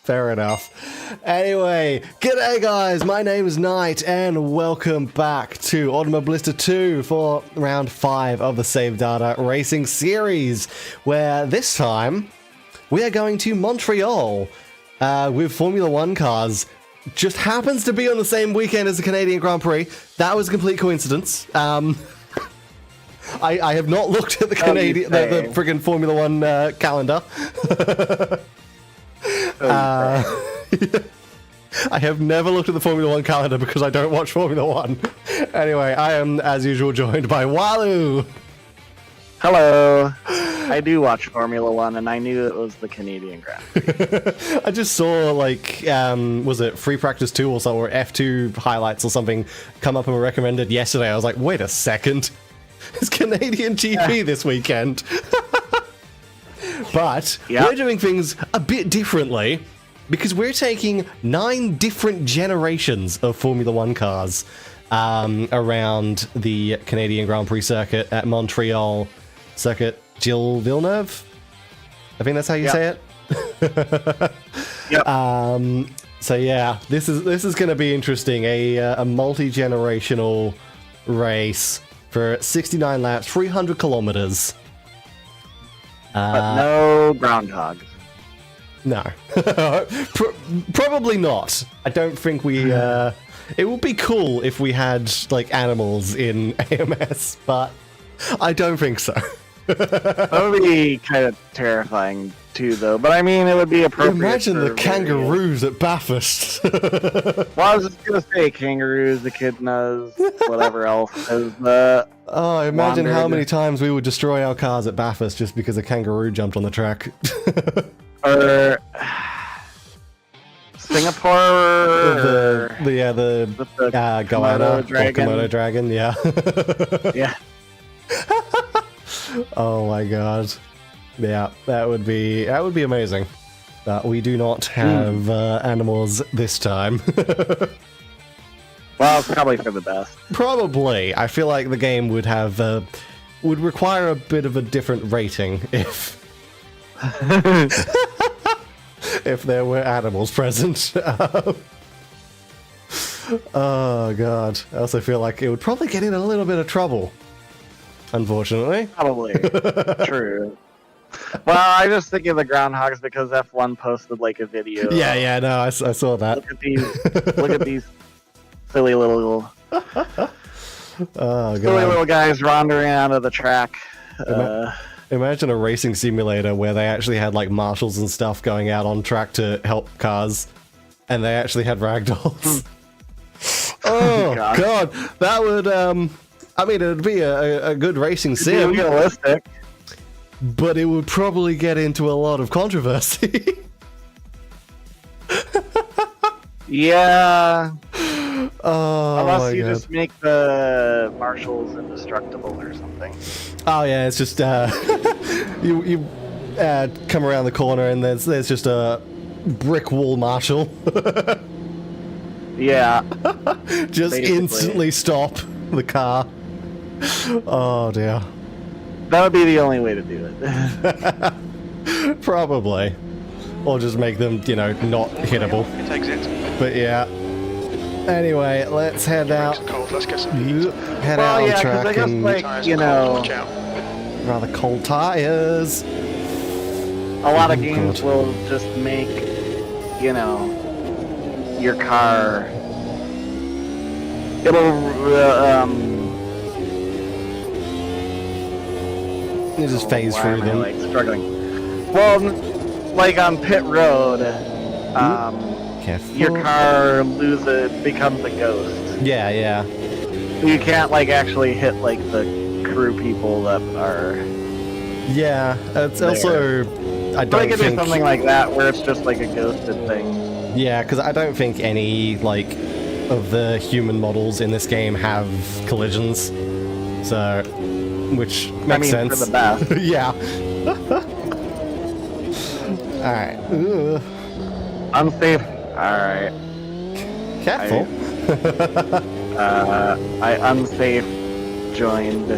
Fair enough. Anyway, g'day guys, my name is Knight, and welcome back to Automobilista 2 for round 5 of the Save Data Racing Series, where this time we are going to Montreal with Formula 1 cars. Just happens to be on the same weekend as the Canadian Grand Prix. That was a complete coincidence. I have not looked at the the friggin' Formula 1 calendar. I have never looked at the Formula 1 calendar because I don't watch Formula 1. Anyway, I am, as usual, joined by Walu. Hello. I do watch Formula 1, and I knew it was the Canadian Grand Prix. I just saw, like, was it Free Practice 2 or so, or F2 highlights or something come up and were recommended yesterday. I was like, wait a second. It's Canadian GP this weekend. But we're doing things a bit differently because we're taking 9 different generations of Formula 1 cars around the Canadian Grand Prix circuit at Montreal Circuit Gilles Villeneuve. I think that's how you say it. So yeah, this is going to be interesting. A multi-generational race for 69 laps, 300 kilometers. But no groundhogs. No. Probably not. I don't think we... it would be cool if we had, like, animals in AMS, but I don't think so. That would be kind of terrifying, too, though. But, I mean, it would be appropriate. Imagine the kangaroos at Bathurst. Well, I was just going to say kangaroos, echidnas, whatever else. Oh, imagine how many times we would destroy our cars at Bathurst just because a kangaroo jumped on the track. Or Singapore. The Komodo dragon, yeah. Yeah. Oh my god. Yeah, that would be amazing. But we do not have animals this time. Well, it's probably for the best. Probably. I feel like the game would have would require a bit of a different rating if if there were animals present. Oh god. I also feel like it would probably get in a little bit of trouble. Unfortunately. Probably. True. Well, I just think of the groundhogs because F1 posted like a video. Yeah, no, I saw that. Look at these silly little little guys wandering out of the track. Imagine a racing simulator where they actually had like marshals and stuff going out on track to help cars, and they actually had ragdolls. Oh god, that would I mean, it would be a good racing sim. It'd be realistic. But it would probably get into a lot of controversy. Yeah. Oh, unless you just make the marshals indestructible or something. Oh yeah, it's just you come around the corner and there's just a brick wall marshal. Yeah. Just basically. Instantly stop the car. Oh dear. That would be the only way to do it. Probably. Or just make them, you know, not hittable. It exit. But yeah. Anyway, let's head out. Let's get some head out on track I guess, and like, you know, rather cold tires. A lot of games will just make, you know, your car. You just phase through them. Like, struggling. Well, like on pit road, your car becomes a ghost. Yeah. You can't like actually hit like the crew people that are. Yeah, it's there. Also I don't think do something like that where it's just like a ghosted thing. Yeah, because I don't think any like of the human models in this game have collisions, so which makes sense. For the best. Yeah. All right. Unsafe. All right. Careful. I unsafe joined.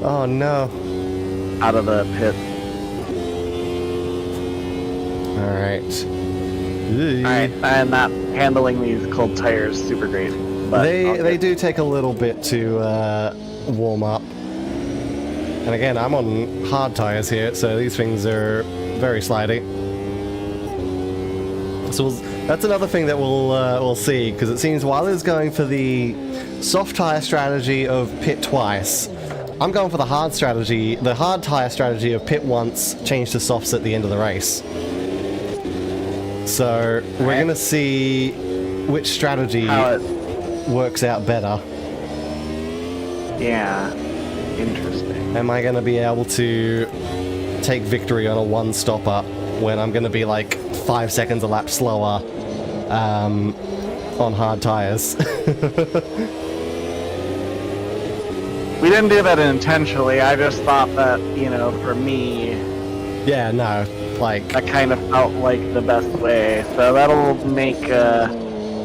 Oh no. Out of the pit. All right. Alright, I'm not handling these cold tires super great. But They do take a little bit to warm up. And again, I'm on hard tires here, so these things are very slidey. So that's another thing that we'll see, because it seems Walu's going for the soft tire strategy of pit twice. I'm going for the hard tire strategy of pit once, change to softs at the end of the race. So we're gonna see which strategy works out better. Yeah, interesting. Am I gonna be able to take victory on a one-stopper when I'm gonna be like 5 seconds a lap slower on hard tires? We didn't do that intentionally. I just thought that, you know, for me, yeah, no, like that kind of felt like the best way. So that'll make.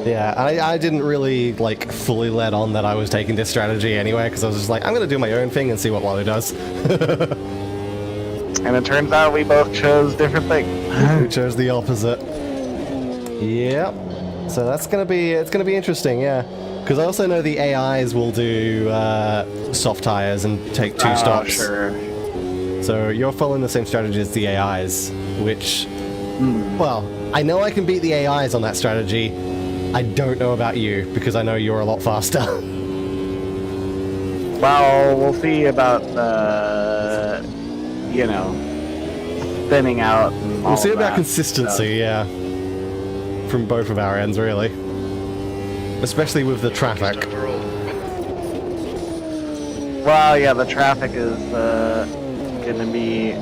Yeah, I didn't really like fully let on that I was taking this strategy anyway, because I was just like, I'm gonna do my own thing and see what Walu does. And it turns out we both chose different things. We chose the opposite. Yep. So it's gonna be interesting, yeah. Because I also know the AIs will do soft tires and take 2 stops. Sure. So you're following the same strategy as the AIs, which, well, I know I can beat the AIs on that strategy. I don't know about you, because I know you're a lot faster. Well, we'll see about you know, thinning out. And We'll see about that consistency, yeah. From both of our ends, really. Especially with the traffic. Well, yeah, the traffic is gonna be.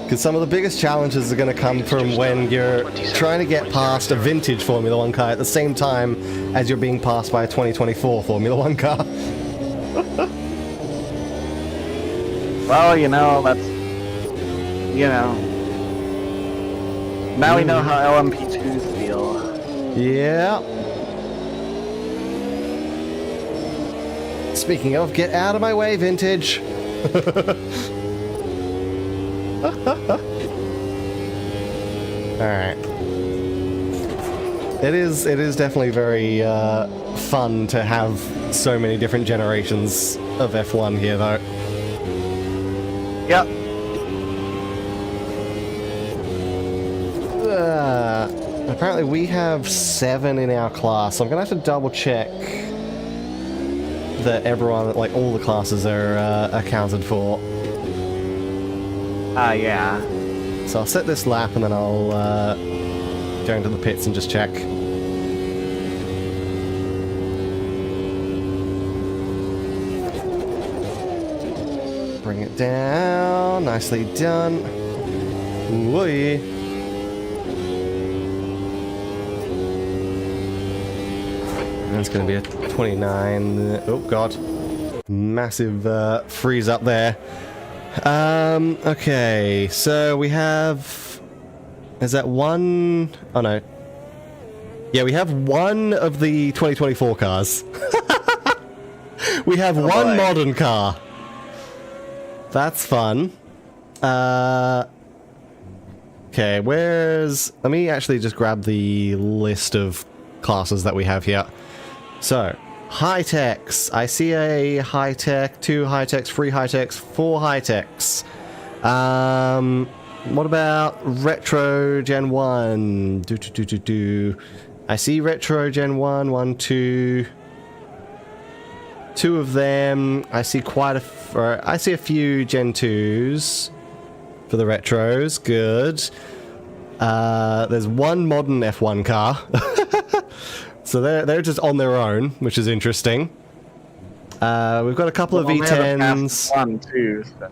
Because some of the biggest challenges are going to come from when you're trying to get past a vintage Formula 1 car at the same time as you're being passed by a 2024 Formula 1 car. Well, you know, that's. You know. Now we know how LMP2s feel. Yeah. Speaking of, get out of my way, vintage. Alright. It is definitely very fun to have so many different generations of F1 here, though. Yep. Apparently we have 7 in our class, so I'm gonna have to double check that everyone, like all the classes are accounted for. Yeah. So I'll set this lap and then I'll go into the pits and just check. Bring it down. Nicely done. Whee. That's going to be a 29. Oh, God. Massive freeze up there. Okay, so we have... Is that one... Oh, no. Yeah, we have one of the 2024 cars. We have one modern car. That's fun. Okay, where's... Let me actually just grab the list of classes that we have here. So... High-techs. I see a high-tech, 2 high-techs, 3 high-techs, 4 high-techs. What about Retro Gen 1? I see Retro Gen 1, 1, 2. 2 of them. I see I see a few Gen 2s for the Retros. Good. There's one modern F1 car. So they're just on their own, which is interesting. We've got a couple of V10s. One, too, so.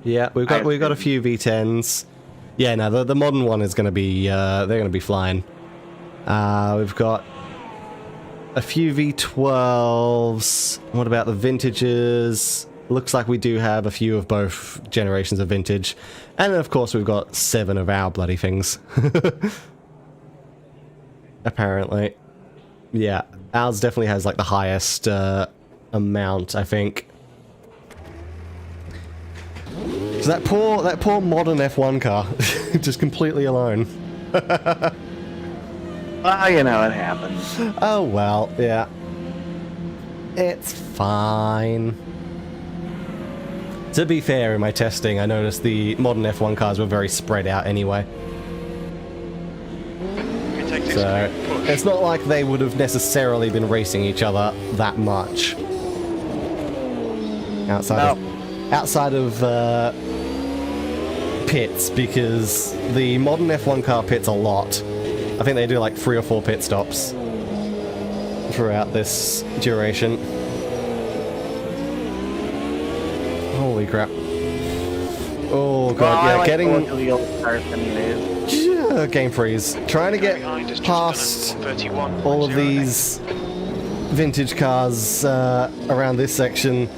Yeah, we've got a few V10s. Yeah, no, the modern one is going to be they're going to be flying. We've got a few V12s. What about the vintages? Looks like we do have a few of both generations of vintage, and then of course we've got 7 of our bloody things. Apparently. Yeah, ours definitely has like the highest amount, I think. So that poor modern F1 car, just completely alone. You know, it happens. Oh well, yeah. It's fine. To be fair, in my testing, I noticed the modern F1 cars were very spread out anyway. So, it's not like they would have necessarily been racing each other that much. Outside of pits, because the modern F1 car pits a lot. I think they do like 3 or 4 pit stops throughout this duration. Holy crap. Oh god, yeah, getting... Game freeze. Trying to get past all of these vintage cars around this section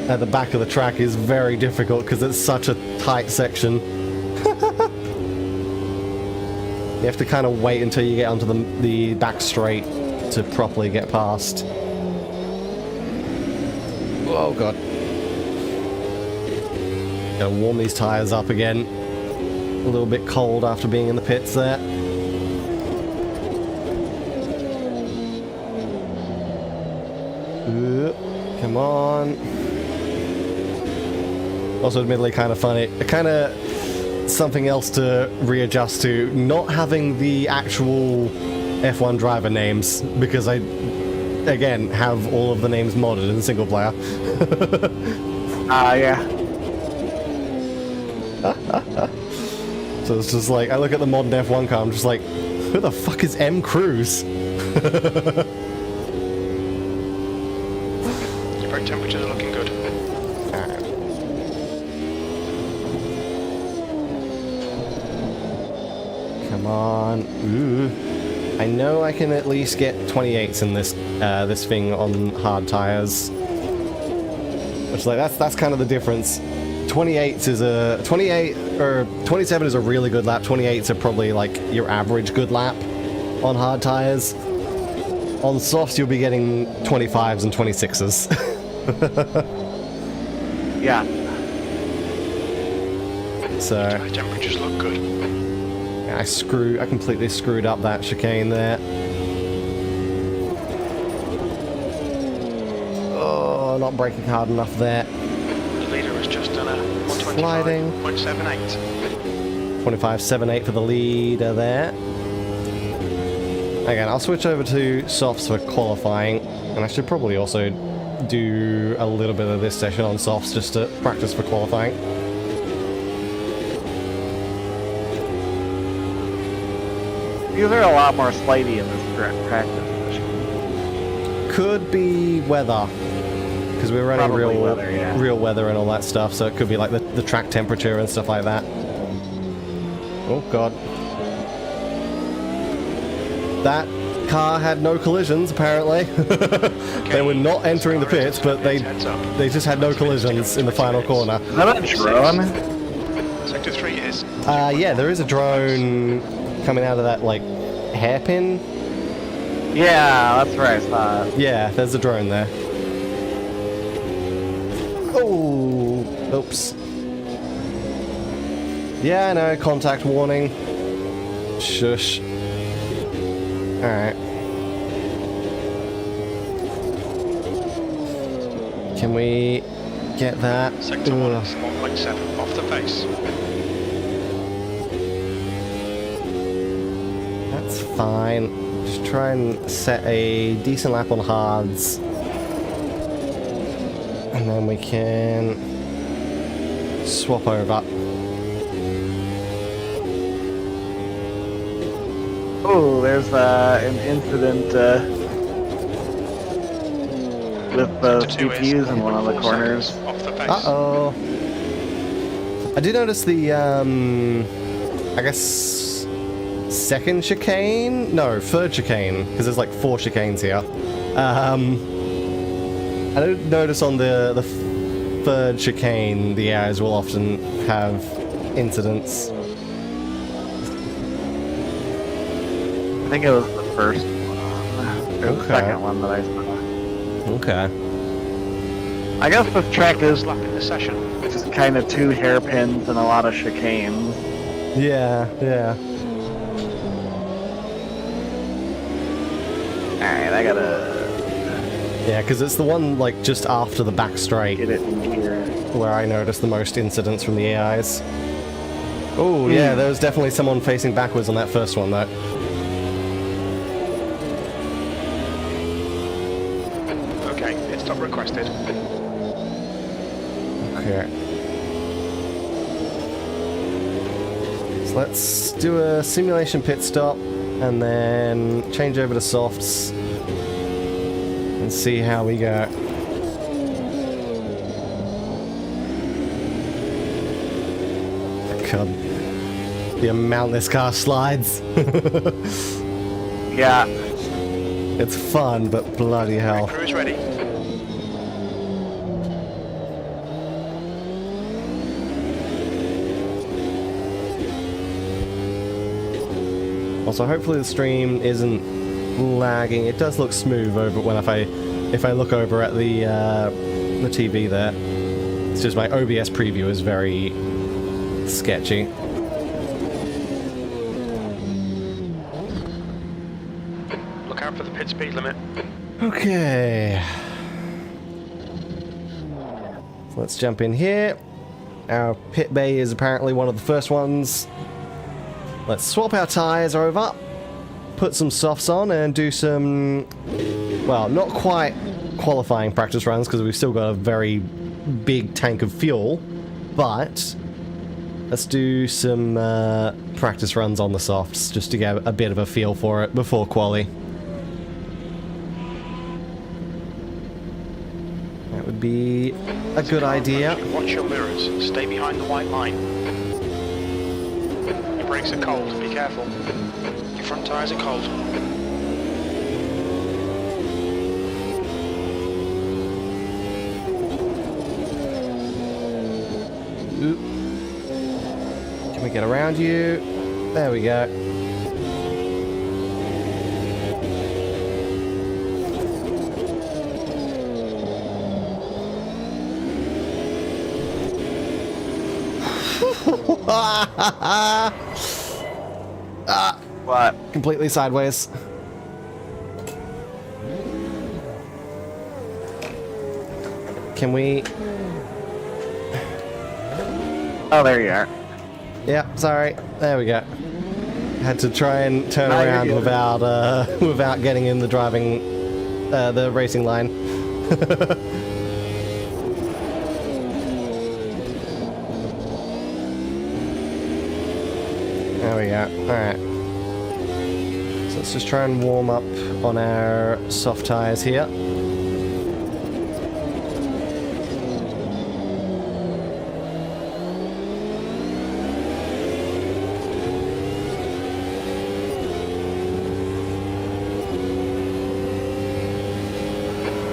at the back of the track is very difficult because it's such a tight section. You have to kind of wait until you get onto the back straight to properly get past. Oh god. Gotta warm these tires up again. A little bit cold after being in the pits there. Come on. Also admittedly kind of funny. Kind of something else to readjust to. Not having the actual F1 driver names, because I, again, have all of the names modded in single player. Yeah. So it's just like, I look at the modern F1 car, I'm just like, who the fuck is M. Cruz? Your brake temperatures are looking good. Come on. Ooh. I know I can at least get 28s in this this thing on hard tires. Which, like, that's kind of the difference. 28s is a 28 or 27 is a really good lap. 28s are probably like your average good lap on hard tires. On softs, you'll be getting 25s and 26s. Yeah. So Temperatures look good. I completely screwed up that chicane there. Oh, not braking hard enough there. The leader has just done a 125.78. 25.78 for the leader there. Again, I'll switch over to softs for qualifying, and I should probably also do a little bit of this session on softs just to practice for qualifying. These are a lot more slidey in this practice. Could be weather, because we're running Probably real weather, yeah. real weather and all that stuff, so it could be like the track temperature and stuff like that. Oh god. That car had no collisions, apparently. They were not entering the pits, but they just had no collisions in the final corner. Is that a drone? Sector 3 is. Yeah, there is a drone coming out of that, like, hairpin. Yeah, that's right, I saw it. Yeah, there's a drone there. Oh, oops. Yeah, I know, contact warning. Shush. Alright. Can we get that? Sector 1 is 1.7 off the pace. That's fine. Just try and set a decent lap on hards. And then we can swap over. Oh, there's an incident with the CPUs in one of the corners. Off the pace. Uh-oh. I did notice the, I guess, second chicane? No, third chicane, because there's like 4 chicanes here. I did notice on the third chicane, the areas will often have incidents. I think it was the first one. Or the Okay. second one that I saw. Okay. I guess this track is Lap in the session. just kind of 2 hairpins and a lot of chicanes. Yeah, yeah. I gotta Yeah, because it's the one like just after the back straight get it in gear. where I noticed the most incidents from the AIs. Oh, yeah, there was definitely someone facing backwards on that first one, though. Okay, pit stop requested. Okay. So let's do a simulation pit stop and then change over to softs and see how we go. God, the amount this car slides. Yeah. It's fun, but bloody hell. Crew's ready. Also, hopefully the stream isn't lagging. It does look smooth over when if I look over at the TV there. It's just my OBS preview is very sketchy. Look out for the pit speed limit. Okay. So let's jump in here. Our pit bay is apparently one of the first ones. Let's swap our tires over, put some softs on, and do some, well, not quite qualifying practice runs because we've still got a very big tank of fuel, but let's do some practice runs on the softs just to get a bit of a feel for it before quali. That would be a good idea. Watch your mirrors. Stay behind the white line. Your brakes are cold. Be careful. Your front tyres are cold. Oop. Can we get around you? There we go. What? Completely sideways. Can we? Oh, there you are. Yeah, sorry. There we go. Had to try and turn No, you're around good. without without getting in the driving, the racing line. There we go. Alright. So let's just try and warm up on our soft tyres here.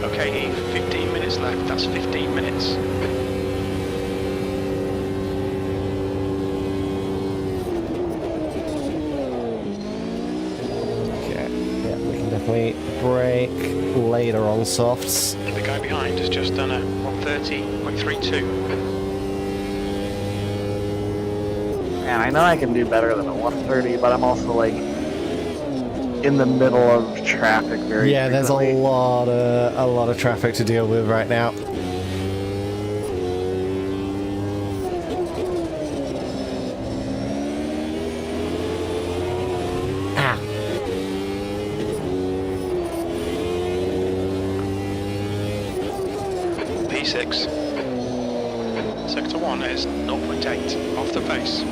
Okay, Eve. 15 minutes left. That's 15 minutes. Okay. Yeah, we can definitely brake later on softs. The guy behind has just done a 130.32. Man, I know I can do better than a 130, but I'm also like in the middle of traffic very Yeah, there's frequently. a lot of traffic to deal with right now. Ah. P6. Sector 1 is 0.8 off the pace.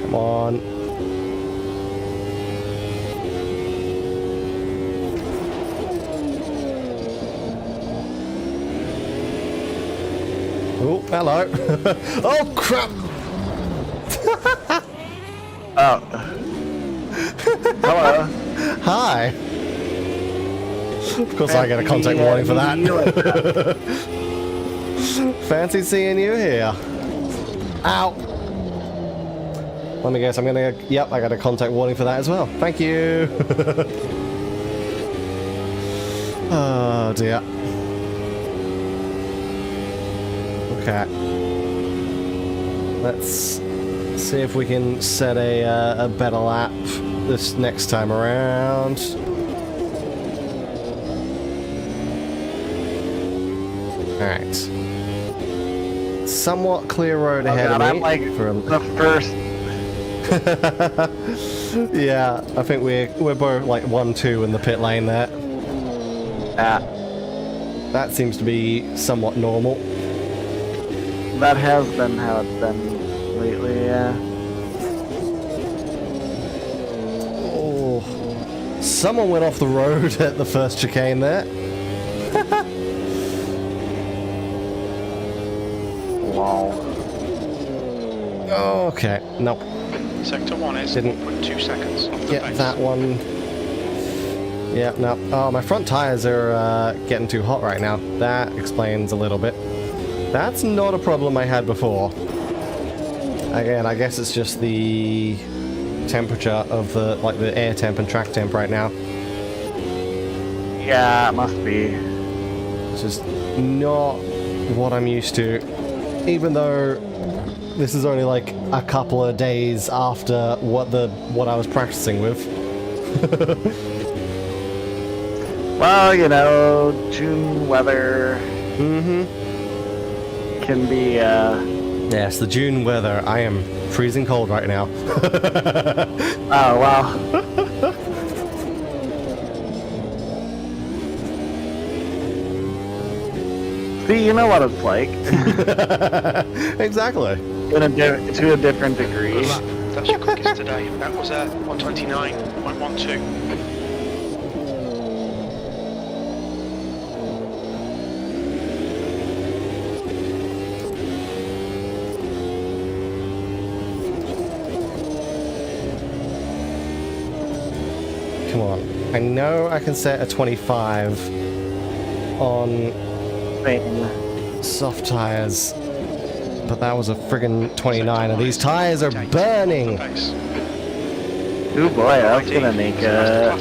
Come on. Oh, hello. Oh, crap. Oh. Hello. Hi. Of course I get a contact warning for that. Fancy seeing you here. Ow. Let me guess, I'm gonna... Yep, I got a contact warning for that as well. Thank you. Oh, dear. Okay. Let's see if we can set a better lap this next time around. Alright. Somewhat clear road ahead of me. I'm like the first. Yeah, I think we're both like 1-2 in the pit lane there. That seems to be somewhat normal. That has been how it's been lately, yeah. Oh, someone went off the road at the first chicane there. Wow. Okay, nope. Sector 1 is Didn't 0.2 seconds off the Get pace. that one. Yeah, no. Oh, my front tires are getting too hot right now. That explains a little bit. That's not a problem I had before. Again, I guess it's just the temperature of the air temp and track temp right now. Yeah, it must be. It's just not what I'm used to. Even though this is only like a couple of days after what I was practicing with. Well, you know, June weather can be, Yes, the June weather. I am freezing cold right now. oh, wow. See, you know what it's like. Exactly. To a different degree. Good lap. That's your quickest today. That was 129.12. Come on. I know I can set a 25 on soft tires, but that was a friggin' 29, and these tires are burning. Oh boy, that's gonna make a...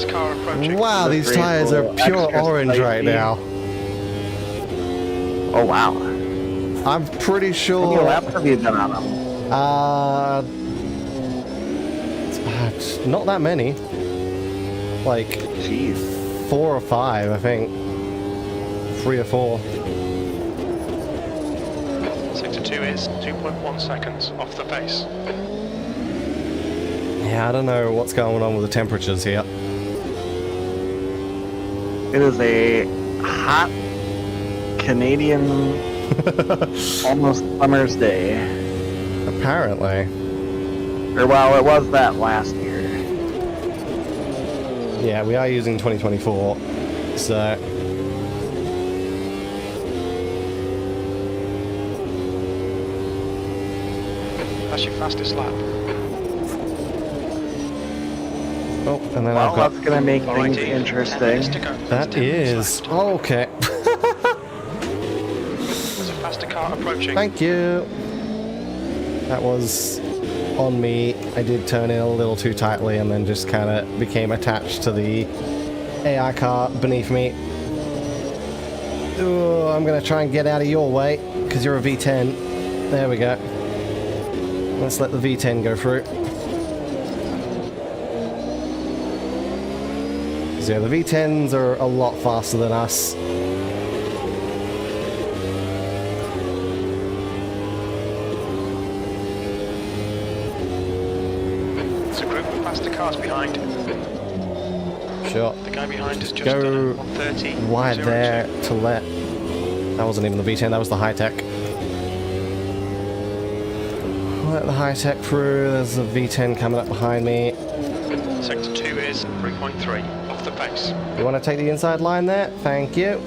Wow, these tires are pure orange right now. Oh wow. I'm pretty How many sure... laps have you done on them? Not that many. Like, Jeez. 4 or 5, I think. 3 or 4. Sector 2 is 2.1 seconds off the pace. Yeah, I don't know what's going on with the temperatures here. It is a hot Canadian almost summer's day. Apparently. Or well, it was that last year. Yeah, we are using 2024, so... That's your fastest lap. Oh, and then Well, I've got... that's gonna make things Alrighty, 10 interesting. minutes to go. That 10 minutes is... left. Oh, okay. There's a faster car approaching. Thank you. That was on me. I did turn in a little too tightly and then just kind of became attached to the AI car beneath me. Ooh, I'm going to try and get out of your way because you're a V10. There we go. Let's let the V10 go through. So yeah, the V10s are a lot faster than us. There's a group of faster cars behind. Sure. The guy behind has just Go done a 130. wide there to let... That wasn't even the V10, that was the high-tech. Let the high-tech through. There's a V10 coming up behind me. Sector 2 is 3.3 off the pace. You want to take the inside line there? Thank you.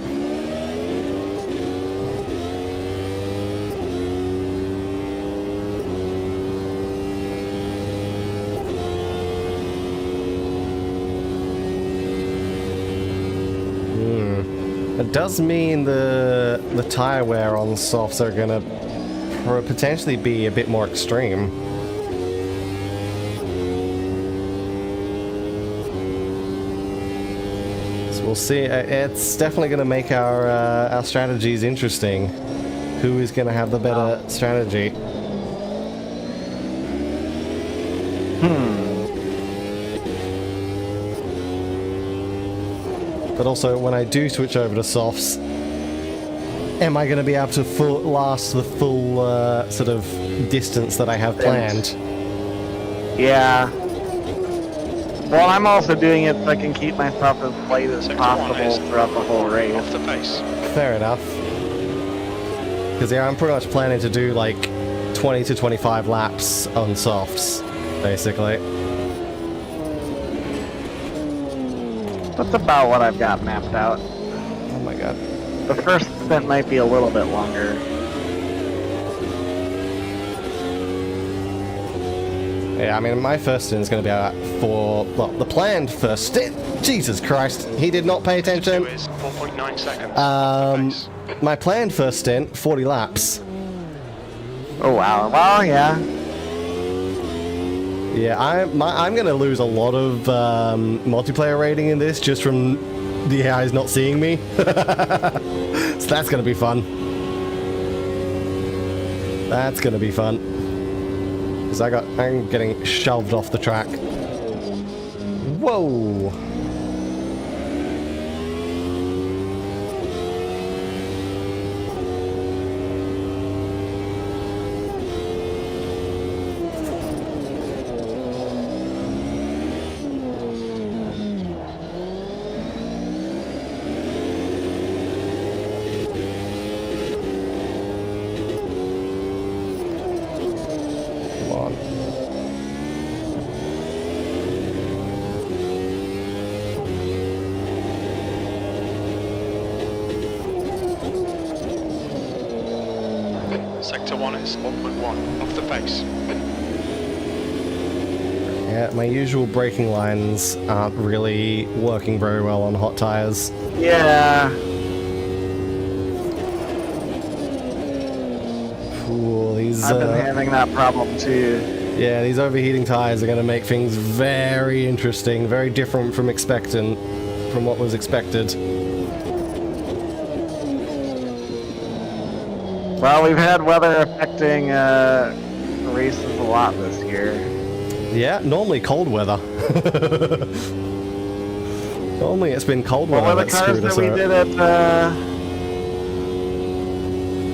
It does mean the tire wear on softs are gonna potentially be a bit more extreme. So we'll see. It's definitely gonna make our strategies interesting. Who is gonna have the better strategy? But also, when I do switch over to softs, am I going to be able to last the full sort of distance that I have planned? Yeah. Well, I'm also doing it so I can keep myself as light as possible throughout the whole race. Off the pace. Fair enough. Because yeah, I'm pretty much planning to do like 20 to 25 laps on softs, basically. That's about what I've got mapped out. Oh my god. The first stint might be a little bit longer. Yeah, I mean, my first stint is going to be about well, the planned first stint. Jesus Christ, he did not pay attention. Is 4.9 seconds. My planned first stint, 40 laps. Oh wow. Well, yeah. Yeah, I'm going to lose a lot of multiplayer rating in this just from the AI's not seeing me. So that's going to be fun. That's going to be fun. Because I'm getting shoved off the track. Whoa! Sector 1 is 1.1 off the pace. Yeah, my usual braking lines aren't really working very well on hot tires. Yeah. Ooh, these, I've been having that problem too. yeah, these overheating tires are going to make things very interesting, very different from what was expected. Well, we've had weather affecting races a lot this year. Yeah, normally cold weather. Normally it's been cold weather What were the that cars screwed that us we up. did at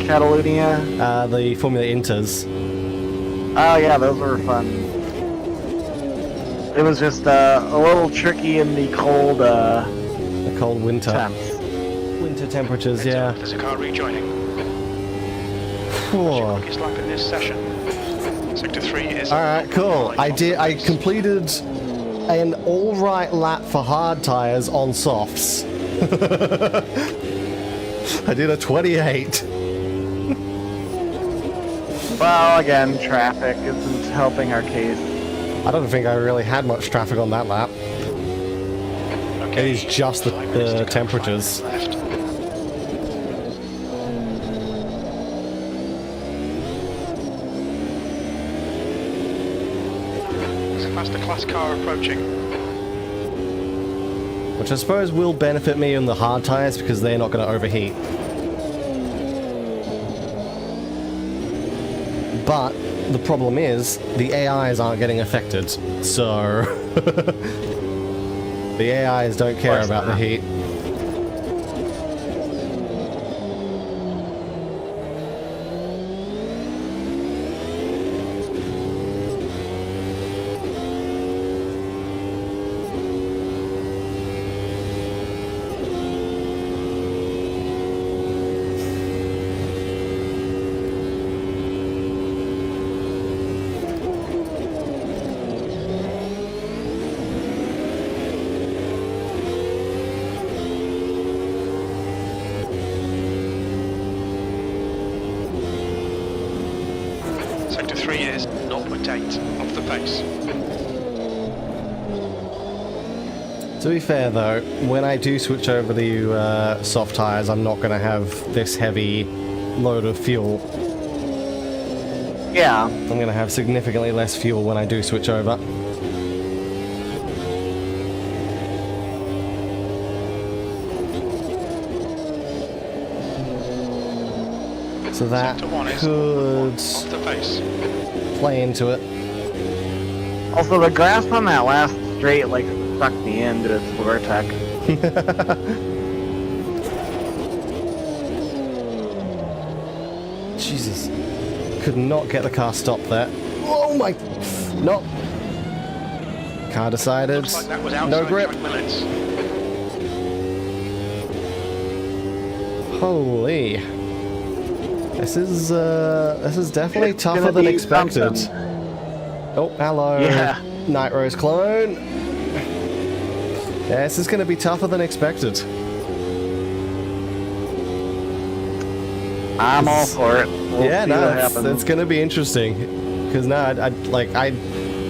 Catalunya? The Formula Inters. Oh yeah, those were fun. It was just a little tricky in the cold The cold winter. temps. Winter temperatures, yeah. There's a car rejoining. Whew. Quickest lap in this session. Sector 3 is... Alright, cool. I completed an alright lap for hard tires on softs. I did a 28. Well, again, traffic isn't helping our case. I don't think I really had much traffic on that lap. It is just the temperatures. Left. Faster class car approaching. Which I suppose will benefit me on the hard tires because they're not going to overheat. But the problem is the AIs aren't getting affected. So the AIs don't care about the heat. Sector 3 is 0.8 off the pace. To be fair though, when I do switch over to soft tires, I'm not going to have this heavy load of fuel. Yeah. I'm going to have significantly less fuel when I do switch over. So that Sector 1 is could off the pace. play into it. Also, the grass on that last straight, like, sucked me into its vortex. Jesus. Could not get the car stopped there. Oh my... No. Car decided. Looks like that was outside No grip. track limits. Holy. This is definitely It's tougher gonna than be expected. something. Oh, hello. Yeah. Nitro's clone. Yeah, this is going to be tougher than expected. I'm all for it. We'll Yeah, see no, what happens. it's going to be interesting. Because no, I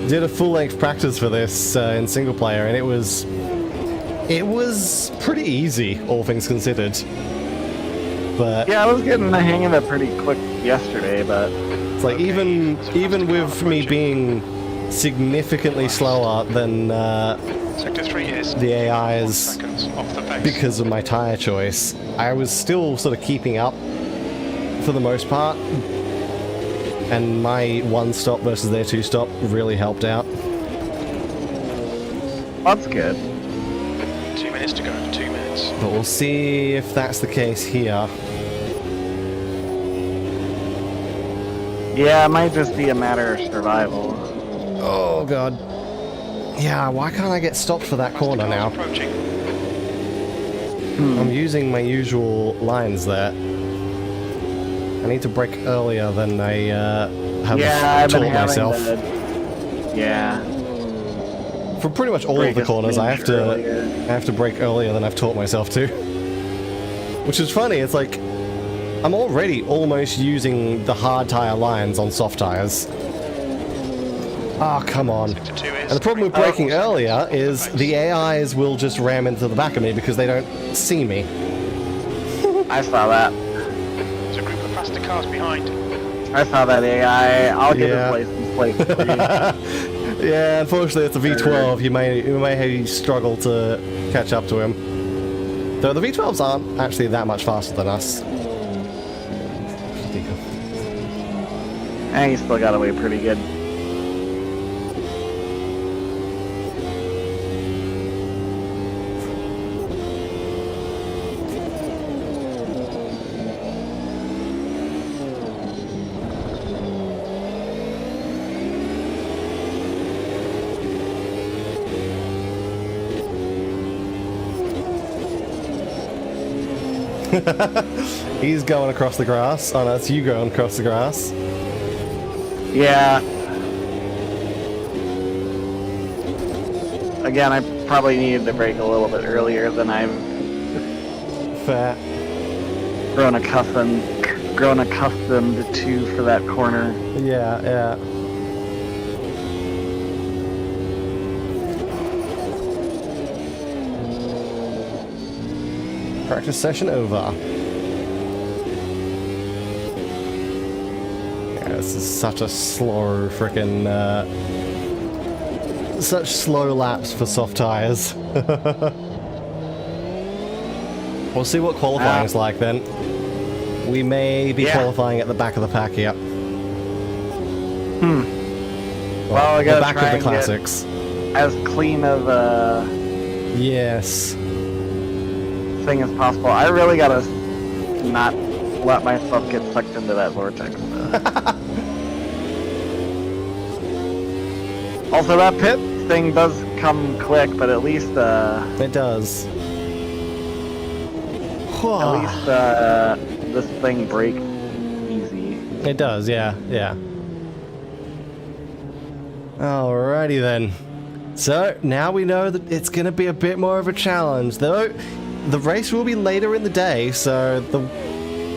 did a full-length practice for this in single player, and it was pretty easy, all things considered. But Yeah, I was getting the hang of it pretty quick yesterday, but it's like even with me being significantly slower than Sector 3 is the 4 AIs seconds off the pace. because of my tire choice, I was still sort of keeping up for the most part. And my 1-stop versus their 2-stop really helped out. that's good. 2 minutes to go. 2 minutes. But we'll see if that's the case here. Yeah, it might just be a matter of survival. Oh god. Yeah, why can't I get stopped for that corner Cars now? approaching. I'm using my usual lines there. I need to brake earlier than I have I've been taught having myself. Yeah. For pretty much all of Brake the is corners, I have earlier. to brake earlier than I've taught myself to. Which is funny, it's like I'm already almost using the hard tire lines on soft tires. Ah, come on. Sector 2 is And the problem with 3 braking seconds earlier off the is pace. the AIs will just ram into the back of me because they don't see me. I saw that. There's a group of faster cars behind. I saw that AI. I'll get Yeah. his license plate for you. Yeah, unfortunately it's a V12. You may struggle to catch up to him. Though the V12s aren't actually that much faster than us. And he still got away pretty good. He's going across the grass. Oh no, it's you going across the grass. Yeah. Again, I probably needed to brake a little bit earlier than I've Fair. grown accustomed to for that corner. Yeah, yeah. Practice session over. Yeah, this is such a slow freaking such slow laps for soft tires. We'll see what qualifying is like then. We may be qualifying at the back of the pack here. Well, I the gotta back try of the and get classics. as clean of a Yes. thing as possible. I really gotta not let myself get sucked into that vortex. Also, that pit thing does come quick, but at least It does. this thing brakes easy. It does, yeah, yeah. Alrighty then. So, now we know that it's going to be a bit more of a challenge, though the race will be later in the day, so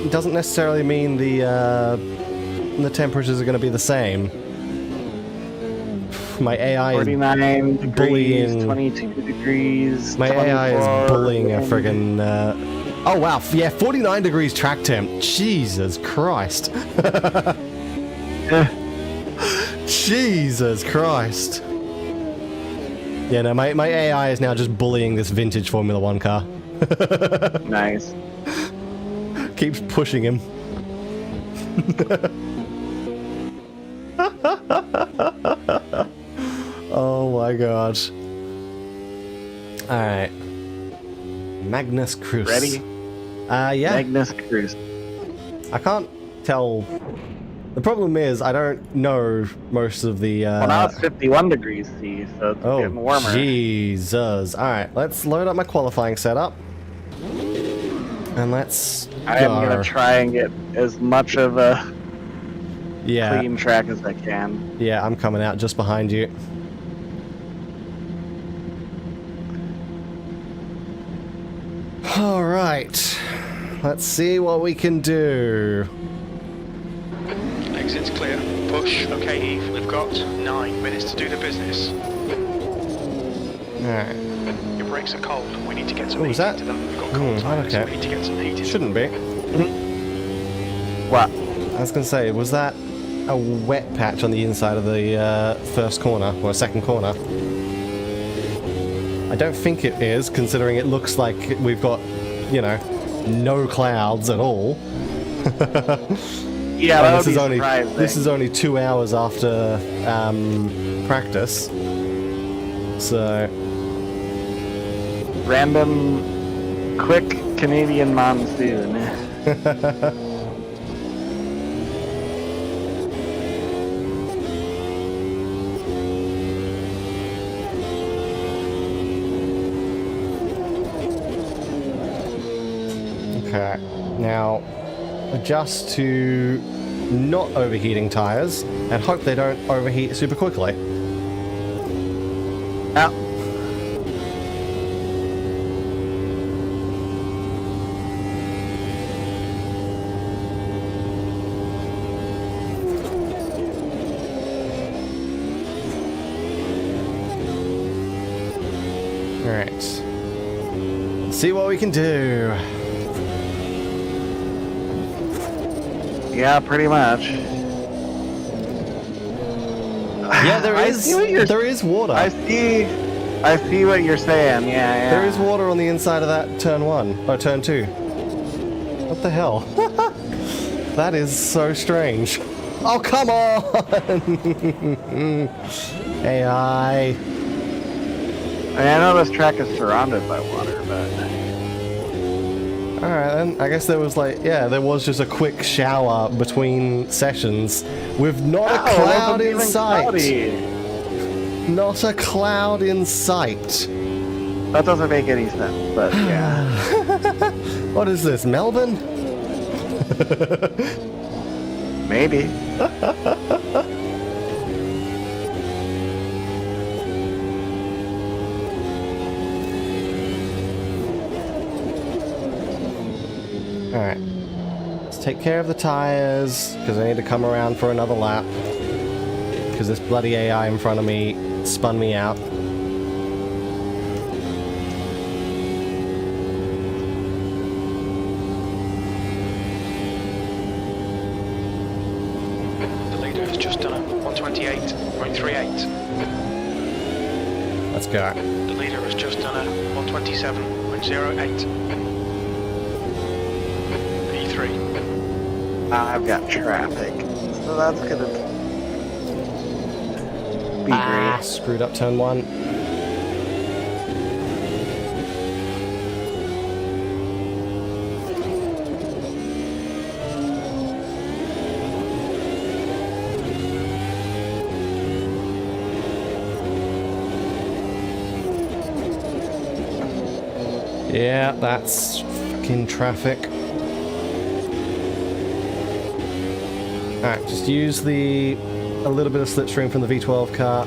it doesn't necessarily mean the temperatures are going to be the same. My AI is 49 degrees, bullying. 22 degrees. My AI 24, is bullying a friggin' oh wow, yeah, 49 degrees track temp. Jesus Christ. Jesus Christ. Yeah, no, my AI is now just bullying this vintage Formula 1 car. Nice. Keeps pushing him. Oh my god. Alright. Magnus Cruz. Ready? Yeah. Magnus Cruz. I can't tell. The problem is I don't know most of the. Well, now it's 51 degrees C, so it's getting Oh, warmer. Jesus. Alright, let's load up my qualifying setup. And let's I am going to try and get as much of a clean track as I can. Yeah, I'm coming out just behind you. Alright. Let's see what we can do. Exit's clear. Push. Okay, Eve, we've got 9 minutes to do the business. Alright. Your brakes are cold. We need to get some Oh, heat is that? into them. We've got cold tires. Okay. We need to get some heat into Shouldn't be. What? I was going to say, was that a wet patch on the inside of the first corner, or second corner? I don't think it is, considering it looks like we've got, you know, no clouds at all. Yeah, that would be surprising. This is only 2 hours after practice. So... Random, quick Canadian monsoon. Okay, now adjust to not overheating tires and hope they don't overheat super quickly. Yeah. Alright. See what we can do. Yeah, pretty much. Yeah, there is water. I see what you're saying. Yeah. There is water on the inside of that turn 1 or turn 2. What the hell? That is so strange. Oh, come on! AI. I know this track is surrounded by water, but... Alright then, I guess there was like, yeah, there was just a quick shower between sessions with not a cloud in sight. Cloudy. Not a cloud in sight. That doesn't make any sense, but yeah. What is this, Melbourne? Maybe. Alright. Let's take care of the tires, because I need to come around for another lap. Because this bloody AI in front of me spun me out. The leader has just done a 128.38. Let's go. The leader has just done a 127.08. I've got traffic, so that's gonna be great. Screwed up turn 1. Yeah, that's fucking traffic. Alright, just use a little bit of slipstream from the V12 car.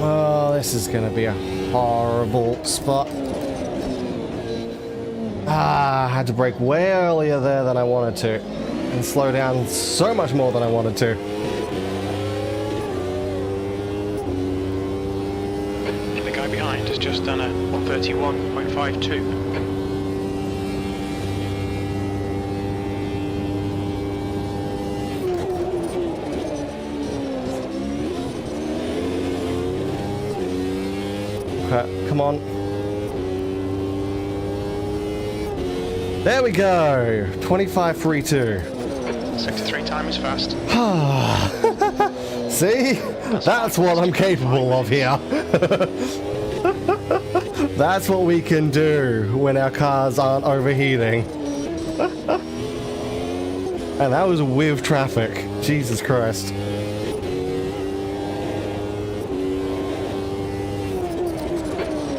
Oh, this is gonna be a horrible spot. I had to brake way earlier there than I wanted to, and slow down so much more than I wanted to. The guy behind has just done a 131.52. Okay, come on. There we go. 25.32. Sector 3 time is fast. See? That's what I'm capable of here. That's what we can do when our cars aren't overheating. And that was with traffic. Jesus Christ.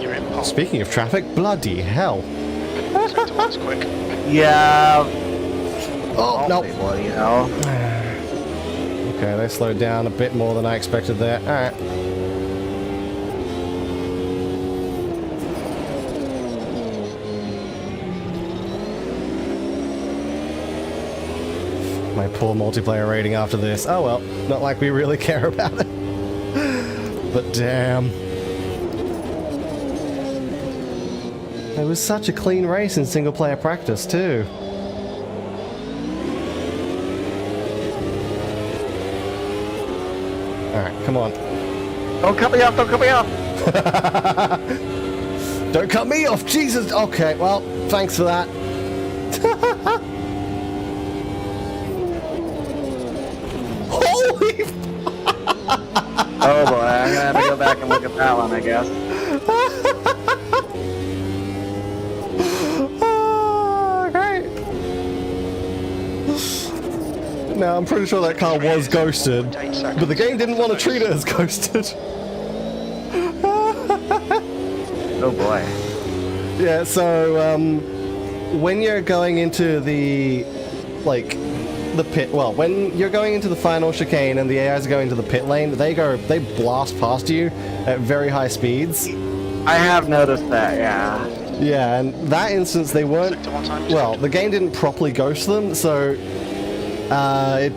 You're in pole. Speaking of traffic, bloody hell. Sector 1's quick. Yeah. Oh, no. Bloody hell. Okay, they slowed down a bit more than I expected there. Alright. My poor multiplayer rating after this. Oh well, not like we really care about it. But damn. It was such a clean race in single player practice too. Alright, come on. Don't cut me off, don't cut me off! Don't cut me off, Jesus! Okay, well, thanks for that. Holy Oh boy, I'm gonna have to go back and look at that one, I guess. Oh, great. Now, I'm pretty sure that car was ghosted, but the game didn't want to treat it as ghosted. Oh boy. Yeah, so, when you're going into the, like, the pit, well, when you're going into the final chicane and the AIs are going to the pit lane, they blast past you at very high speeds. I have noticed that, yeah. Yeah, and that instance they weren't, Sector 1 time is well, good. the game didn't properly ghost them, so it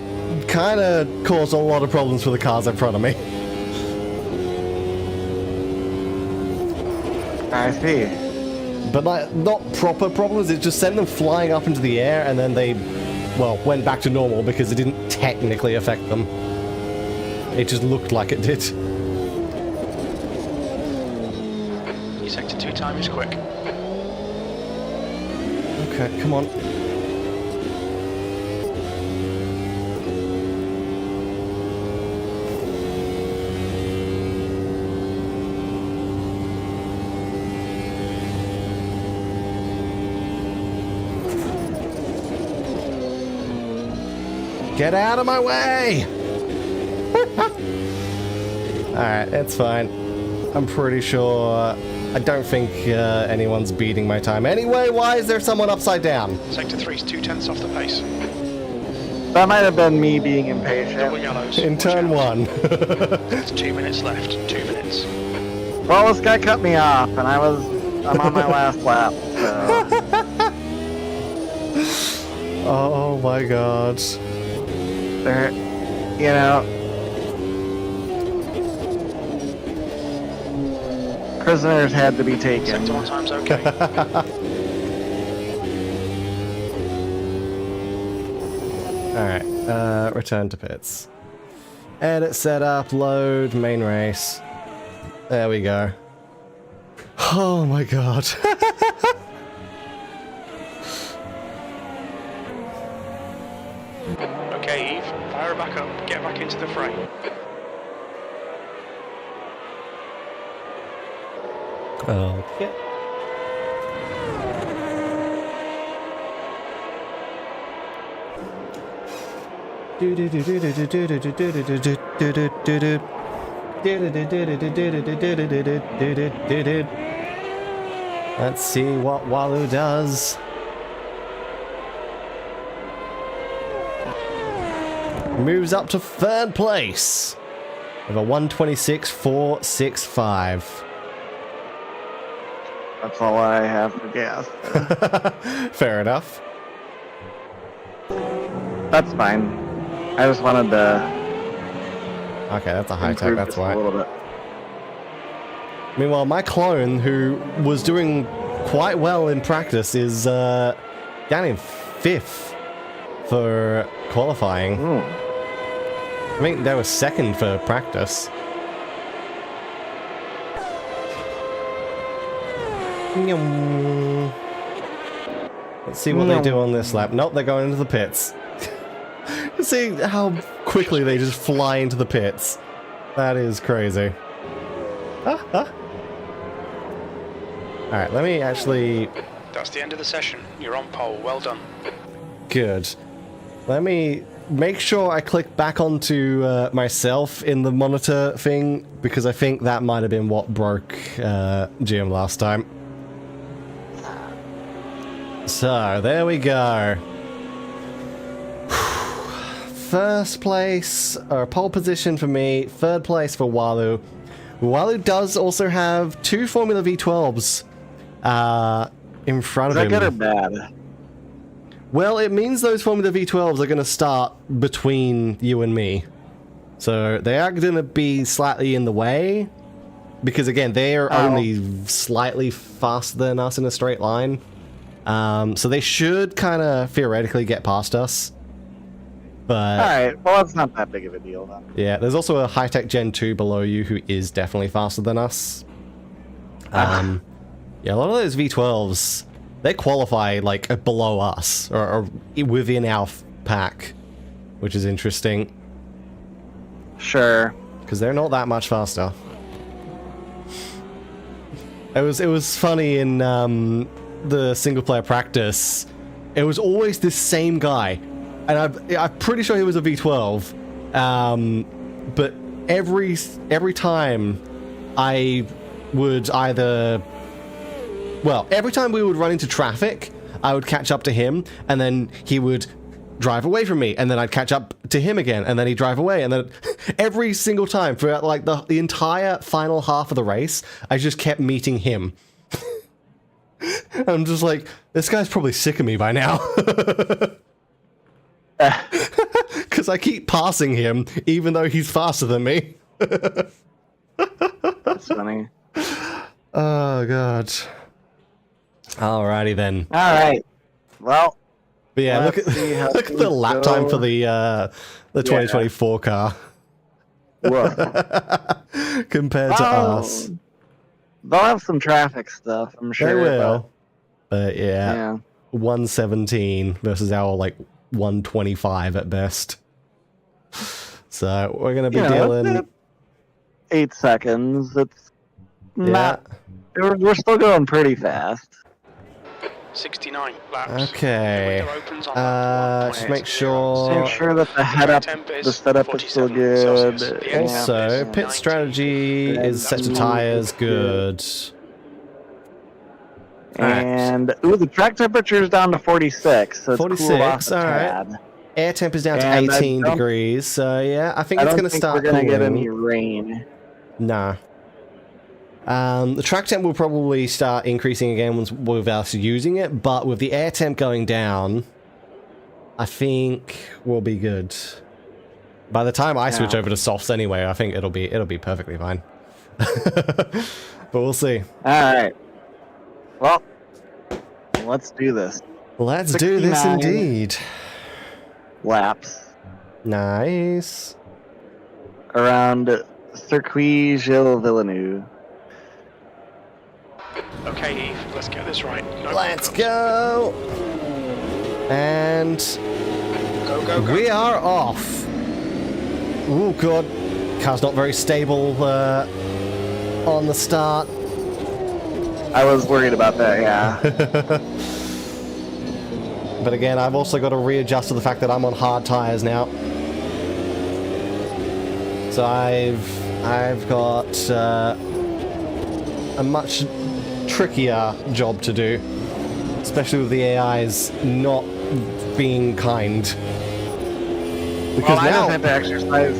kind of caused a lot of problems for the cars in front of me. I see. But like, not proper problems, it just sent them flying up into the air and then they, well, went back to normal because it didn't technically affect them. It just looked like it did. Your sector 2 time is quick. Okay, come on. Get out of my way! Alright, it's fine. I'm pretty sure... I don't think anyone's beating my time. Anyway, why is there someone upside down? Sector 3's 2/10 off the pace. That might have been me being Double impatient. yellows. In Watch turn out. one. There's 2 minutes left. 2 minutes. Well, this guy cut me off, and I'm on my last lap, so... Oh my god. There, you know... Prisoners had to be taken. Sector 1 time's okay. Alright, return to pits. Edit setup, load, main race. There we go. Oh my god. Okay, Eve, fire her back up. Get back into the frame. Okay. Let's see what Walu does. Moves up to third place with a 126.465. That's all I have to guess. Fair enough. That's fine. I just wanted to Okay, that's a high tech, improve that's just a why. little bit. Meanwhile, my clone, who was doing quite well in practice, is down in 5th for qualifying. Ooh. I think they were 2nd for practice. Let's see what they do on this lap. Nope, they're going into the pits. See how quickly they just fly into the pits. That is crazy. Alright, let me actually... That's the end of the session. You're on pole. Well done. Good. Let me make sure I click back onto myself in the monitor thing, because I think that might have been what broke Jim last time. So, there we go. First place, or pole position for me, third place for Walu. Walu does also have 2 Formula V12s in front of him. Is that good or bad? Well, it means those Formula V12s are going to start between you and me. So they are going to be slightly in the way, because again, they're only slightly faster than us in a straight line. So they should kind of theoretically get past us. But alright, well, that's not that big of a deal then. yeah, there's also a high-tech Gen 2 below you who is definitely faster than us. Yeah, a lot of those V12s, they qualify like below us, or within our pack, which is interesting. Sure. Because they're not that much faster. It was funny in the single-player practice. It was always this same guy. And I'm pretty sure he was a V12, but every time I would either... Well, every time we would run into traffic, I would catch up to him, and then he would drive away from me, and then I'd catch up to him again, and then he'd drive away, and then every single time, throughout like the entire final half of the race, I just kept meeting him. I'm just like, this guy's probably sick of me by now. Because I keep passing him, even though he's faster than me. That's funny. Oh, God. Alrighty then. Alright. Well. But yeah, look at the lap time for the 2024 car. Compared to us. They'll have some traffic stuff, I'm sure. They will. But yeah. 117 versus our like 125 at best. So we're gonna be dealing 8 seconds. It's not. We're still going pretty fast. 69 laps. Okay. Just make sure. Make sure that the setup is still good. Also, pit strategy is set to tires. Good. And ooh, the track temperature is down to 46. So it's 46. All right. Air temp is down to 18 degrees. So yeah, I think it's going to start. We're going to get any rain. Nah. The track temp will probably start increasing again once with us using it, but with the air temp going down, I think we'll be good. By the time I switch over to softs anyway, I think it'll be perfectly fine. But we'll see. All right. Well, let's do this. Let's do this indeed. Laps. Nice. Around Circuit Gilles Villeneuve. Okay, Eve, let's get this right. No let's go. And go. We are off. Oh god, car's not very stable on the start. I was worried about that, yeah. But again, I've also got to readjust to the fact that I'm on hard tires now. So I've got a much trickier job to do, especially with the AIs not being kind. Because I just have to exercise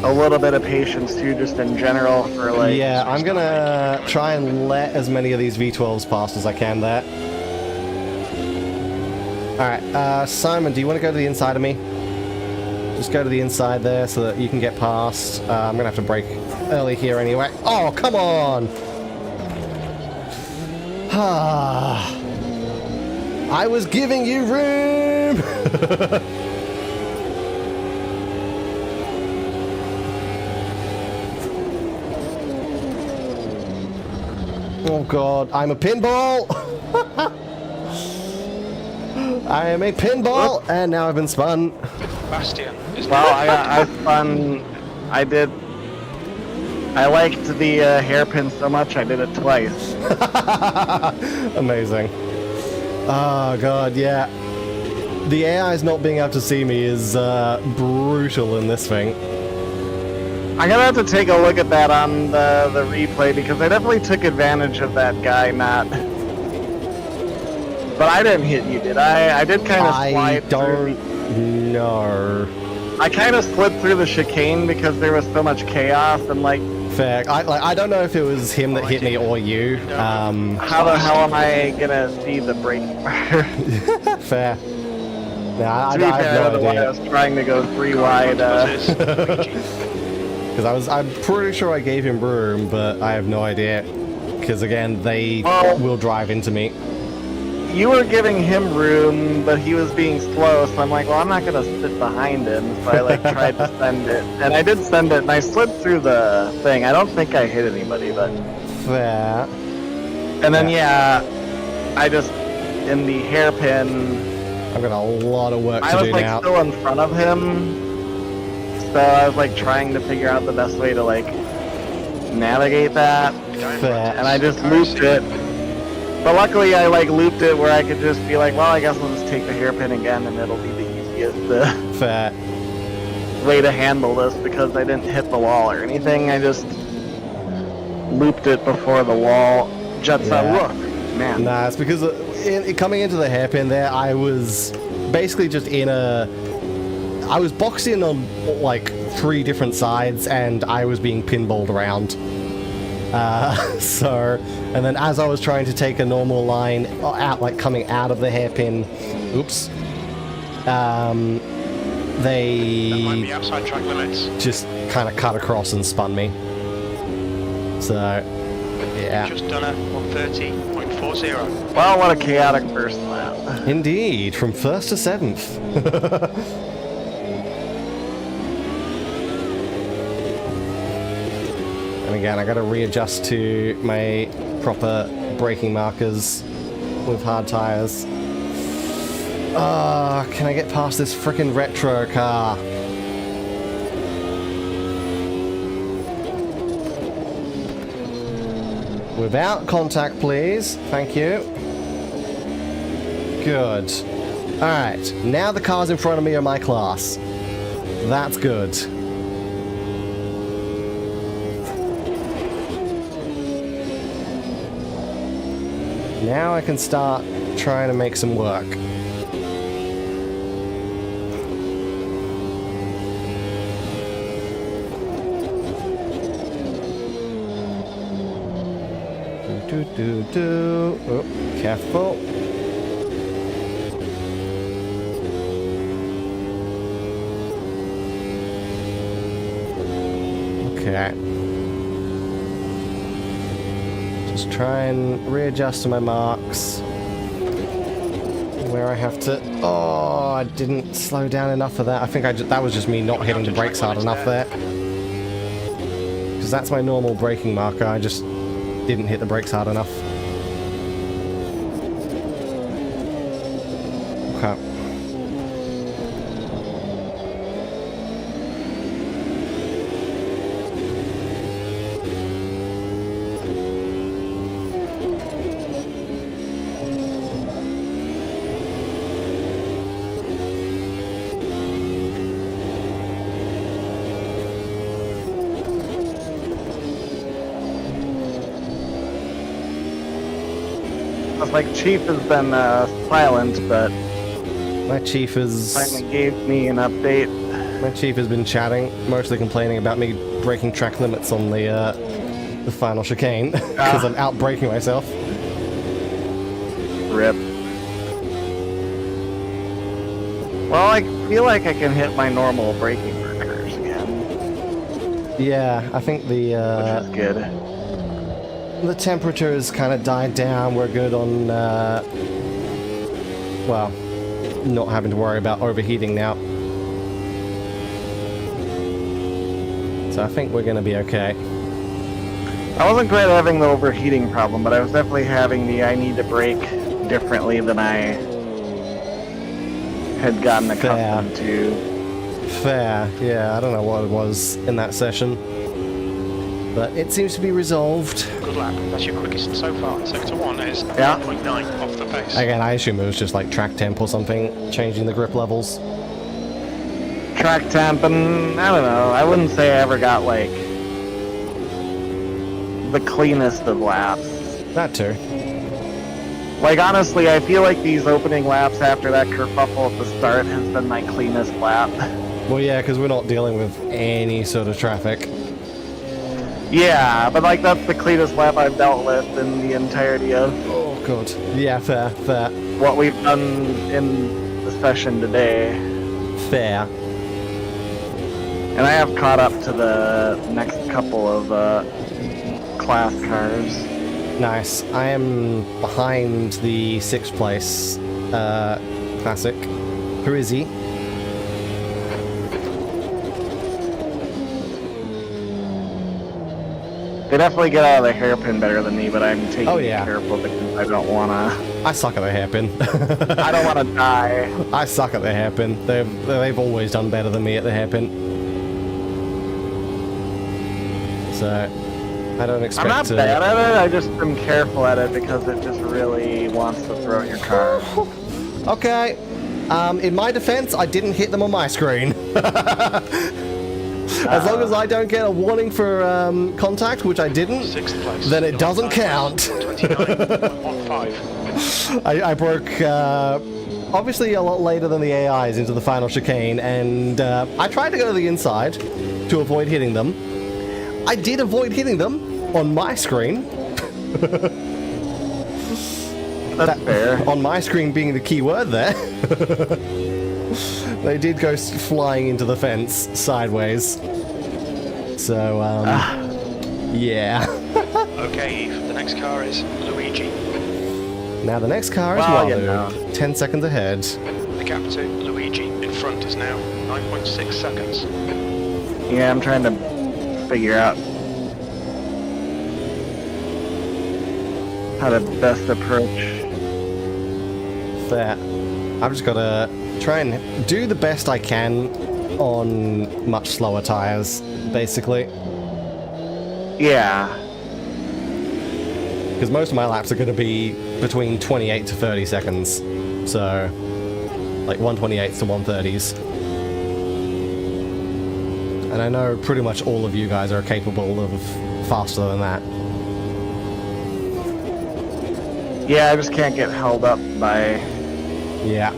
a little bit of patience too, just in general for like. Yeah, I'm gonna try and let as many of these V12s pass as I can there. Alright, Simon, do you want to go to the inside of me? Just go to the inside there so that you can get past. I'm gonna have to brake early here anyway. Oh, come on! I was giving you room! Oh god, I'm a pinball! I am a pinball, and now I've been spun. Bastion is Well, I spun. I liked the hairpin so much I did it twice. Amazing. Oh god, yeah. The AI's not being able to see me is brutal in this thing. I'm gonna have to take a look at that on the replay because I definitely took advantage of that guy not. But I didn't hit you, did I? I did kind of slide I through. don't know. I kind of slid through the chicane because there was so much chaos and like. Fair. I don't know if it was him that hit me or you. How the hell am I gonna see the brake marker? Fair. Nah, I To be have fair, no the one I idea. was trying to go 3 wide. Because I'm pretty sure I gave him room, but I have no idea. Because again, they will drive into me. You were giving him room, but he was being slow, so I'm like, well, I'm not gonna sit behind him. So I like tried to send it, and I did send it, and I slid through the thing. I don't think I hit anybody, but. Fair. And then yeah, I just in the hairpin. I've got a lot of work I to was do like now. still in front of him, so I was like trying to figure out the best way to like navigate that, Fair. and I just looped it. But luckily, I like looped it where I could just be like, well, I guess I'll just take the hairpin again, and it'll be the easiest Fair. way to handle this because I didn't hit the wall or anything. I just looped it before the wall juts out. Yeah. Look, man. Nah, it's because coming into the hairpin there, I was basically just in a... I was boxed in on like 3 different sides, and I was being pinballed around. And then as I was trying to take a normal line out, like coming out of the hairpin, oops, That might they be outside track limits. just kind of cut across and spun me. So, yeah. Just done a 130.40. Well, what a chaotic first lap. Indeed, from 1st to 7th. And again, I gotta readjust to my proper braking markers with hard tires. Can I get past this frickin' retro car? Without contact, please. Thank you. Good. Alright, now the cars in front of me are my class. That's good. Now I can start trying to make some work. Do. Oh, careful. Okay. Just try and readjust to my marks. Where I have to... Oh, I didn't slow down enough for that. I think that was just me not hitting the brakes hard enough there. Because that's my normal braking marker. I just didn't hit the brakes hard enough. Okay. Like Chief has been silent, but My chief is... finally gave me an update. My chief has been chatting, mostly complaining about me breaking track limits on the final chicane, because I'm out braking myself. Rip. Well, I feel like I can hit my normal braking markers again, Yeah, I think which is good. the temperature has kind of died down. We're good on, well, not having to worry about overheating now. So I think we're going to be okay. I wasn't quite having the overheating problem, but I was definitely having the I need to brake differently than I had gotten accustomed to. Fair. Yeah, I don't know what it was in that session. But it seems to be resolved. Good lap. That's your quickest so far. Sector 1 is Yeah. 9.9 off the pace. Again, I assume it was just like track temp or something, changing the grip levels. Track temp, and I don't know. I wouldn't say I ever got like the cleanest of laps. That too. Like honestly, I feel like these opening laps after that kerfuffle at the start has been my cleanest lap. Well, yeah, because we're not dealing with any sort of traffic. Yeah, but like that's the cleanest lap I've dealt with in the entirety of Oh, God. Yeah, fair, fair. what we've done in the session today. Fair. And I have caught up to the next couple of class cars. Nice. I am behind the 6th place classic. Who is he? They definitely get out of the hairpin better than me, but I'm taking Oh, it yeah. careful because I don't wanna. I suck at the hairpin. I don't wanna die. I suck at the hairpin. They've always done better than me at the hairpin. So, I don't expect I'm not to... bad at it. I just am careful at it because it just really wants to throw your car. Okay. In my defense, I didn't hit them on my screen. As long as I don't get a warning for contact, which I didn't, 6th place. then it doesn't count. 29.15. I broke, obviously a lot later than the AIs into the final chicane, and I tried to go to the inside to avoid hitting them. I did avoid hitting them on my screen. That's fair. On my screen being the key word there. They did go flying into the fence sideways. So, yeah. Okay, Eve. The next car is Luigi. Now the next car is Well, Walu, you know. 10 seconds ahead. The gap to Luigi in front is now 9.6 seconds. Yeah, I'm trying to figure out how to best approach. Fair. I've just got to try and do the best I can on much slower tires, basically. Yeah. Because most of my laps are going to be between 28 to 30 seconds. So, like 128s to 130s. And I know pretty much all of you guys are capable of faster than that. Yeah, I just can't get held up by. Yeah.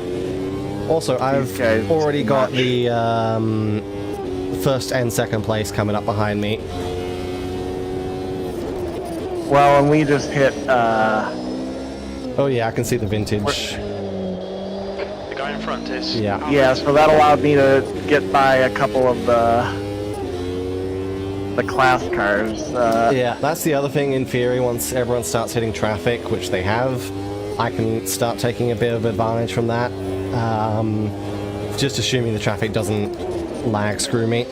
Also, I've guys already too got much. the first and second place coming up behind me. Well, and we just hit. Oh yeah, I can see the vintage. The guy in front is... Yeah. Yeah, so that allowed me to get by a couple of the class cars. Yeah, that's the other thing in theory. Once everyone starts hitting traffic, which they have, I can start taking a bit of advantage from that. Just assuming the traffic doesn't lag screw me.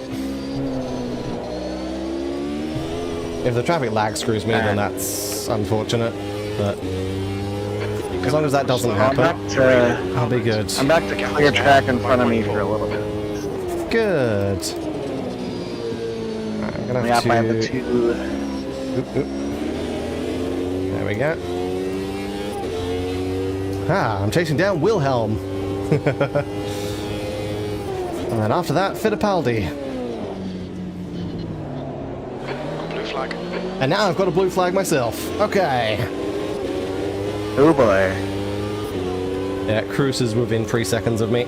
If the traffic lag screws me, then that's unfortunate. But as long as that doesn't happen, I'll be good. I'm back to clear track in front of me for a little bit. Good. Right, I'm gonna Yeah, have by the to. two. Oop, oop. There we go. Ah, I'm chasing down Wilhelm. And then after that, Fittipaldi. Blue flag. And now I've got a blue flag myself. Okay. Oh boy. Yeah, Cruz is within 3 seconds of me.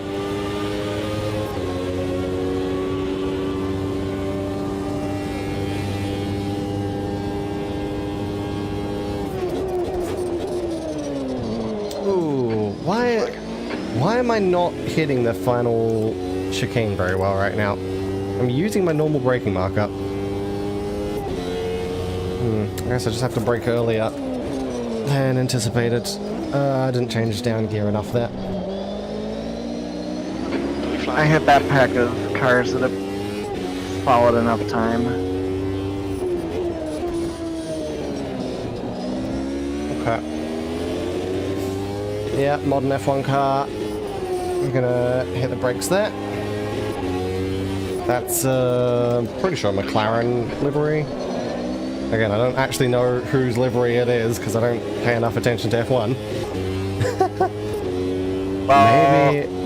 Ooh, why am I not hitting the final chicane very well right now? I'm using my normal braking marker. I guess I just have to brake earlier than anticipated. I didn't change down gear enough there. Blue flag. I hit that pack of cars that have followed enough time. Okay. Yeah, modern F1 car. I'm gonna hit the brakes there. That's pretty sure McLaren livery. Again, I don't actually know whose livery it is because I don't pay enough attention to F1.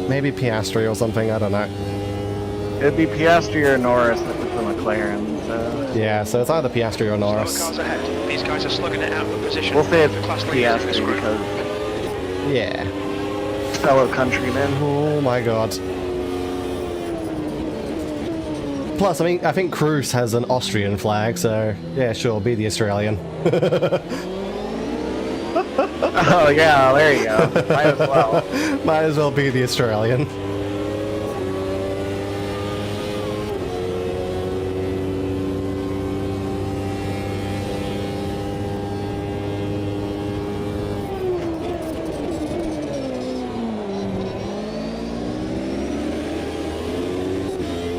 Maybe Piastri or something, I don't know. It'd be Piastri or Norris if it's a McLaren, so... Yeah, so it's either Piastri or Norris. Cars ahead. These guys are slugging it out of position. We'll say it's Class leader in this Piastri group. because Yeah. fellow countrymen. Oh my god. Plus, I think Cruz has an Austrian flag, so yeah, sure, be the Australian. Oh yeah, there you go. Might as well. Might as well be the Australian.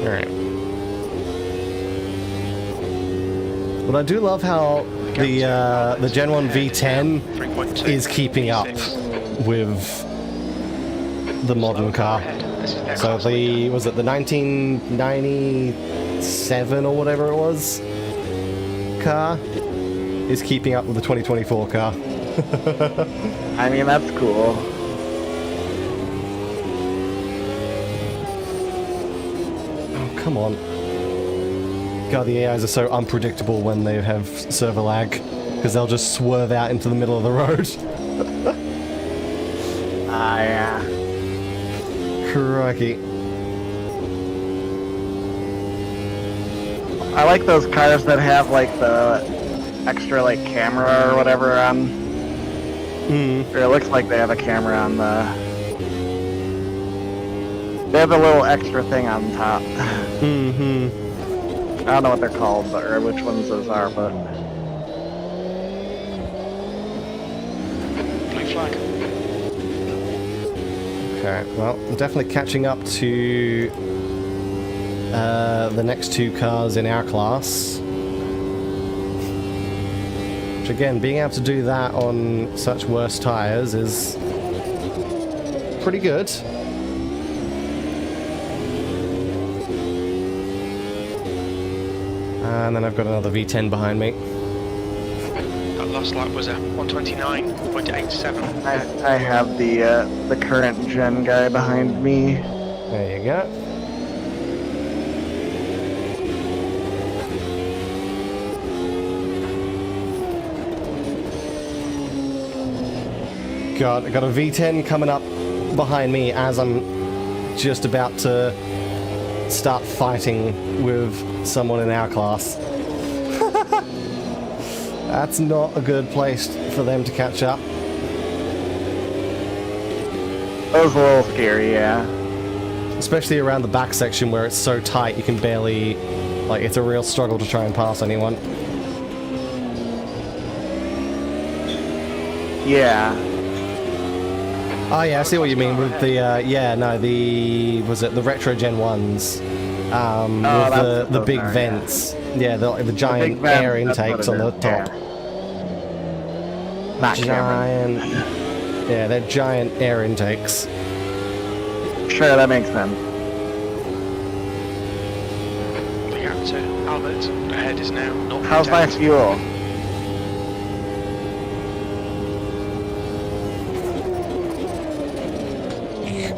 Alright. But I do love how the Gen 1 V10 is keeping up with the modern car. So was it the 1997 or whatever it was car is keeping up with the 2024 car. I mean, that's cool. Oh, come on. God, the AIs are so unpredictable when they have server lag, because they'll just swerve out into the middle of the road. Yeah. Crikey. I like those cars that have, like, the extra, like, camera or whatever on... Or it looks like they have a camera on the... They have a little extra thing on top. I don't know what they're called, or which ones those are, but... Blue flag. Okay, well, I'm definitely catching up to the next two cars in our class. Which again, being able to do that on such worse tyres is pretty good. And then I've got another V10 behind me. That last lap was a 129.87. I have the current gen guy behind me. There you go. God, I got a V10 coming up behind me as I'm just about to start fighting with someone in our class. That's not a good place for them to catch up. That was a little scary, yeah. Especially around the back section where it's so tight you can barely... Like, it's a real struggle to try and pass anyone. Yeah. Oh yeah, I see what you mean with the, was it the Retro Gen 1s? With the big vents. Yeah, the giant vents, air that's what intakes it on the is, top. yeah. Not Cameron. Yeah, they're giant air intakes. Sure, that makes sense. The gap to Albert ahead is now 0.8. How's my fuel?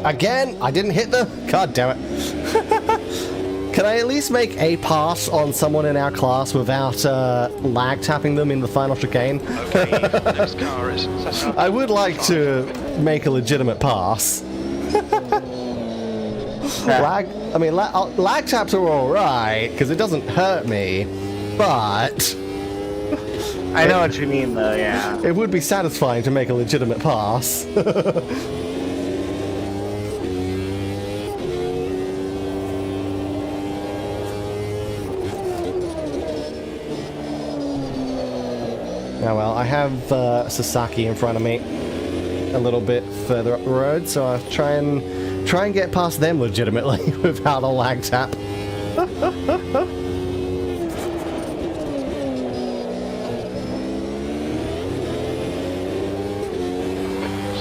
Again, I didn't hit the... God damn it. Can I at least make a pass on someone in our class without lag tapping them in the final chicane? Okay, next car is set up. I would like to make a legitimate pass. Lag taps are alright, because it doesn't hurt me, but... I know what you mean, though, yeah. It would be satisfying to make a legitimate pass. Now, well, I have Sasaki in front of me a little bit further up the road, so I'll try and get past them legitimately without a lag tap.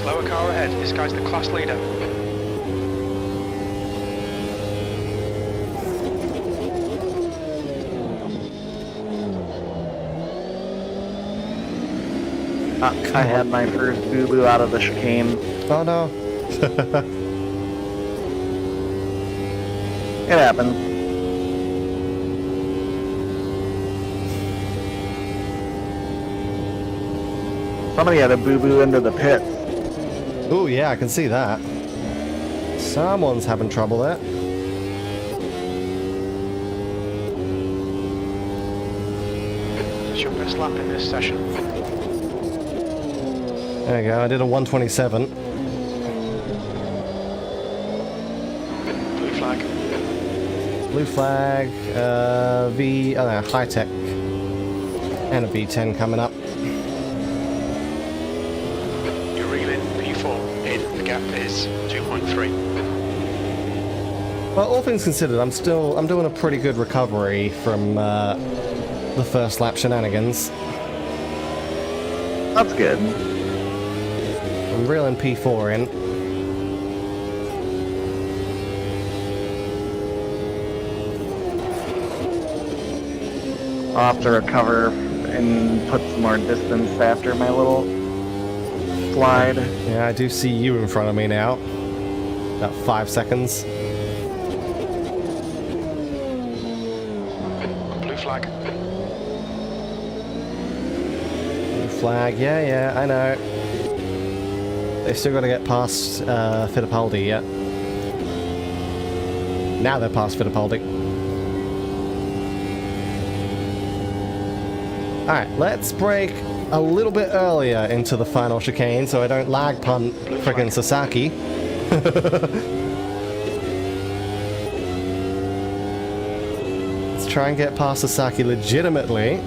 Slower car ahead. This guy's the class leader. I had my first boo-boo out of the chicane. Oh no. It happens. Somebody had a boo-boo into the pit. Oh yeah, I can see that. Someone's having trouble there. It's your best lap in this session. There you go, I did a 127. Blue flag. Blue flag, high tech. And a V10 coming up. You're reeling P4 in. The gap is 2.3. Well, all things considered, I'm doing a pretty good recovery from the first lap shenanigans. That's good. I'm reeling P4 in. I'll have to recover and put some more distance after my little slide. Yeah, I do see you in front of me now. About 5 seconds. Blue flag. Blue flag, yeah, I know. They've still got to get past Fittipaldi yet. Now they're past Fittipaldi. Alright, let's brake a little bit earlier into the final chicane so I don't lag punt frickin' Sasaki. Let's try and get past Sasaki legitimately.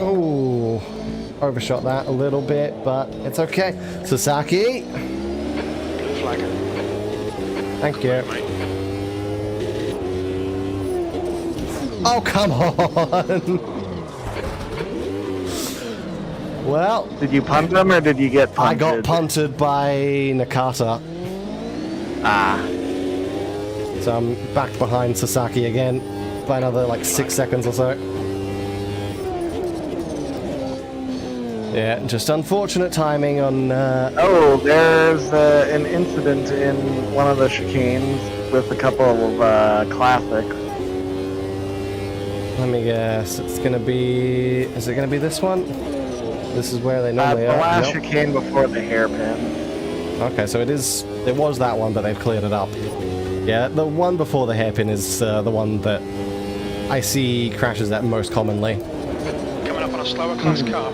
Oh, overshot that a little bit, but it's okay. Sasaki, Blue flag. thank you. Oh, come on! Well, Did you punt them or did you get punted? I got punted by Nakata, Ah, so I'm back behind Sasaki again by another like 6 seconds or so. Yeah, just unfortunate timing on... oh, there's an incident in one of the chicanes with a couple of classics. Let me guess, it's gonna be... Is it gonna be this one? This is where they normally The are. last Nope. chicane before the hairpin. Okay, so it was that one, but they've cleared it up. Yeah, the one before the hairpin is the one that I see crashes at most commonly. Coming up on a slower class car.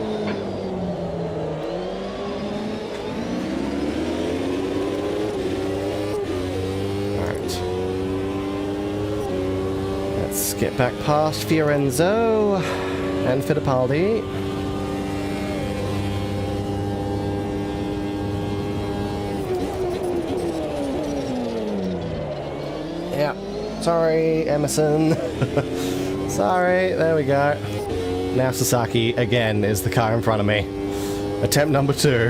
Alright. Let's get back past Fiorenzo and Fittipaldi. Yeah. Sorry, Emerson. Sorry, there we go. Now Sasaki, again, is the car in front of me. Attempt number 2.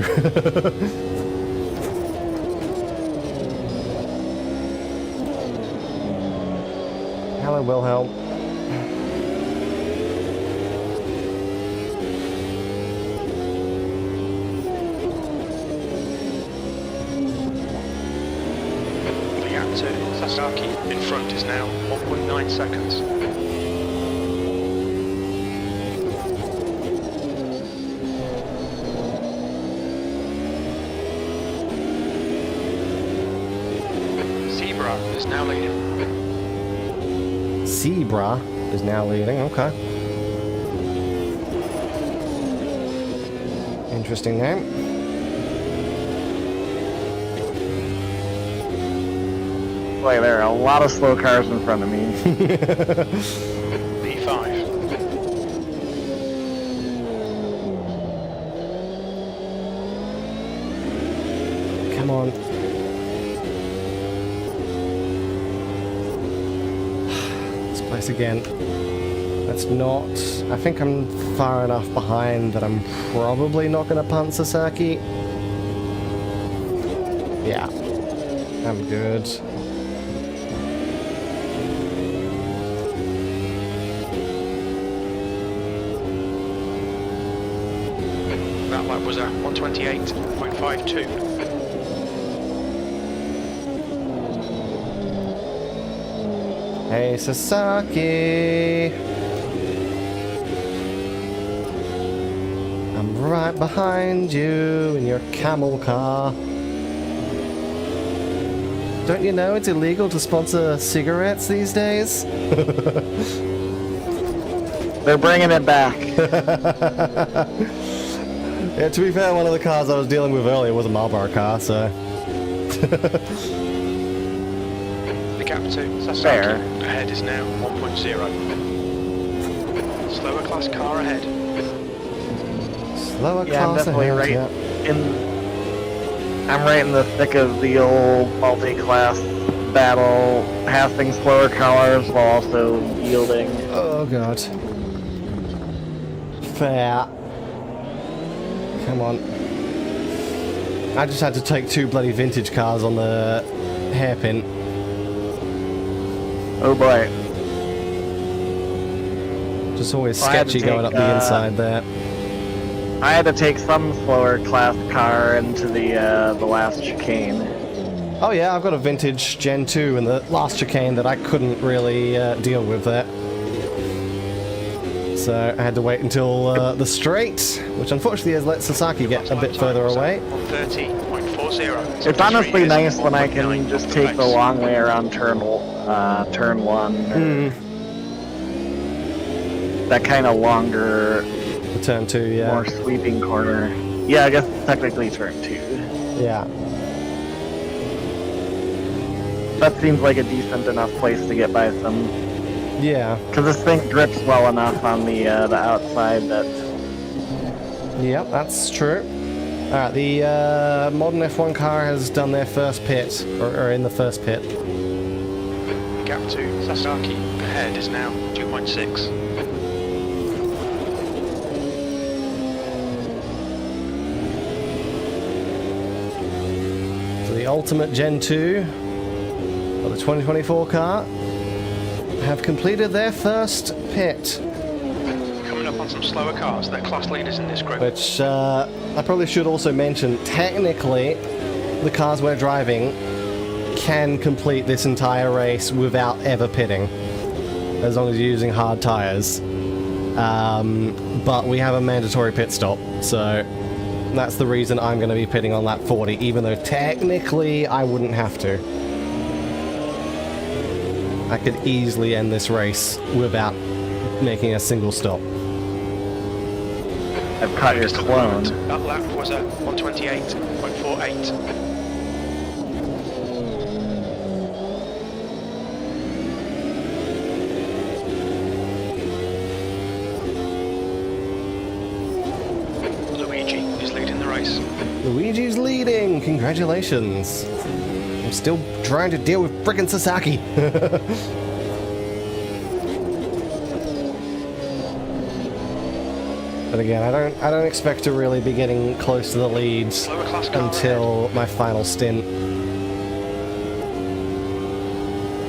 Hello, Wilhelm. The gap to Sasaki in front is now 1.9 seconds. Zebra is now leading. Zebra is now leading, okay. Interesting name. Boy, there are a lot of slow cars in front of me. B5. Come on. This place again. That's not... I think I'm far enough behind that I'm probably not going to punt Sasaki. Yeah. I'm good. lap was a 128.52. Hey, Sasaki. I'm right behind you in your camel car. Don't you know it's illegal to sponsor cigarettes these days? They're bringing it back. Yeah, to be fair, one of the cars I was dealing with earlier was a Marlboro car, so... The gap to Sasaki Fair. ahead is now 1.0. Slower class car ahead. Slower Yeah, I'm class definitely ahead, right yeah. I'm right in the thick of the old multi-class battle, passing slower cars while also yielding. Oh god. Fair. Come on. I just had to take 2 bloody vintage cars on the hairpin. Oh boy. Just always Well, I had to sketchy going up take, the inside there. I had to take some slower class car into the last chicane. Oh yeah, I've got a vintage Gen 2 in the last chicane that I couldn't really deal with there. So I had to wait until the straight, which unfortunately has let Sasaki get a bit further away. 130.40. It's honestly nice when I can just take the long way around turn 1. That kind of longer, The turn 2, yeah. more sweeping corner. Yeah, I guess technically turn 2. Yeah. That seems like a decent enough place to get by some. Yeah. Because this thing grips well enough on the outside that... Yep, that's true. Alright, the modern F1 car has done their first pit, or in the first pit. Gap to Sasaki ahead is now 2.6. So the ultimate Gen 2 of the 2024 car have completed their first pit. Coming up on some slower cars, they're class leaders in this group. Which I probably should also mention, technically, the cars we're driving can complete this entire race without ever pitting, as long as you're using hard tires. But we have a mandatory pit stop, so that's the reason I'm going to be pitting on lap 40, even though technically I wouldn't have to. I could easily end this race without making a single stop. I've caught your clone. That lap was a 128.48. Luigi is leading the race. Luigi's leading! Congratulations! I'm still trying to deal with frickin' Sasaki! But again, I don't expect to really be getting close to the leads until my final stint.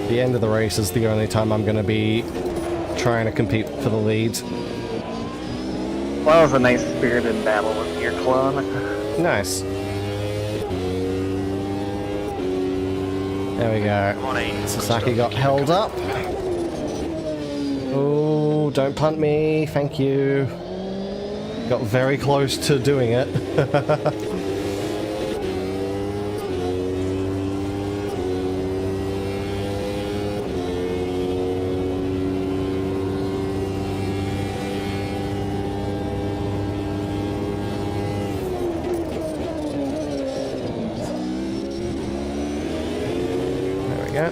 The end of the race is the only time I'm going to be trying to compete for the lead. Well, that was a nice spirited battle with your clone. Nice. There we go. Sasaki got held up. Oh, don't punt me. Thank you. Got very close to doing it. There we go.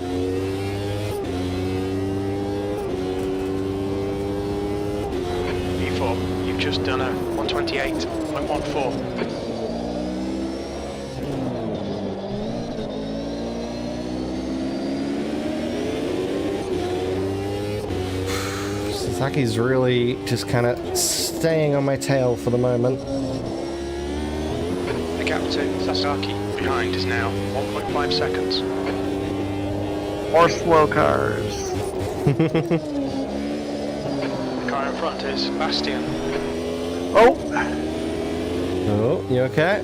P4, you've just done a 128.14. Sasaki's really just kind of staying on my tail for the moment. The gap to Sasaki behind is now 1.5 seconds. More slow cars. The car in front is Bastian. Oh! Oh, you okay?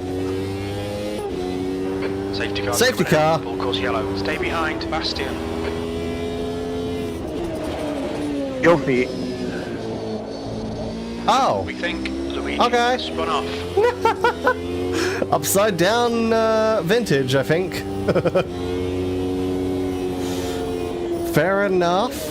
Safety car. Safety car. Ball course yellow. Stay behind. Bastion. Guilty. Oh, We think Luigi Okay. spun off. upside down vintage, I think. Fair enough.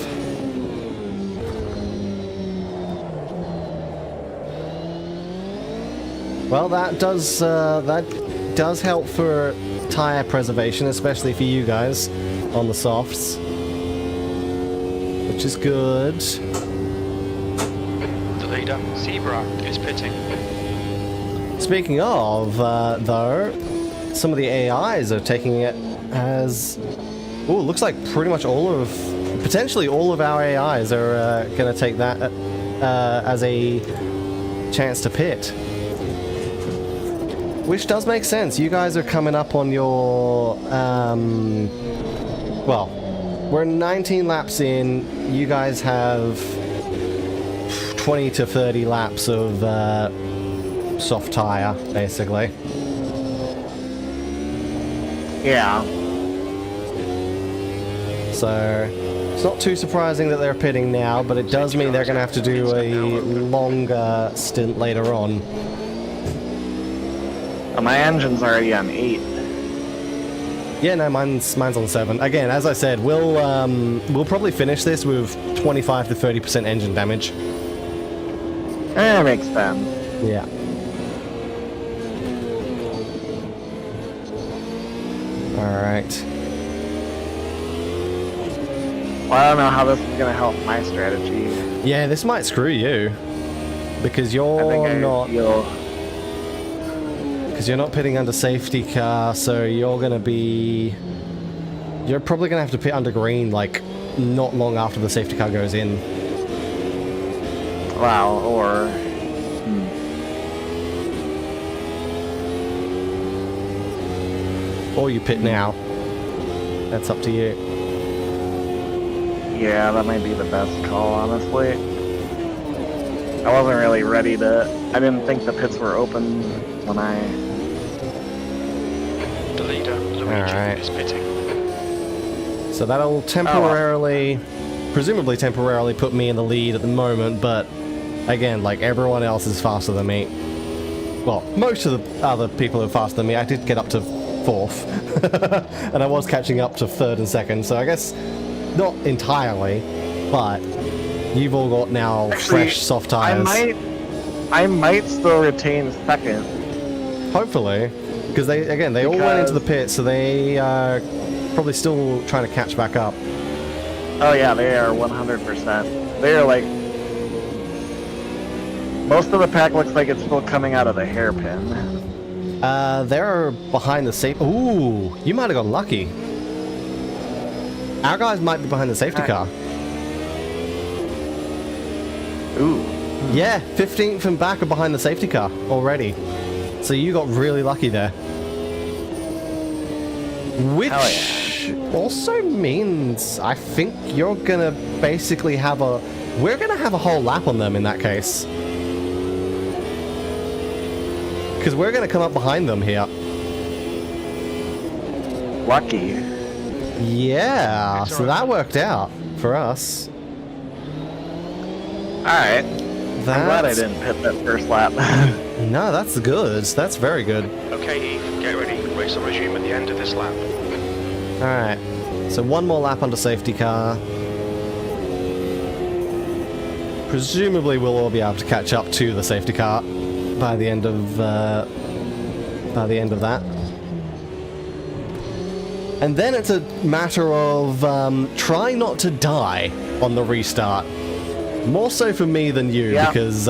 Well, that does help for tire preservation, especially for you guys on the softs, which is good. The leader, Zebra, is pitting. Speaking of, though, some of the AIs are taking it as... Ooh, looks like pretty much potentially all of our AIs are going to take that as a chance to pit. Which does make sense. You guys are coming up on your... well, we're 19 laps in. You guys have 20 to 30 laps of soft tire, basically. Yeah. So it's not too surprising that they're pitting now, but it does mean they're going to have to do a longer stint later on. My engine's already on 8. Yeah, no, mine's on 7. Again, as I said, we'll probably finish this with 25 to 30% engine damage. Makes sense. Yeah. All right. Well, I don't know how this is gonna help my strategy. Yeah, this might screw you because I think you're not pitting under safety car, so you're probably gonna have to pit under green like not long after the safety car goes in. Wow, or Or you pit now. That's up to you. yeah, that might be the best call, honestly. I wasn't really ready to. I didn't think the pits were open when I. The leader, Luigi, is pitting. So that'll temporarily, presumably temporarily, put me in the lead at the moment, but again, like everyone else is faster than me. Well, most of the other people are faster than me. I did get up to 4th, and I was catching up to 3rd and 2nd, so I guess not entirely, but you've all got now fresh soft tires. I might still retain 2nd. Hopefully, because they all went into the pit, so they are probably still trying to catch back up. Oh yeah, they are 100%. They are like. Most of the pack looks like it's still coming out of the hairpin. They're behind the safety. Ooh, you might have gotten lucky. Our guys might be behind the safety car. Ooh. Yeah, 15th and back are behind the safety car already. So you got really lucky there. Which also means I think you're gonna basically have we're gonna have a whole lap on them in that case. Because we're going to come up behind them here. Lucky. Yeah, so that worked out for us. Alright. I'm glad I didn't hit that first lap. No, that's good. That's very good. Okay, Eve, get ready. Race will resume at the end of this lap. Alright, so one more lap under safety car. Presumably we'll all be able to catch up to the safety car by the end of that. And then it's a matter of trying not to die on the restart. More so for me than you, because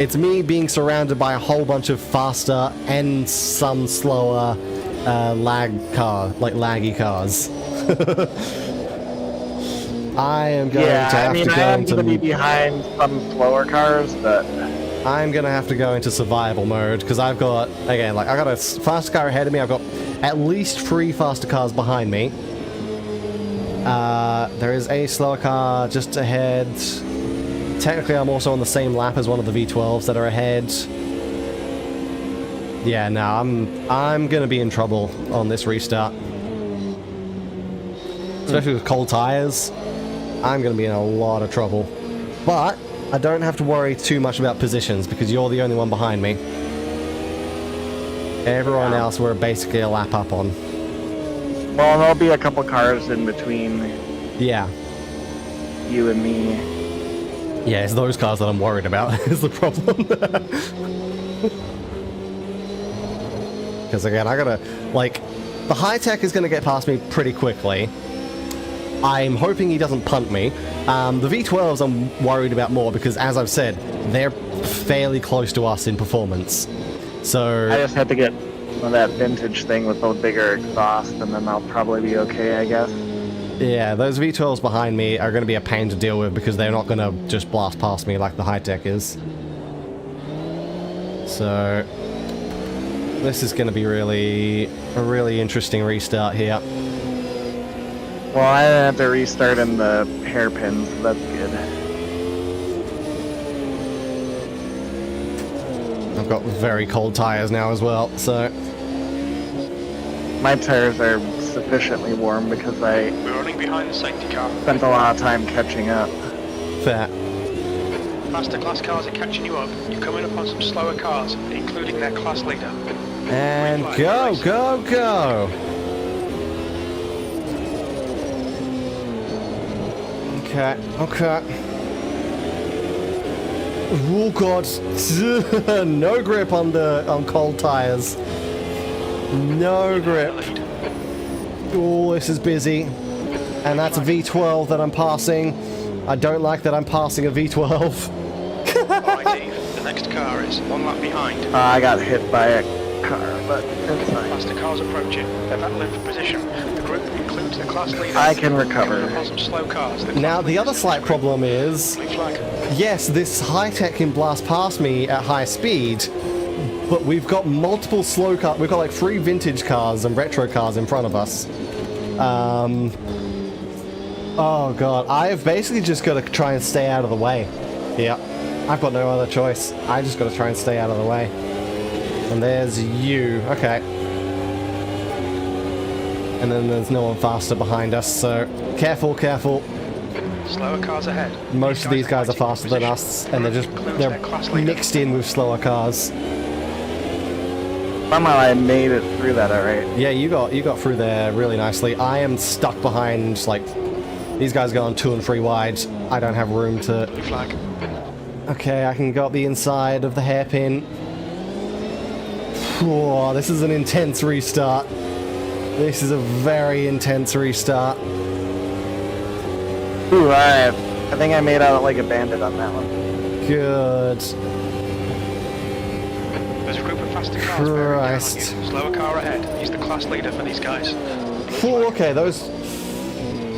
it's me being surrounded by a whole bunch of faster and some slower laggy cars. I am going to have to go I am into... going to be behind some slower cars, but... I'm going to have to go into survival mode, because I've got, again, like, I got a fast car ahead of me, I've got at least 3 faster cars behind me. There is a slower car just ahead. Technically, I'm also on the same lap as one of the V12s that are ahead. Yeah, no, I'm gonna be in trouble on this restart. Especially with cold tires, I'm gonna be in a lot of trouble. But I don't have to worry too much about positions because you're the only one behind me. Everyone else we're basically a lap up on. Well, there'll be a couple cars in between Yeah. you and me. Yeah, it's those cars that I'm worried about is the problem. Because again, I gotta, like, the high tech is gonna get past me pretty quickly. I'm hoping he doesn't punt me. The V12s I'm worried about more because, as I've said, they're fairly close to us in performance. So I just had to get that vintage thing with the bigger exhaust, and then I'll probably be okay, I guess. yeah, those V12s behind me are going to be a pain to deal with because they're not going to just blast past me like the high tech is. So this is going to be a really interesting restart here. Well, I had to restart in the hairpins, so that's good. I've got very cold tires now as well, so My tires are sufficiently warm because I We're running behind the safety car. spent a lot of time catching up. fair. Faster class cars are catching you up. You're coming up on some slower cars, including their class leader. And go, go, go! Okay, okay. Oh god, no grip on cold tires. No grip. Oh, this is busy. And that's a V12 that I'm passing. I don't like that I'm passing a V12. Alright, Dave, the next car is one lap behind. I got hit by a car, but it's fine. Faster cars approaching. They're battling for position. The group includes the class leader. I can recover. Coming up on some slow cars. Now, the other slight problem is, Blue flag. yes, this high-tech can blast past me at high speed, but we've got multiple slow cars. We've got like 3 vintage cars and retro cars in front of us. Oh god, I've basically just got to try and stay out of the way. Yeah, I've got no other choice. I just got to try and stay out of the way. And there's you. Okay. And then there's no one faster behind us, so careful, careful. Slower cars ahead. Most of these guys are faster than us, and they're mixed in with slower cars. Somehow I made it through that alright. Yeah, you got through there really nicely. I am stuck behind, like, these guys going 2 and 3 wide. I don't have room to... Blue flag. Okay, I can go up the inside of the hairpin. Whoa, this is an intense restart. This is a very intense restart. Ooh, alright. I think I made out like a bandit on that one. Good. There's a group of faster cars bearing down on Christ. you. Slower car ahead. He's the class leader for these guys. Whew, okay, those...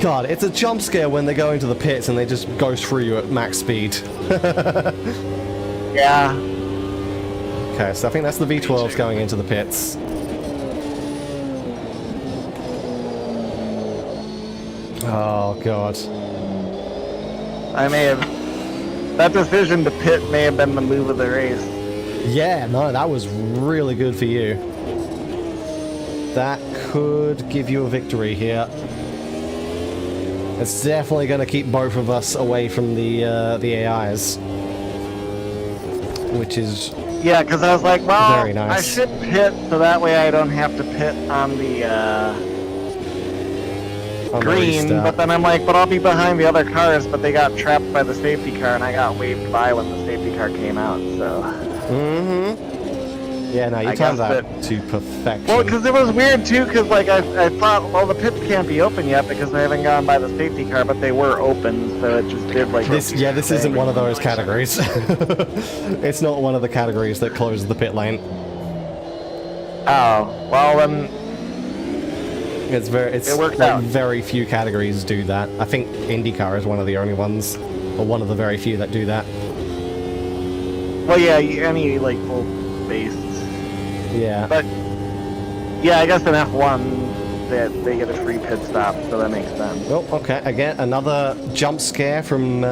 God, it's a jump scare when they go into the pits and they just go through you at max speed. Yeah. Okay, so I think that's the V12s going into the pits. Oh, God. I may have... That decision to pit may have been the move of the race. Yeah, no, that was really good for you. That could give you a victory here. It's definitely going to keep both of us away from the AIs. Which is... Yeah, because I was like, well, Very nice. I should pit so that way I don't have to pit on the on the green. restart. But then I'm like, but I'll be behind the other cars, but they got trapped by the safety car and I got waved by when the safety car came out, so... Mm-hmm. Yeah, no, you I timed guess that to perfection. Well, because it was weird too, because like I thought, well, the pits can't be open yet because I haven't gone by the safety car, but they were open, so it just did like this isn't one of those categories. It's not one of the categories that closes the pit lane. Oh, well then, It worked like out. very few categories do that. I think IndyCar is one of the only ones, or one of the very few that do that. well, yeah, any like full base, Yeah. but yeah, I guess in F1 they get a free pit stop, so that makes sense. Oh, okay. Again, another jump scare from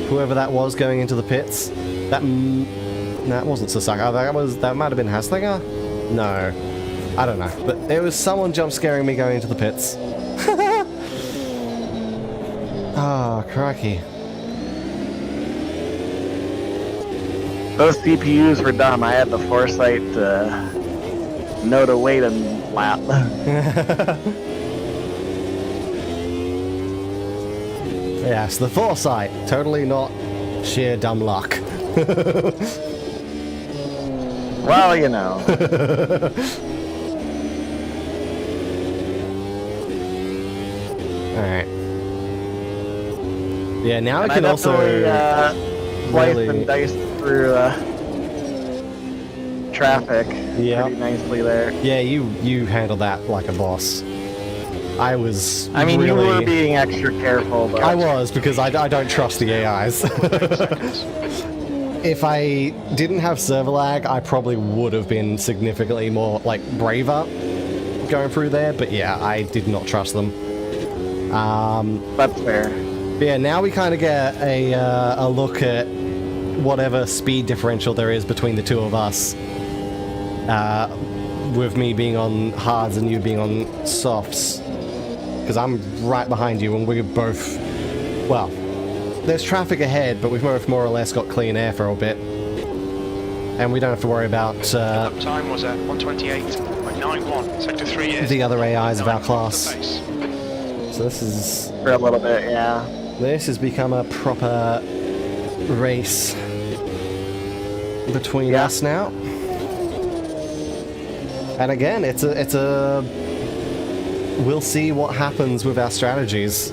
whoever that was going into the pits. That No, it wasn't Sasaka. That might have been Haslinger? No. I don't know. But it was someone jump scaring me going into the pits. Ah, crikey. Those CPUs were dumb. I had the foresight to know to wait and lap. Yes, the foresight. Totally not sheer dumb luck. Well, you know. Alright. Yeah, now And I can also... slice really- and dice through traffic Yeah. pretty nicely there. Yeah, you handled that like a boss. I was I mean, really... you were being extra careful, but... I was, because I don't trust the AIs. 8 seconds. If I didn't have server lag, I probably would have been significantly more, like, braver going through there, but yeah, I did not trust them. That's fair. But yeah, now we kind of get a look at whatever speed differential there is between the two of us. With me being on hards and you being on softs. Because I'm right behind you and we're both... Well, there's traffic ahead, but we've both more or less got clean air for a bit. And we don't have to worry about Lap time was at 128.91. Sector 3 is the other AIs of our 9 class. off the pace. So this is... For a little bit, yeah. This has become a proper race between Yeah. us now. And again, it's a we'll see what happens with our strategies.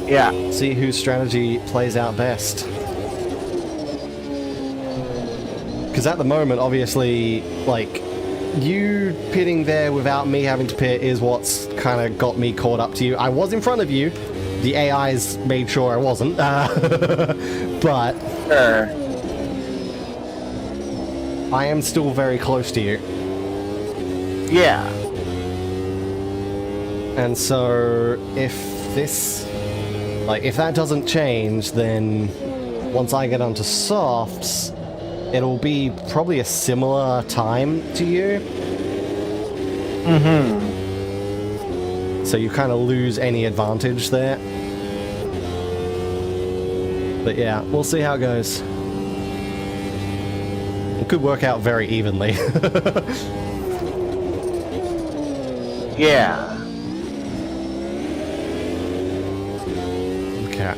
Yeah. See whose strategy plays out best. Because at the moment, obviously, like, you pitting there without me having to pit is what's kind of got me caught up to you. I was in front of you. The AIs made sure I wasn't. But Sure. I am still very close to you. Yeah. And so if this... Like, if that doesn't change, then once I get onto softs, it'll be probably a similar time to you. Mm-hmm. So you kind of lose any advantage there. But yeah, we'll see how it goes. It could work out very evenly. Yeah. Okay.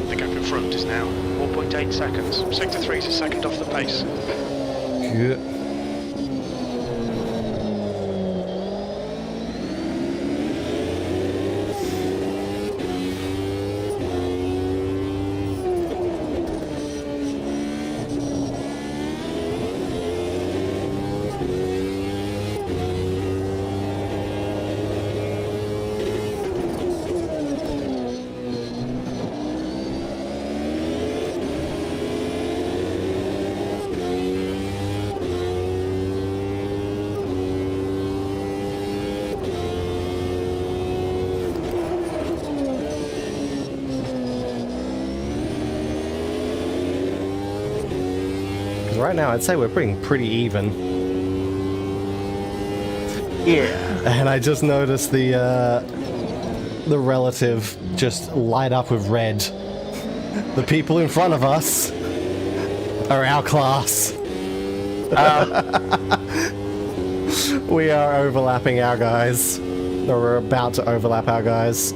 The gap in front is now 4.8 seconds. Sector 3 is a second off the pace. Good. Right now, I'd say we're pretty even. Yeah. And I just noticed the relative just light up with red. The people in front of us are our class. We are overlapping our guys. Or we're about to overlap our guys.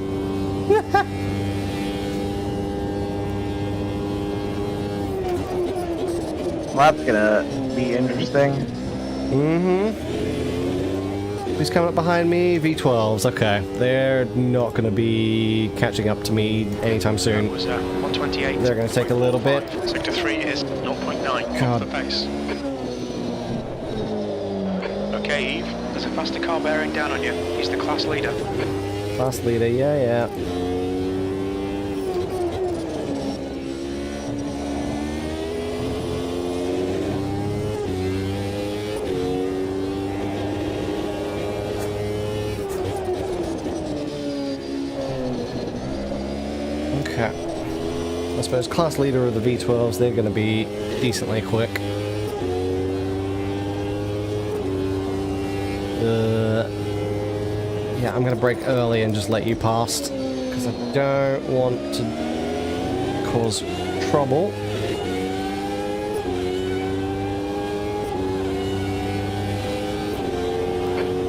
Well, that's gonna be interesting. Mm-hmm. Who's coming up behind me? V12s. Okay. They're not going to be catching up to me anytime That soon. was 128. They're gonna take a little bit. Sector 3 is 0.9 God. off the pace. Okay, Eve, there's a faster car bearing down on you. He's the class leader. Class leader, yeah. Okay. I suppose class leader of the V12s, they're going to be decently quick. Yeah, I'm going to brake early and just let you past, because I don't want to cause trouble.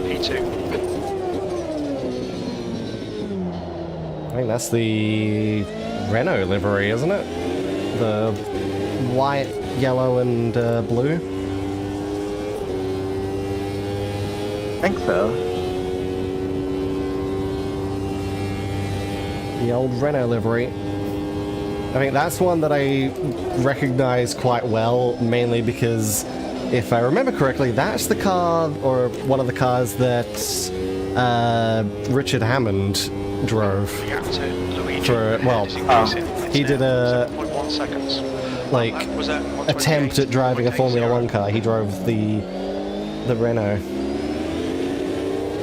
P2. I think that's the Renault livery, isn't it? The white, yellow, and blue. I think so. The old Renault livery. I think that's one that I recognize quite well, mainly because, if I remember correctly, that's the car, or one of the cars that Richard Hammond drove. Reactor, Luigi. For, well, he did a 7.1 seconds. like Was that attempt at driving a Formula 1 car. He drove the Renault.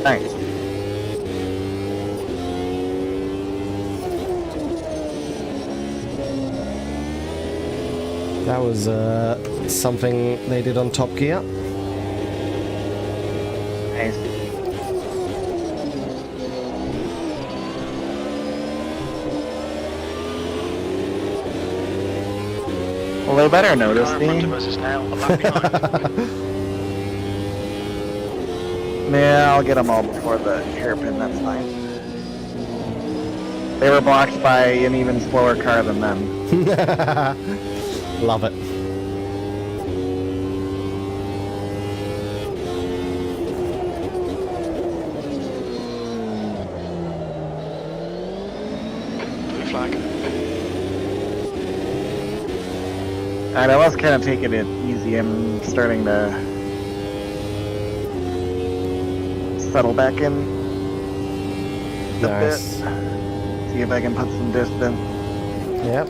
Nice. That was something they did on Top Gear. Nice. Well, they better notice Car in front me. of us is now a lap behind. Yeah, I'll get them all before the hairpin, that's fine. They were blocked by an even slower car than them. Love it. Blue flag. Alright, I was kind of taking it easy. I'm starting to settle back in a Nice. bit. See if I can put some distance. Yep.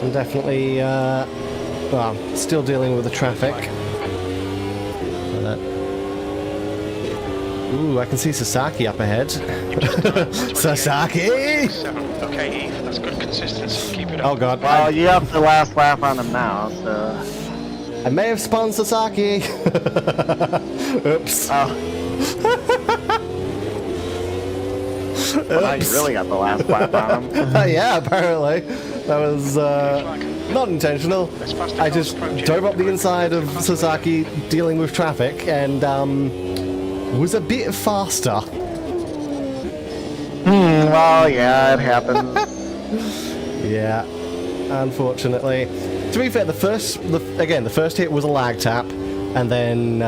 I'm definitely, well, still dealing with the traffic. Ooh, I can see Sasaki up ahead. Sasaki! 7. Okay, Eve, that's good consistency. Keep it up. Oh god. Well, you have the last lap on them now, so... I may have spun Sasaki. Oops. Oh. Well, now you Oops. really got the last lap on them. Yeah, apparently. That was not intentional. Let's pass the I cars just approaching. dove up the inside of Sasaki dealing with traffic and was a bit faster. Well, yeah, it happens. Yeah, unfortunately. To be fair, the first hit was a lag tap, and then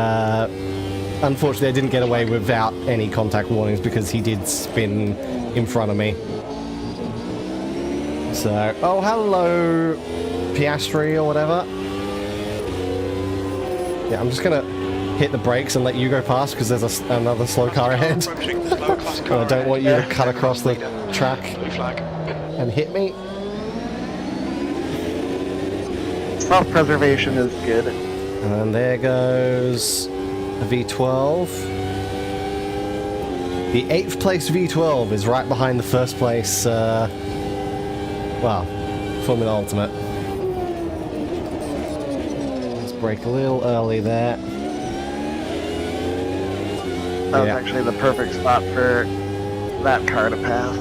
unfortunately I didn't get away without any contact warnings because he did spin in front of me. So, oh hello, Piastri or whatever. Yeah, I'm just gonna hit the brakes and let you go past because there's another slow car ahead. Approaching, lower class And car I don't want you to ahead. cut across the track Blue flag. and hit me. Self-preservation is good. And there goes a V12. The 8th place V12 is right behind the first place, well, Formula Ultimate. Let's brake a little early there. That was Yeah. actually the perfect spot for that car to pass.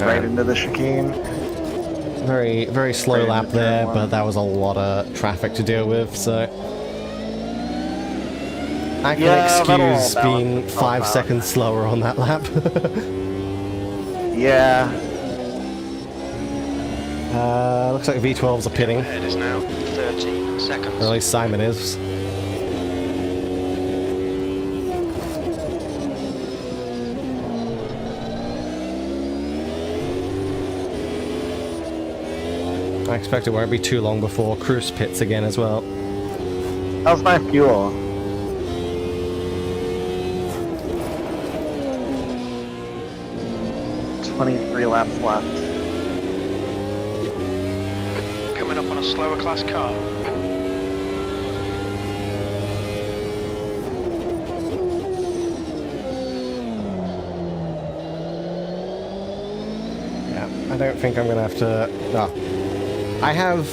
Right into the chicane. Very, very slow Right lap into turn there, one. but that was a lot of traffic to deal with, so... I can Yeah, that'll excuse balance being itself 5 out. seconds slower on that lap. Yeah. Looks like V12s are pitting. Ahead is now 13 seconds. Or at least Simon is. I expect it won't be too long before Cruz pits again as well. How's my fuel? "23 laps left." Coming up on a slower class car. I don't think I'm going to have to... No. I have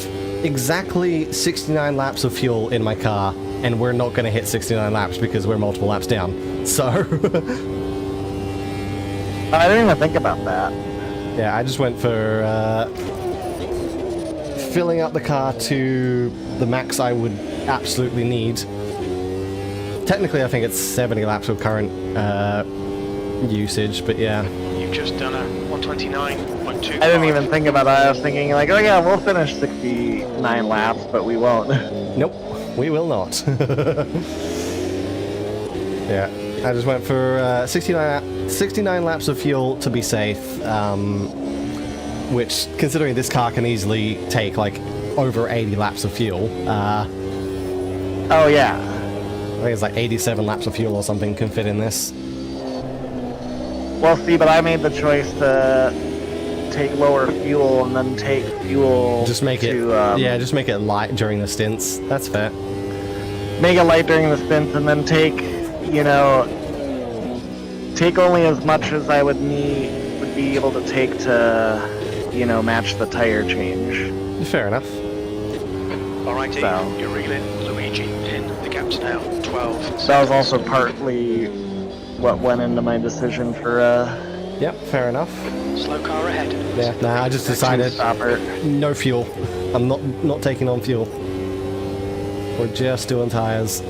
exactly 69 laps of fuel in my car, and we're not going to hit 69 laps because we're multiple laps down. So... I didn't even think about that. Yeah, I just went for filling up the car to the max I would absolutely need. Technically, I think it's 70 laps of current usage, but yeah. You've just done a 129.2. I didn't even think about that. I was thinking like, oh yeah, we'll finish 69 laps, but we won't. Nope, we will not. Yeah, I just went for 69 laps of fuel to be safe, which, considering this car can easily take like over 80 laps of fuel, Oh yeah. I think it's like 87 laps of fuel or something can fit in this. Well, see, but I made the choice to take lower fuel and then take fuel. Just make it, to, yeah, just make it light during the stints. That's fair. Make it light during the stints and then take, you know, take only as much as I would be able to take to, you know, match the tire change. Fair enough. Alrighty, So. you're reeling Luigi in. The gap's now 12. That was also partly what went into my decision for Yep, fair enough. Slow car ahead. Yeah, nah, I just decided stopper. no fuel. I'm not taking on fuel. We're just doing tires.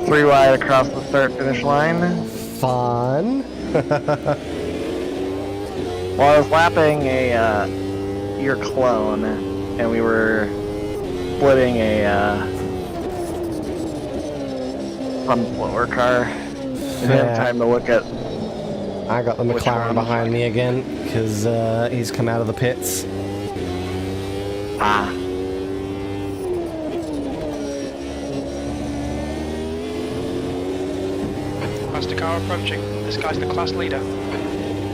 Three wide across the start finish line. Fun. Well, I was lapping your clone, and we were splitting a sunflower car. Didn't have time to look at. I got the Which McLaren one? behind me again because he's come out of the pits. Ah. Faster car approaching. This guy's the class leader.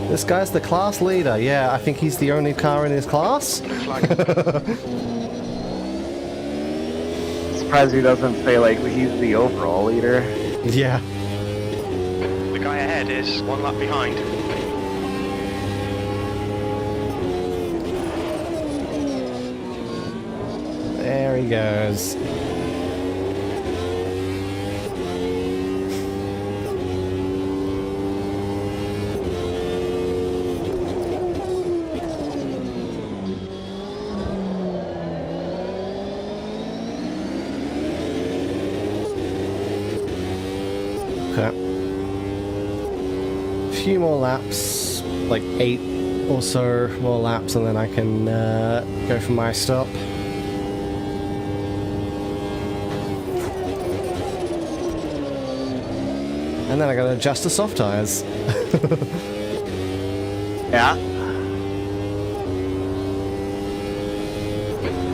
This guy's the class leader. Yeah, I think he's the only car in his class. Blue flag. Surprised he doesn't say like he's the overall leader. Yeah. The guy ahead is one lap behind. There he goes. Okay. A few more laps, like 8 or so more laps, and then I can go for my stop. And then I gotta adjust the soft tires. Yeah.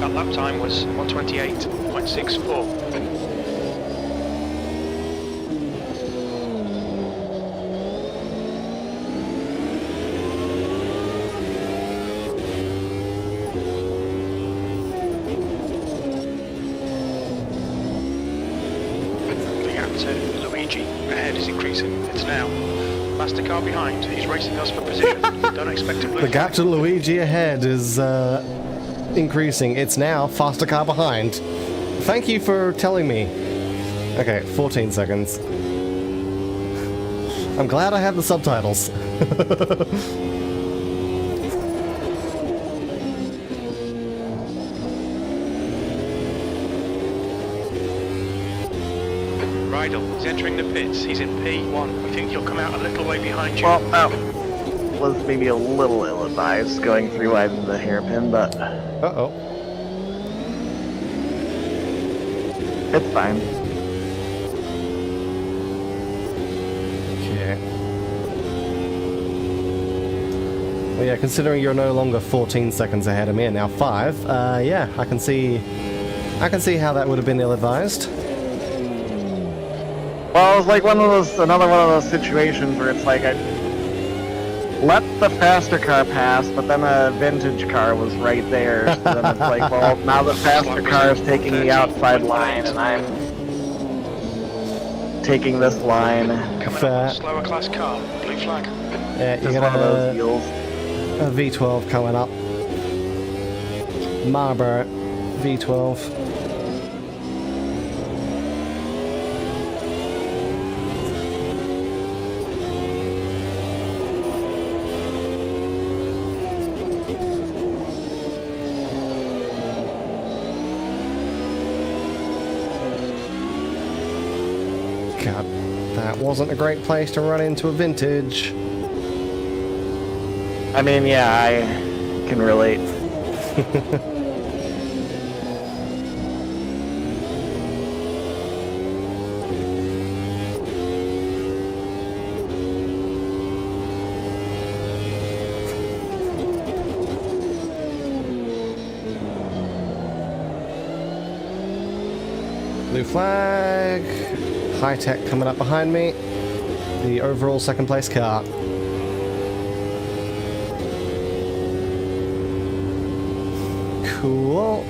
That lap time was 128.64. The gap to Luigi ahead is increasing. It's now faster car behind. He's racing us for position. Don't expect a blue The gap flag. to Luigi ahead is increasing. It's now faster car behind. Thank you for telling me. Okay, 14 seconds. I'm glad I have the subtitles. Rydell is entering the pits. He's in P1. We think he'll come out a little way behind you. Well, that was maybe a little ill-advised going 3 wide to the hairpin, but Uh-oh. it's fine. Okay. Well, yeah, considering you're no longer 14 seconds ahead of me and now 5, yeah, I can see how that would have been ill-advised. Well, it was like another one of those situations where it's like I let the faster car pass, but then a vintage car was right there. So then it's like, well, now the faster car is taking the outside line, and I'm taking this line. Coming Fair. up on a slower class car. Blue flag. Yeah, you're Just one of those gonna deals. a V12 coming up. Marlboro V12. God, that wasn't a great place to run into a vintage. I mean, yeah, I can relate. Blue flag. High tech coming up behind me. The overall second place car. Cool.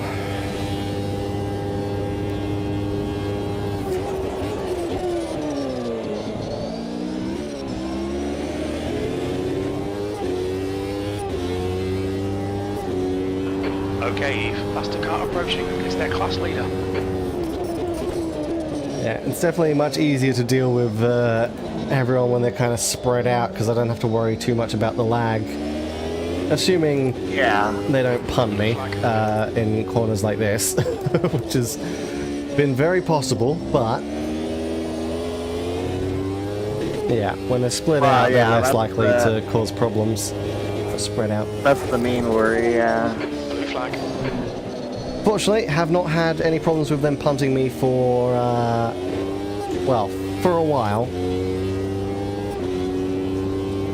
Okay, Eve. Faster car approaching. It's their class leader. Yeah, it's definitely much easier to deal with everyone when they're kind of spread out because I don't have to worry too much about the lag. Assuming Yeah. they don't punt me in corners like this, which has been very possible, but yeah, when they're split Well, out, yeah, they're less that's likely to cause problems for spread out. That's the main worry, yeah. Blue flag. Fortunately, have not had any problems with them punting me for, well, for a while.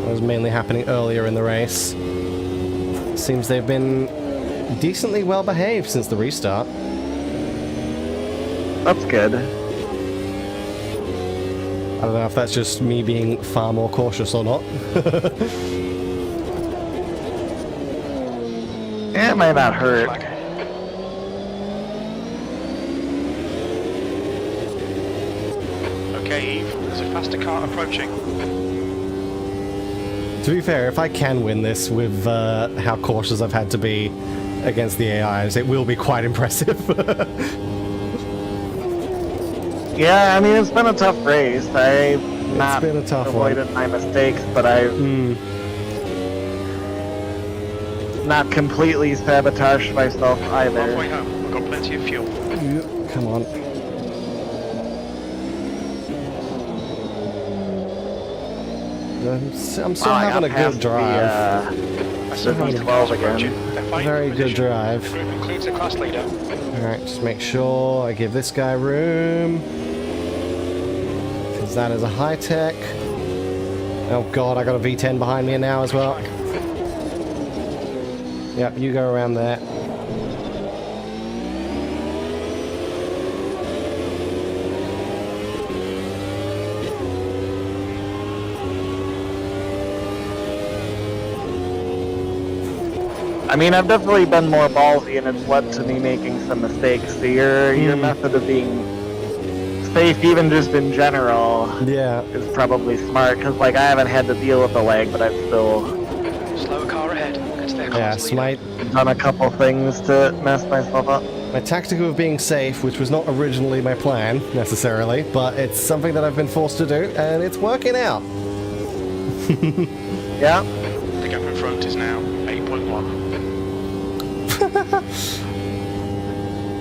That was mainly happening earlier in the race. Seems they've been decently well behaved since the restart. That's good. I don't know if that's just me being far more cautious or not. Yeah, it might not hurt. Flag. Okay, Eve. There's a faster car approaching. To be fair, if I can win this with how cautious I've had to be against the AIs, it will be quite impressive. Yeah, I mean, it's been a tough race. I've not been a tough one. avoided my mistakes, but I've not completely sabotaged myself Halfway either. home. We've got plenty of fuel. Come on. I'm still having a good drive. The V12 again. Very good drive. The group includes the class leader. Alright, just make sure I give this guy room. Because that is a high tech. Oh god, I got a V10 behind me now as well. Yep, you go around there. I mean, I've definitely been more ballsy, and it's led to me making some mistakes. So your method of being safe, even just in general, Yeah. is probably smart. Because like I haven't had to deal with the lag, but I've still Slower car ahead. It's their class Yes, leader. done a couple things to mess myself up. my tactic of being safe, which was not originally my plan, necessarily, but it's something that I've been forced to do, and it's working out. Yeah. The gap in front is now 8.1.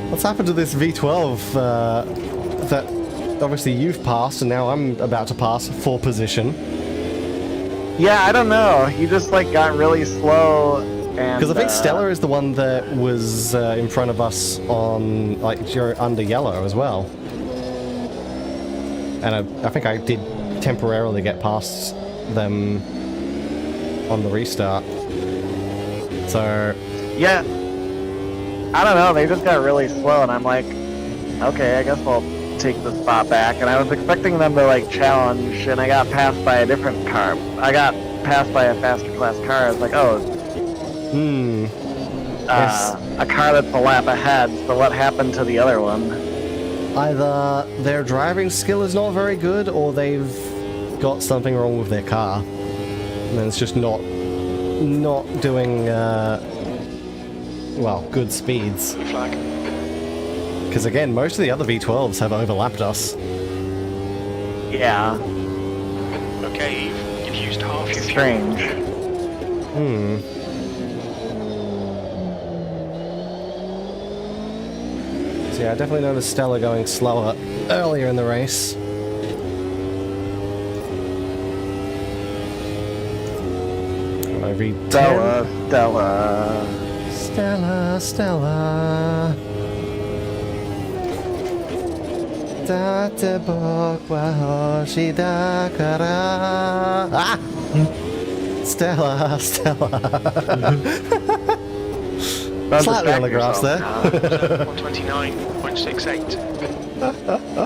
What's happened to this V12 that obviously you've passed, and now I'm about to pass for position? Yeah, I don't know. He just like got really slow, and Because I think Stella is the one that was in front of us on, like, you're under yellow as well. And I think I did temporarily get past them on the restart. So, yeah. I don't know. They just got really slow, and I'm like, okay, I guess I'll take the spot back. And I was expecting them to like challenge, and I got passed by a different car. I got passed by a faster class car. I was like, oh, yes. a car that's a lap ahead. So what happened to the other one? either their driving skill is not very good, or they've got something wrong with their car, and it's just not doing well, good speeds. Flag. Because again, most of the other V12s have overlapped us. Yeah. Okay, you've used half your fuel. Strange. So yeah, I definitely noticed Stella going slower earlier in the race. V10. Stella. Ah! Stella. Slightly on the grass there. 129.68.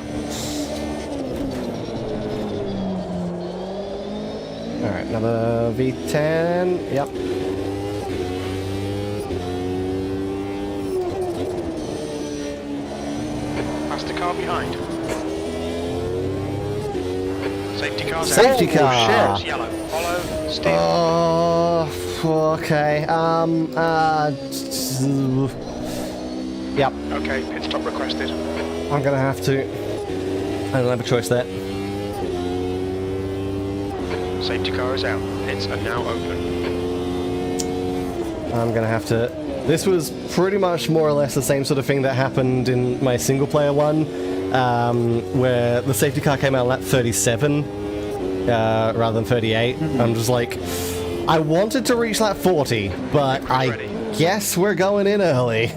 Alright, another V10. Yep. Past the car behind. Safety car's Safety out. car. Oh, shit. Yellow. Follow. Steer. Oh, okay. Yep. Okay, pit stop requested. I'm gonna have to. I don't have a choice there. Safety car is out. Pits are now open. I'm gonna have to. This was pretty much more or less the same sort of thing that happened in my single player one, where the safety car came out on lap 37 rather than 38. I'm just like, I wanted to reach lap 40, but I guess we're going in early.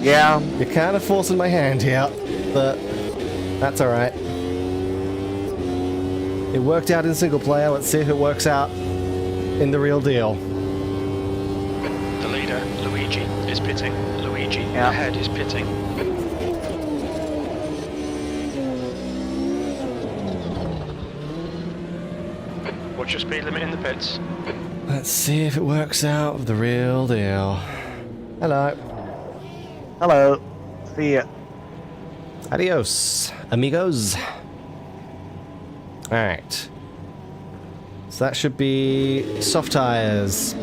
Yeah. You're kind of forcing my hand here, but that's alright. It worked out in single player, let's see if it works out in the real deal. The leader, Luigi, is pitting. Luigi, Yeah. ahead, is pitting. What's your speed limit in the pits? Let's see if it works out with the real deal. Hello. Hello. See ya. Adios, amigos. Alright. So that should be soft tires.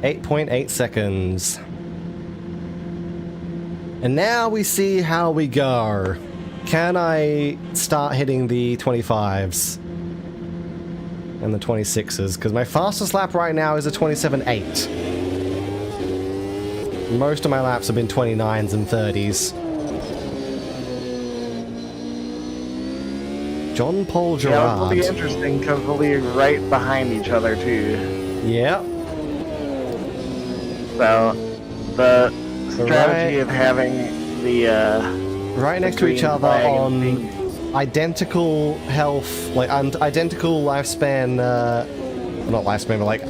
8.8 seconds. And now we see how we go. Can I start hitting the 25s? And the 26s? Because my fastest lap right now is a 27.8. Most of my laps have been 29s and 30s. John Paul Gerard. Yeah, it'll be interesting because we'll be right behind each other too. Yeah. So the strategy of having the right next to each green other flag and on being- identical health, like, and identical lifespan, well, not lifespan, but like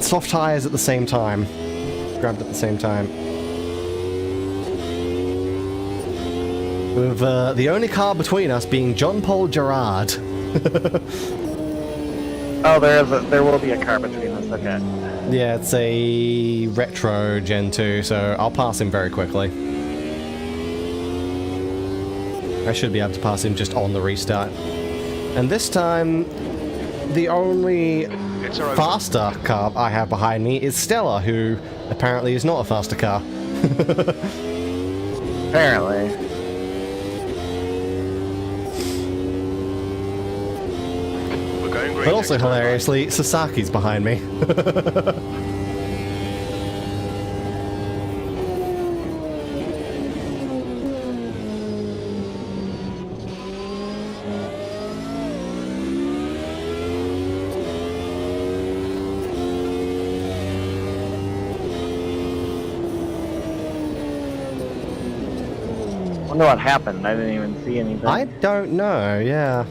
soft tires at the same time. Grabbed at the same time. With the only car between us being John Paul Gerard. Oh, there will be a car between us. Okay. Yeah, it's a retro Gen 2, so I'll pass him very quickly. I should be able to pass him just on the restart. And this time, the only faster car I have behind me is Stella, who apparently is not a faster car. Apparently. We're going green. But also next time. hilariously, Sasaki's behind me. Wonder what happened. I didn't even see anything. I don't know, yeah.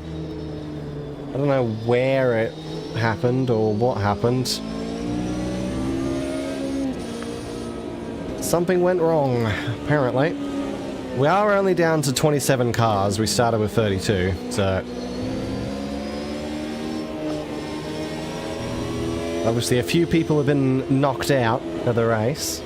I don't know where it happened or what happened. Something went wrong, apparently. We are only down to 27 cars. We started with 32, so... Obviously, a few people have been knocked out of the race.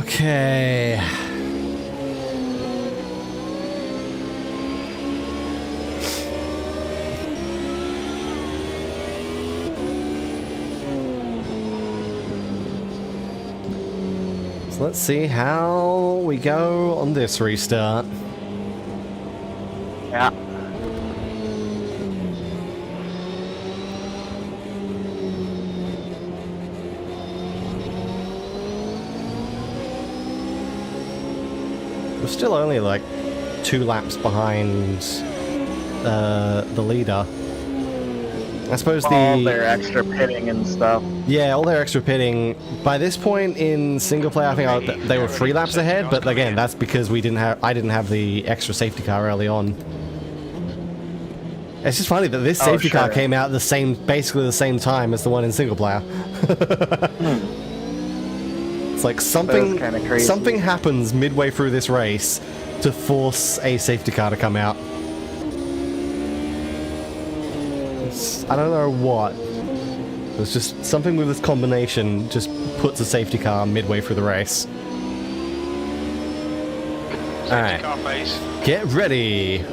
Okay. So let's see how we go on this restart. Yeah. We're still only like 2 laps behind the leader. I suppose all their extra pitting and stuff. Yeah, all their extra pitting. By this point in single player, I think they were 3 laps ahead. But again, that's because I didn't have the extra safety car early on. It's just funny that this safety car came out basically the same time as the one in single player. It's like something happens midway through this race to force a safety car to come out. I don't know what. It's just something with this combination just puts a safety car midway through the race. Alright. Get ready!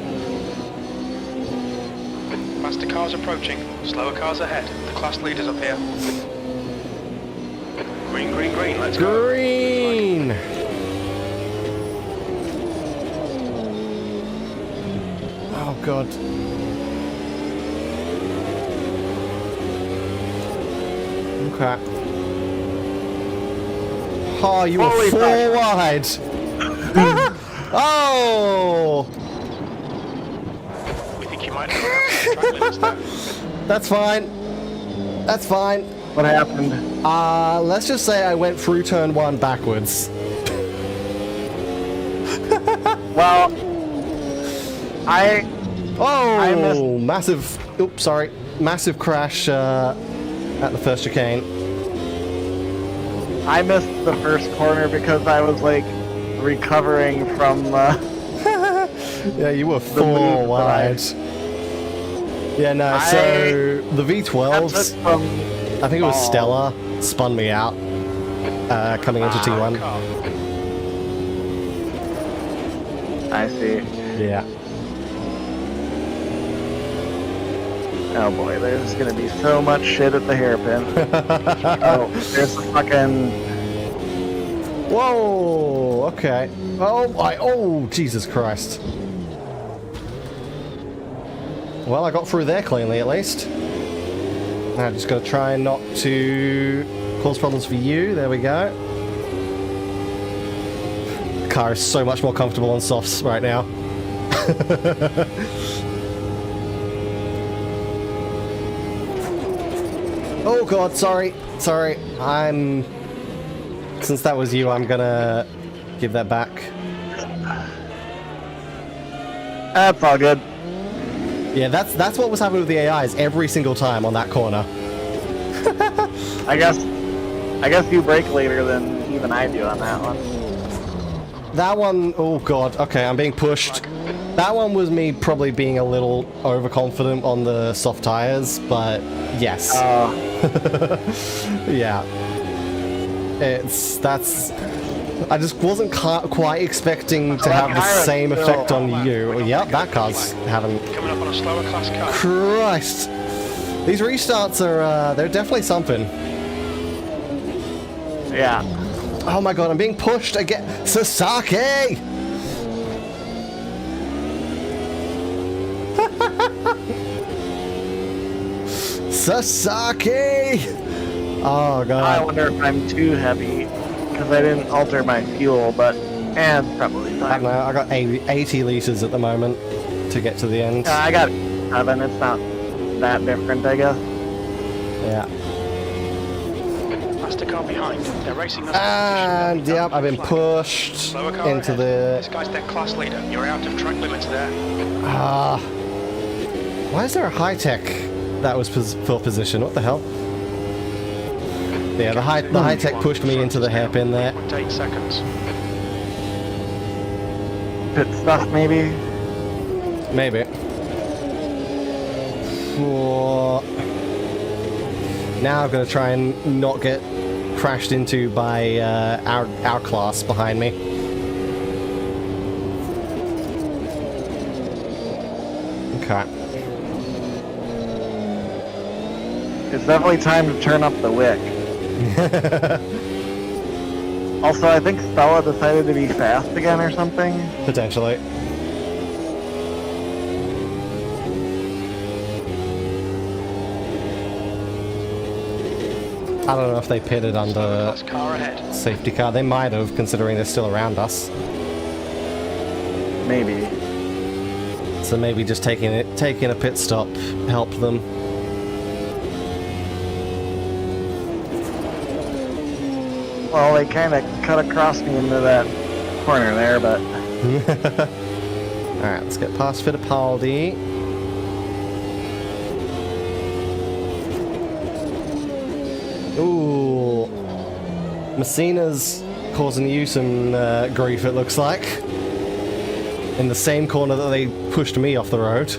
Faster cars approaching, slower cars ahead. The class leaders up here. Green, green, green, let's go. Green! Oh god. Okay. Oh, you were 4 wide! Oh! We think you might have track limits there. That's fine. That's fine. What happened? Let's just say I went through turn 1 backwards. Well, I missed. Massive. Oops, sorry. Massive crash at the first chicane. I missed the first corner because I was like recovering from. Yeah, you were 4 wide. Yeah, no. So the V12s. I think it was Stella spun me out coming into T1. I see. Yeah. Oh boy, there's gonna be so much shit at the hairpin. Oh, there's the fucking. Whoa. Okay. Oh, Jesus Christ. Well, I got through there cleanly at least. Now just gotta try not to cause problems for you. There we go. The car is so much more comfortable on softs right now. Oh god, sorry. Since that was you, I'm gonna give that back. That's all good. Yeah, that's what was happening with the AIs every single time on that corner. I guess you brake later than even I do on that one. That one, oh god, okay, I'm being pushed. That one was me probably being a little overconfident on the soft tires, but yes. Yeah. I just wasn't quite expecting to have the same effect on you. Yep, that car's having... Coming up on a slower class car. Christ! These restarts are, they're definitely something. Yeah. Oh my god, I'm being pushed again. Sasaki! Sasaki! Oh god. I wonder if I'm too heavy because I didn't alter my fuel, but it's probably fine. I don't know, I got 80 litres at the moment to get to the end. I got 7. It's not that different, I guess. Yeah. Faster car behind. They're racing us. And yep, I've been pushed into the... This guy's their class leader. You're out of track limits there. Why is there a high-tech that was for position? What the hell? Yeah, the high tech pushed me into the hairpin there. 8 seconds. Pit stuff, maybe? Maybe. Oh. Now I'm gonna try and not get crashed into by our class behind me. Okay. It's definitely time to turn up the wick. Also, I think Stella decided to be fast again or something. Potentially. I don't know if they pitted under Car ahead. safety car. They might have, considering they're still around us. Maybe. So maybe just taking a pit stop helped them. Well, they kind of cut across me into that corner there, but... Alright, let's get past Fittipaldi. Ooh. Messina's causing you some grief, it looks like. In the same corner that they pushed me off the road.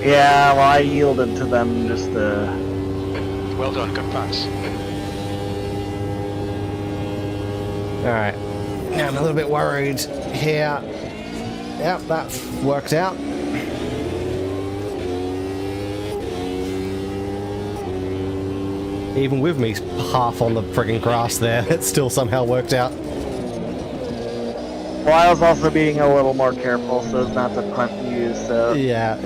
Yeah, well, I yielded to them just Well done, good pass. Alright. Now I'm a little bit worried here. Yep, that worked out. Even with me half on the friggin' grass there, it still somehow worked out. Well, I was also being a little more careful so as not to punt you, so... Yeah,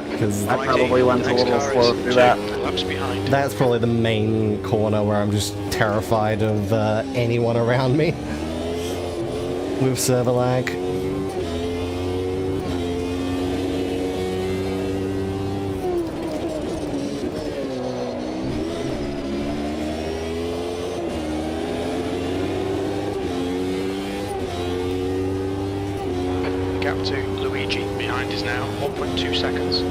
because I probably went a little slow through that. Laps behind. that's probably the main corner where I'm just terrified of anyone around me with server lag. Gap to Luigi behind is now 1.2 seconds.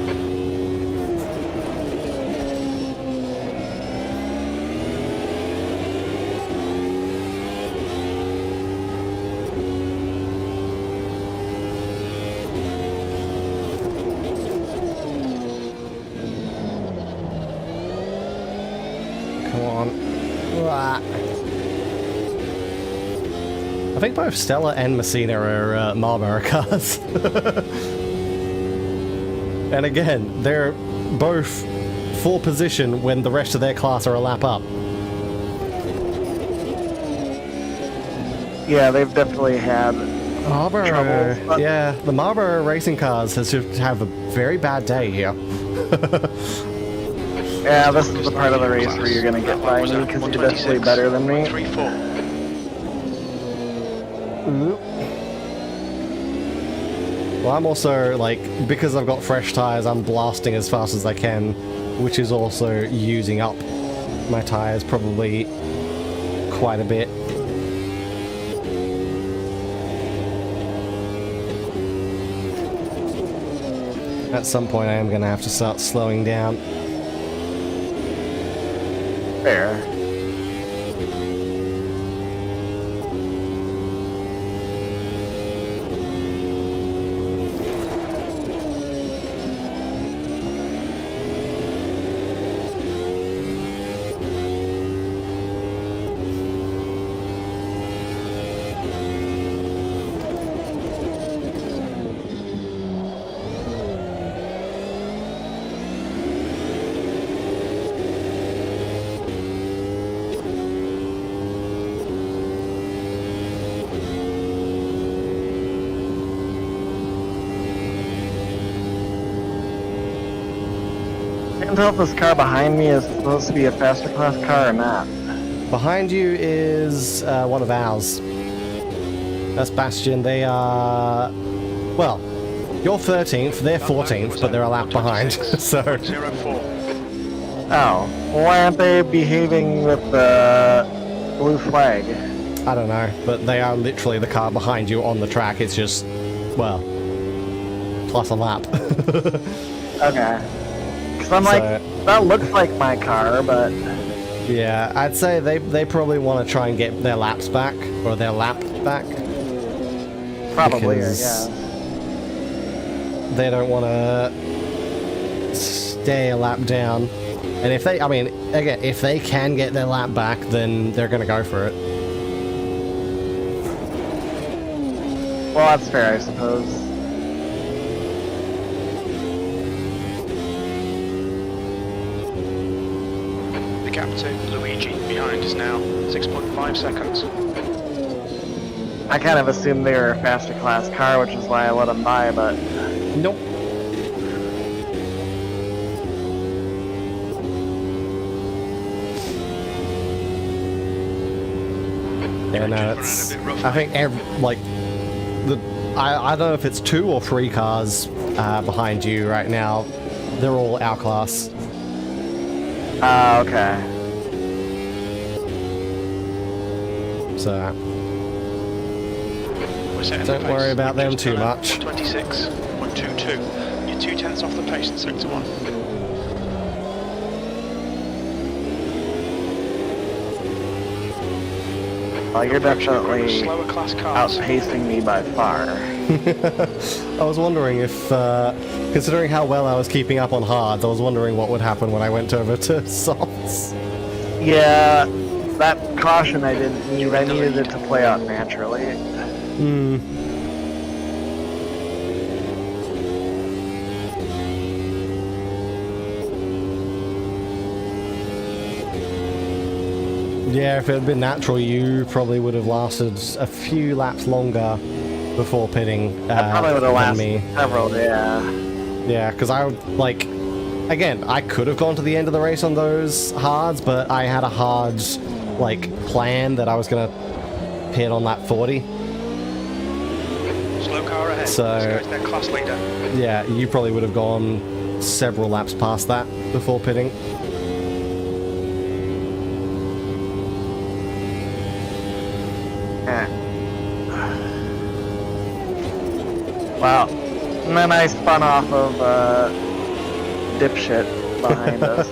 Come on. Uah. I think both Stella and Messina are Marlboro cars. And again, they're both full position when the rest of their class are a lap up. Yeah, they've definitely had Marlboro, troubles, but- yeah, the Marlboro racing cars has just have a very bad day here. Yeah, this is the part of the race where you're gonna get by me because you're definitely better than me. 3-4. Well, I'm also, like, because I've got fresh tires, I'm blasting as fast as I can, which is also using up my tires probably quite a bit. At some point I am going to have to start slowing down. Fair. I can't tell if this car behind me is supposed to be a faster class car or not. Behind you is one of ours. That's Bastion. They are... Well, you're 13th, they're 14th, but they're a lap behind, so... 0-4. Oh, well, why aren't they behaving with the blue flag? I don't know, but they are literally the car behind you on the track. It's just, well, plus a lap. Okay. Because I'm like, that looks like my car, but... Yeah, I'd say they probably want to try and get their laps back, or their lap back. Probably, Because yeah. they don't want to stay a lap down. And if they, I mean, again, if they can get their lap back, then they're going to go for it. Well, that's fair, I suppose. The gap to Luigi behind is now 6.5 seconds. I kind of assumed they were a faster class car, which is why I let them by, but... Nope. Yeah, no, it's... I think I don't know if it's 2 or 3 cars behind you right now. They're all our class. Okay. So We're setting don't the pace. worry about them Just too done much. 126, 122. You're 2/10 off the pace in sector 1. Well, you're definitely Slower class cars. outpacing me by far. I was wondering if, considering how well I was keeping up on hards, I was wondering what would happen when I went over to softs. Yeah, that caution I didn't need. I needed it to play out naturally. Hmm. Yeah, if it had been natural, you probably would have lasted a few laps longer before pitting I probably would have than lasted me. several, yeah. Yeah, because I would, like, again, I could have gone to the end of the race on those hards, but I had a hard, like, plan that I was going to pit on that 40. Slow car ahead. So- This guy's their class leader. Yeah, you probably would have gone several laps past that before pitting. Eh. Wow. And then I spun off of dipshit behind us.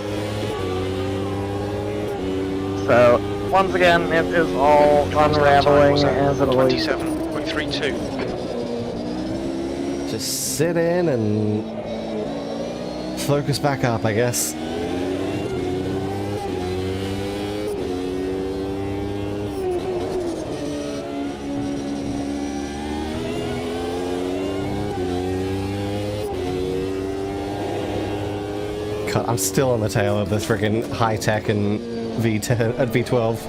So, once again, it is all unraveling as it always. 27.32. Just sit in and focus back up, I guess. God, I'm still on the tail of this freaking high tech and V10 and V12.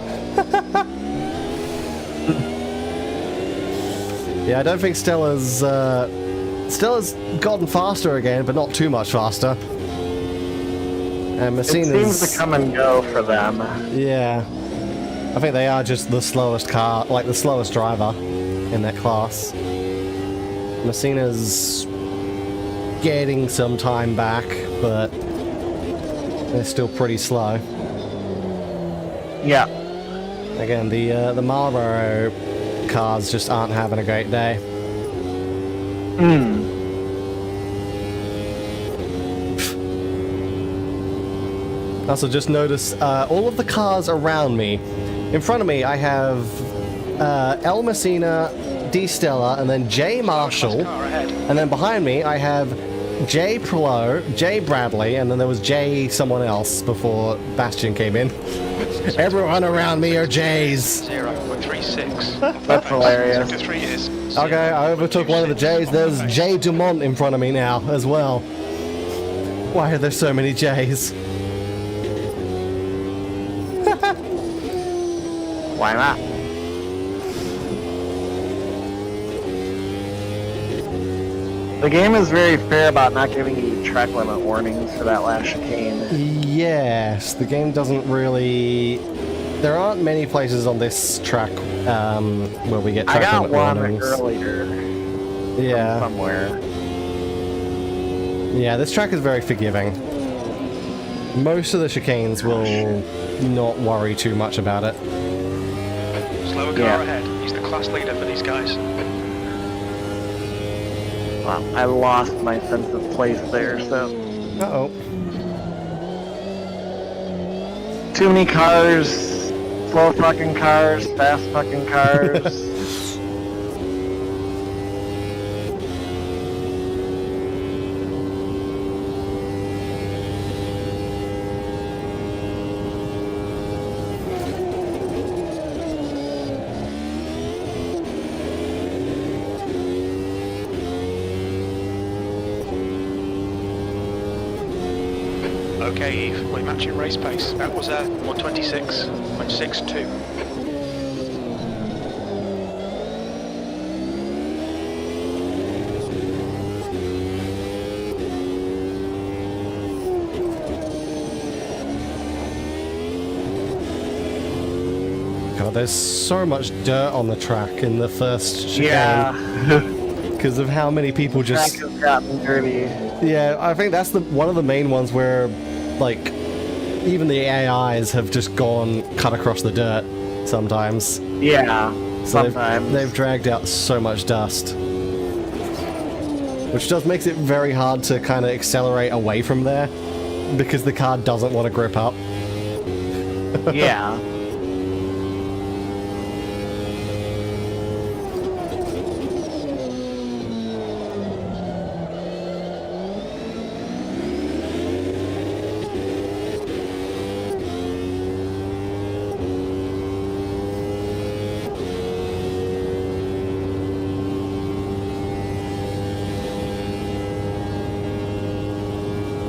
Yeah, I don't think Stella's gotten faster again, but not too much faster. And It seems Messina's, to come and go for them. yeah, I think they are just the slowest car, like the slowest driver in that class. Messina's getting some time back, but they're still pretty slow. Yeah. Again, the Marlboro cars just aren't having a great day. Hmm. Also, just notice all of the cars around me. In front of me, I have El Messina, D Stella, and then J Marshall. Car ahead. And then behind me, I have J Prolo, J Bradley, and then there was J someone else before Bastion came in. Everyone around me are J's. 0.36. That's hilarious. Sector 3 is. Okay, I overtook one of the J's. There's J Dumont in front of me now as well. Why are there so many J's? Why not? The game is very fair about not giving you track limit warnings for that last chicane. Yes, the game doesn't really... There aren't many places on this track where we get I track got limit one warnings. earlier Yeah, somewhere. yeah, this track is very forgiving. Most of the chicanes will not worry too much about it. Slower car Yeah. ahead. He's the class leader for these guys. Well, I lost my sense of place there, so... Uh-oh. Too many cars, slow fucking cars, fast fucking cars. Okay, Eve, we're matching race pace. That was a 126.62. God, there's so much dirt on the track in the first chicane. Yeah. Because of how many people just... Track has gotten dirty. Yeah, I think that's one of the main ones where, like, even the AIs have just cut across the dirt sometimes. Yeah, So sometimes. they've dragged out so much dust. Which does makes it very hard to kind of accelerate away from there, because the car doesn't want to grip up. Yeah.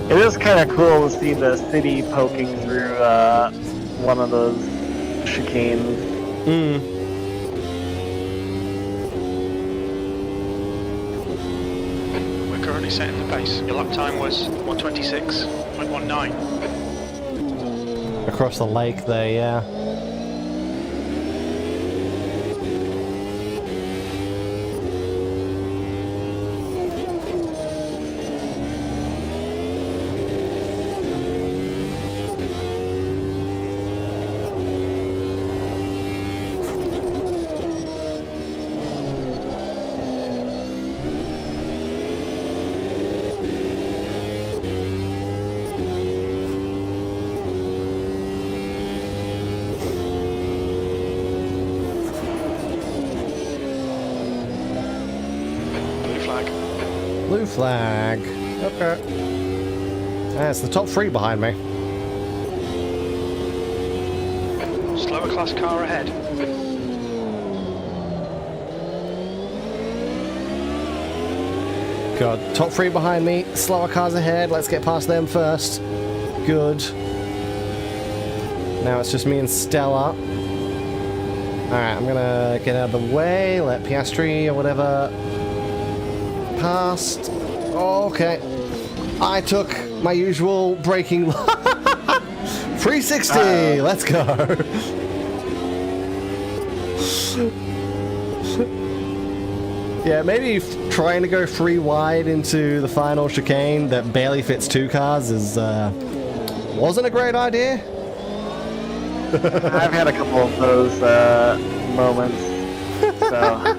It is kind of cool to see the city poking through one of those chicanes. We're currently setting the pace. Your lap time was 126.19. Across the lake there, yeah. Blue flag. Okay. That's the top three behind me. Slower class car ahead. God, top three behind me. Slower cars ahead. Let's get past them first. Good. Now it's just me and Stella. Alright, I'm gonna get out of the way. Let Piastri or whatever past. Okay. I took my usual braking. 360! Let's go! Yeah, maybe trying to go 3 wide into the final chicane that barely fits 2 cars wasn't a great idea. I've had a couple of those moments. So.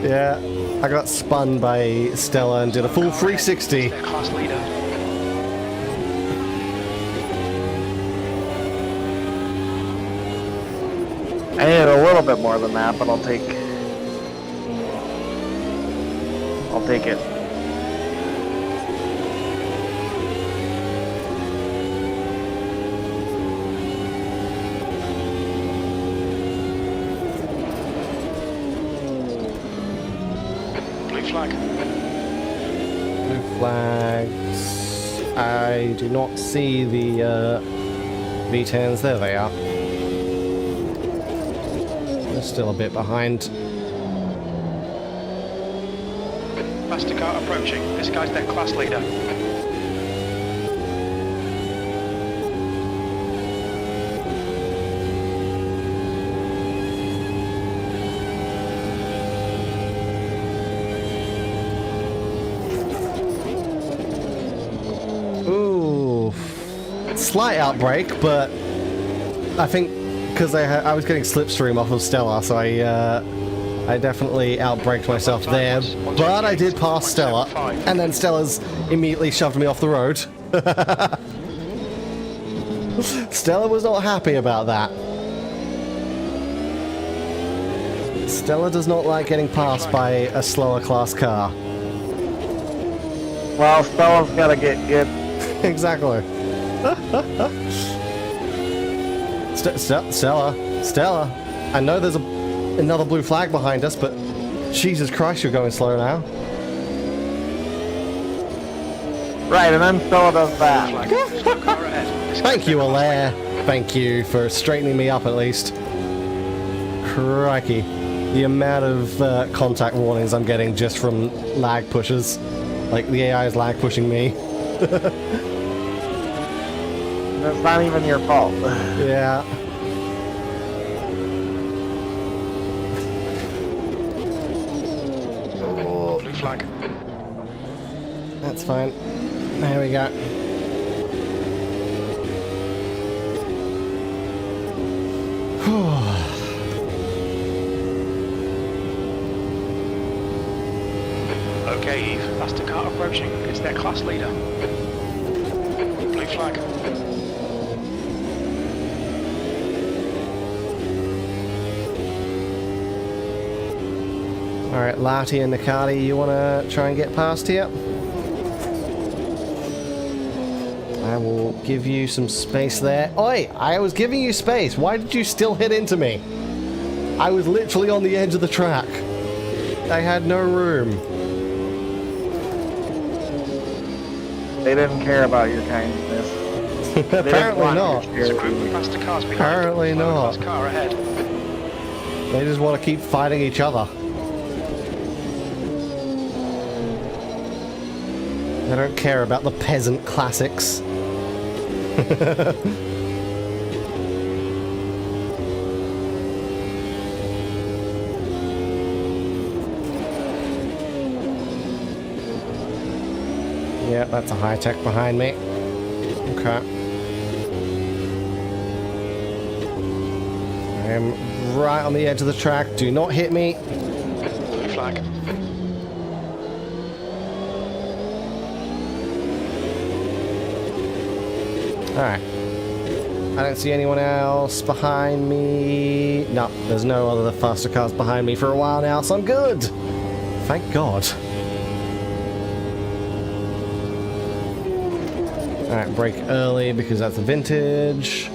Yeah, I got spun by Stella and did a full 360. Their class leader. I needed a little bit more than that, but I'll take it. Blue flag. Blue flags. I do not see the V10s. There they are. They're still a bit behind. Faster car approaching. This guy's their class leader. Ooh, slight outbreak, but I think because I was getting slipstream off of Stella, so I definitely outbraked myself there. But I did pass Stella, and then Stella's immediately shoved me off the road. Stella was not happy about that. Stella does not like getting passed by a slower class car. Well, Stella's gotta get good. Exactly. Stella, I know there's another blue flag behind us, but Jesus Christ, you're going slow now. Right, and then Stella does that. Car ahead. Thank you, Alaire. Thank you for straightening me up at least. Crikey. The amount of contact warnings I'm getting just from lag pushers. Like, the AI is lag pushing me. That's not even your fault. Yeah. Blue flag. That's fine. There we go. Okay, Eve. Faster car approaching. It's their class leader. Blue flag. Alright, Lati and Nakati, you want to try and get past here? I will give you some space there. Oi! I was giving you space. Why did you still hit into me? I was literally on the edge of the track. I had no room. They didn't care about your kindness. Apparently not. There's a group of faster cars behind. Apparently Slower not. class car ahead. They just want to keep fighting each other. They don't care about the peasant classics. Yeah, that's a high tech behind me. Okay. I am right on the edge of the track. Do not hit me. Blue flag. Alright. I don't see anyone else behind me. No, there's no other faster cars behind me for a while now, so I'm good. Thank God. Alright, brake early because that's a vintage.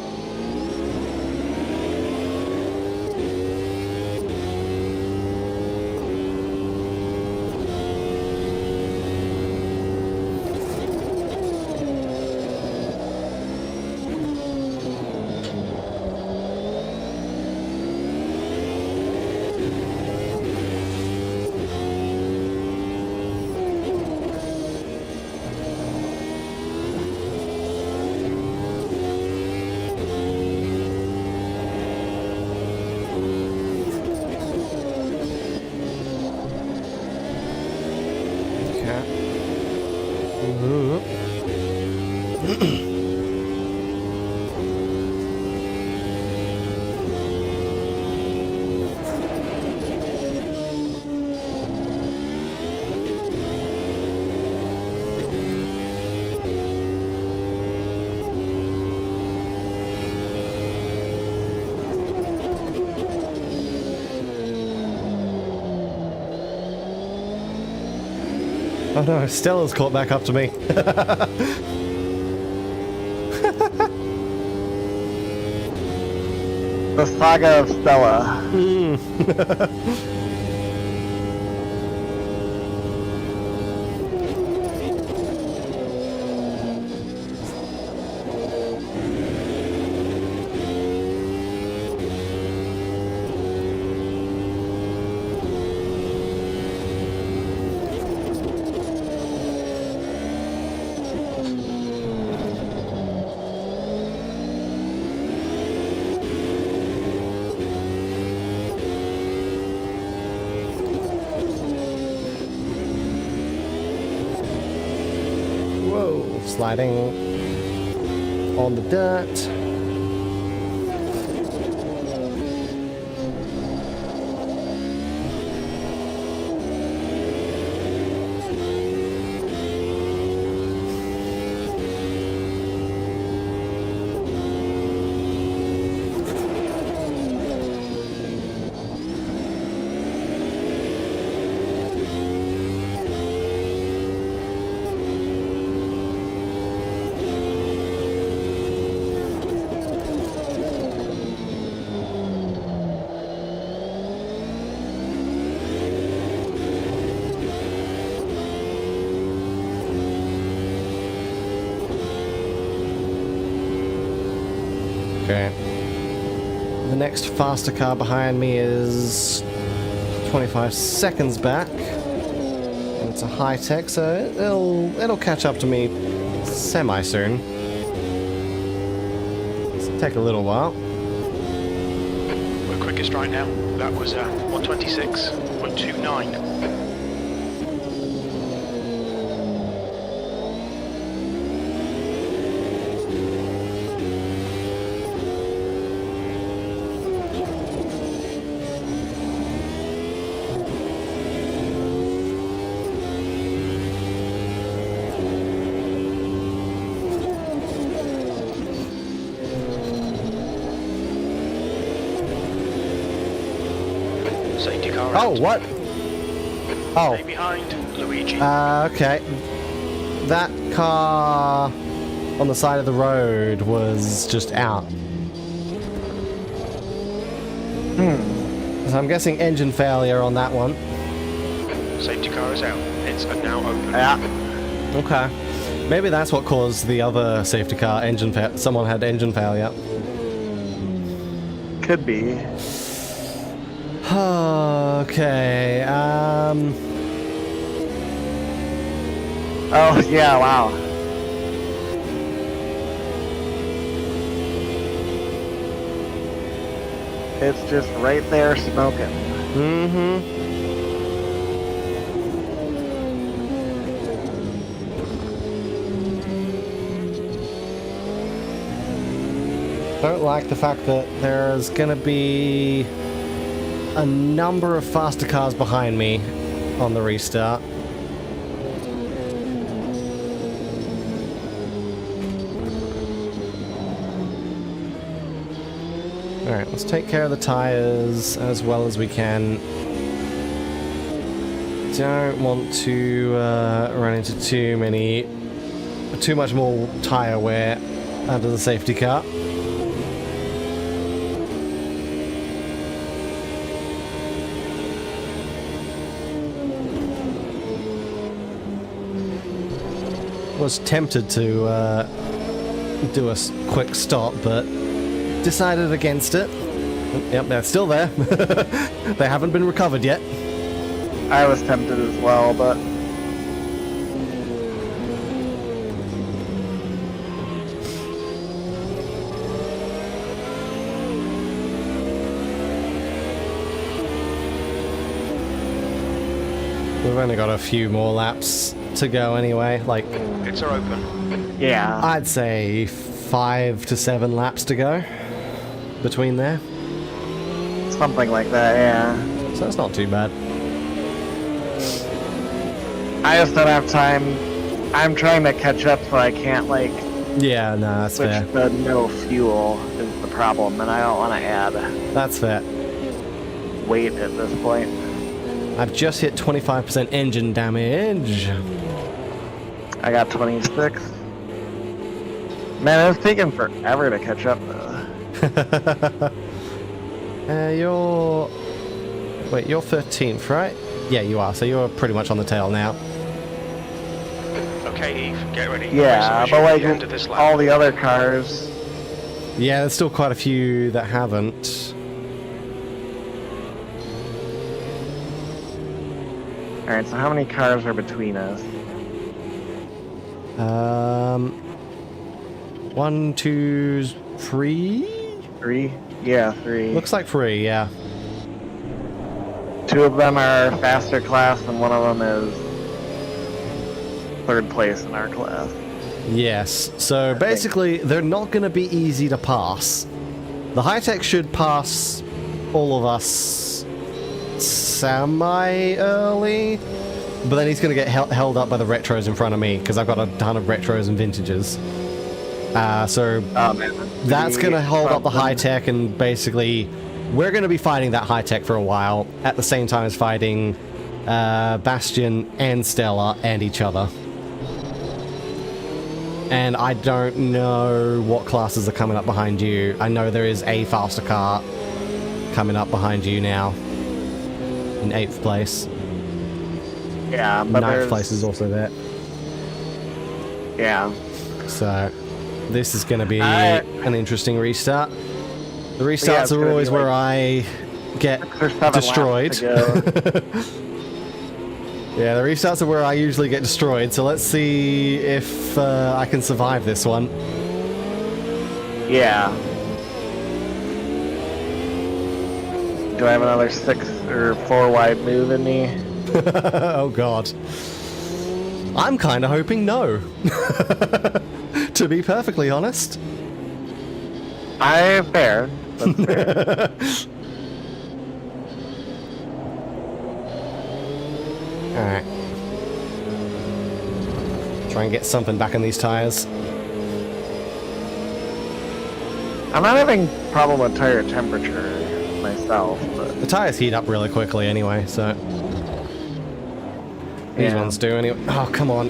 Oh no, Stella's caught back up to me. The saga of Stella. Whoa, sliding on the dirt. next faster car behind me is 25 seconds back. And it's a high-tech, so it'll catch up to me semi-soon. It'll take a little while. We're quickest right now. That was 126.29. Safety car out. Oh, what? Oh. Stay behind, Luigi. Okay. That car on the side of the road was just out. So I'm guessing engine failure on that one. Safety car is out. It's now open. Yeah. Okay. Maybe that's what caused the other safety car engine someone had engine failure. Could be. Okay, Oh, yeah, wow. It's just right there smoking. mm-hmm. Don't like the fact that there's gonna be a number of faster cars behind me on the restart. Alright, let's take care of the tires as well as we can. Don't want to run into too much more tire wear under the safety car. Was tempted to do a quick stop, but decided against it. Yep, they're still there. They haven't been recovered yet. I was tempted as well, but We've only got a few more laps to go anyway. Like, Pits are open. yeah. I'd say 5 to 7 laps to go between there. Something like that, yeah. So that's not too bad. I just don't have time. I'm trying to catch up so I can't, like, Yeah, no, that's switch fair. to no fuel is the problem, and I don't want to add That's fair. weight at this point. I've just hit 25% engine damage. I got 26. Man, it's taking forever to catch up, though. You're 13th, right? Yeah, you are. So you're pretty much on the tail now. Okay, Eve, get ready. Yeah, Race but at like the end of this lap. all the other cars. Yeah, there's still quite a few that haven't. Alright, so how many cars are between us? 1, 2, 3? 3? Yeah, 3. Looks like 3, yeah. 2 of them are faster class, and one of them is 3rd place in our class. Yes. So basically, they're not going to be easy to pass. The high-tech should pass all of us semi-early, but then he's going to get held up by the retros in front of me, because I've got a ton of retros and vintages. So that's going to hold up the high-tech, and basically we're going to be fighting that high-tech for a while, at the same time as fighting Bastion and Stella and each other. And I don't know what classes are coming up behind you. I know there is a faster car coming up behind you now. In 8th place. Yeah, but 9th place is also there. Yeah. So, this is going to be an interesting restart. The restarts it's are gonna always be where like I get 6 or 7 laps destroyed. to go. Yeah, the restarts are where I usually get destroyed, so let's see if I can survive this one. Yeah. Do I have another 6 or 4 wide move in me? Oh god. I'm kind of hoping no. To be perfectly honest. Fair. That's fair. Alright. Try and get something back in these tires. I'm not having problem with tire temperature myself, but The tires heat up really quickly anyway, so... These Yeah. ones do anyway. Oh, come on.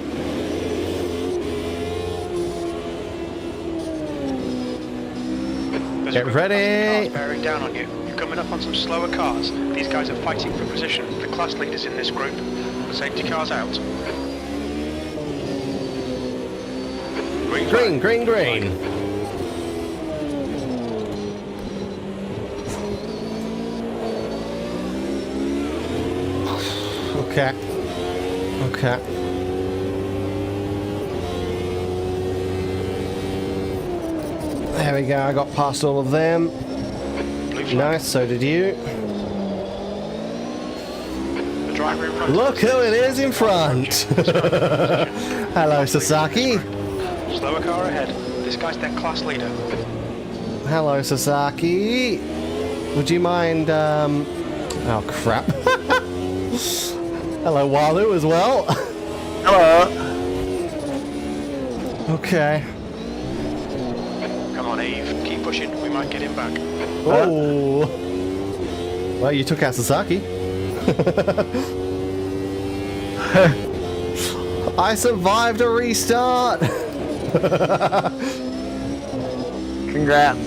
There's Get a group of ready. fast cars bearing down on you. You're coming up on some slower cars. These guys are fighting for position. The class leaders in this group. The safety car's out. Green, green, green. Okay. Okay. There we go, I got past all of them. Blue flag. Nice, so did you. The driver in front. Look who it is in front! Hello, Sasaki. Slower car ahead. This guy's their class leader. Hello, Sasaki. Would you mind, Oh, crap. Hello, Walu as well. hello. Okay. Come on, Eve. Keep pushing. We might get him back. Oh. Well, you took out Sasaki. I survived a restart. Congrats.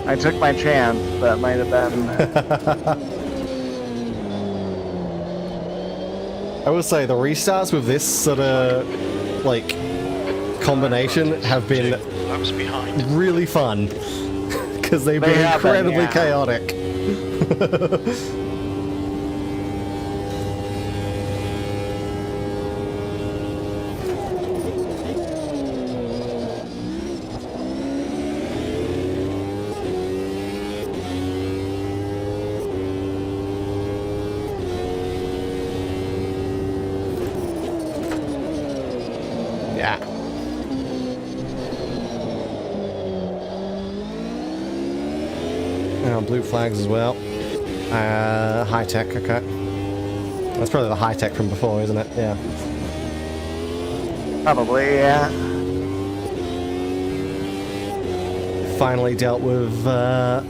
I took my chance. That might have been. I will say the restarts with this sort of like combination have been Laps behind. really fun because they've They been have been, incredibly yeah. chaotic. Yeah. Blue flags as well. High tech, okay. That's probably the high tech from before, isn't it? Yeah. Probably, yeah. Finally dealt with the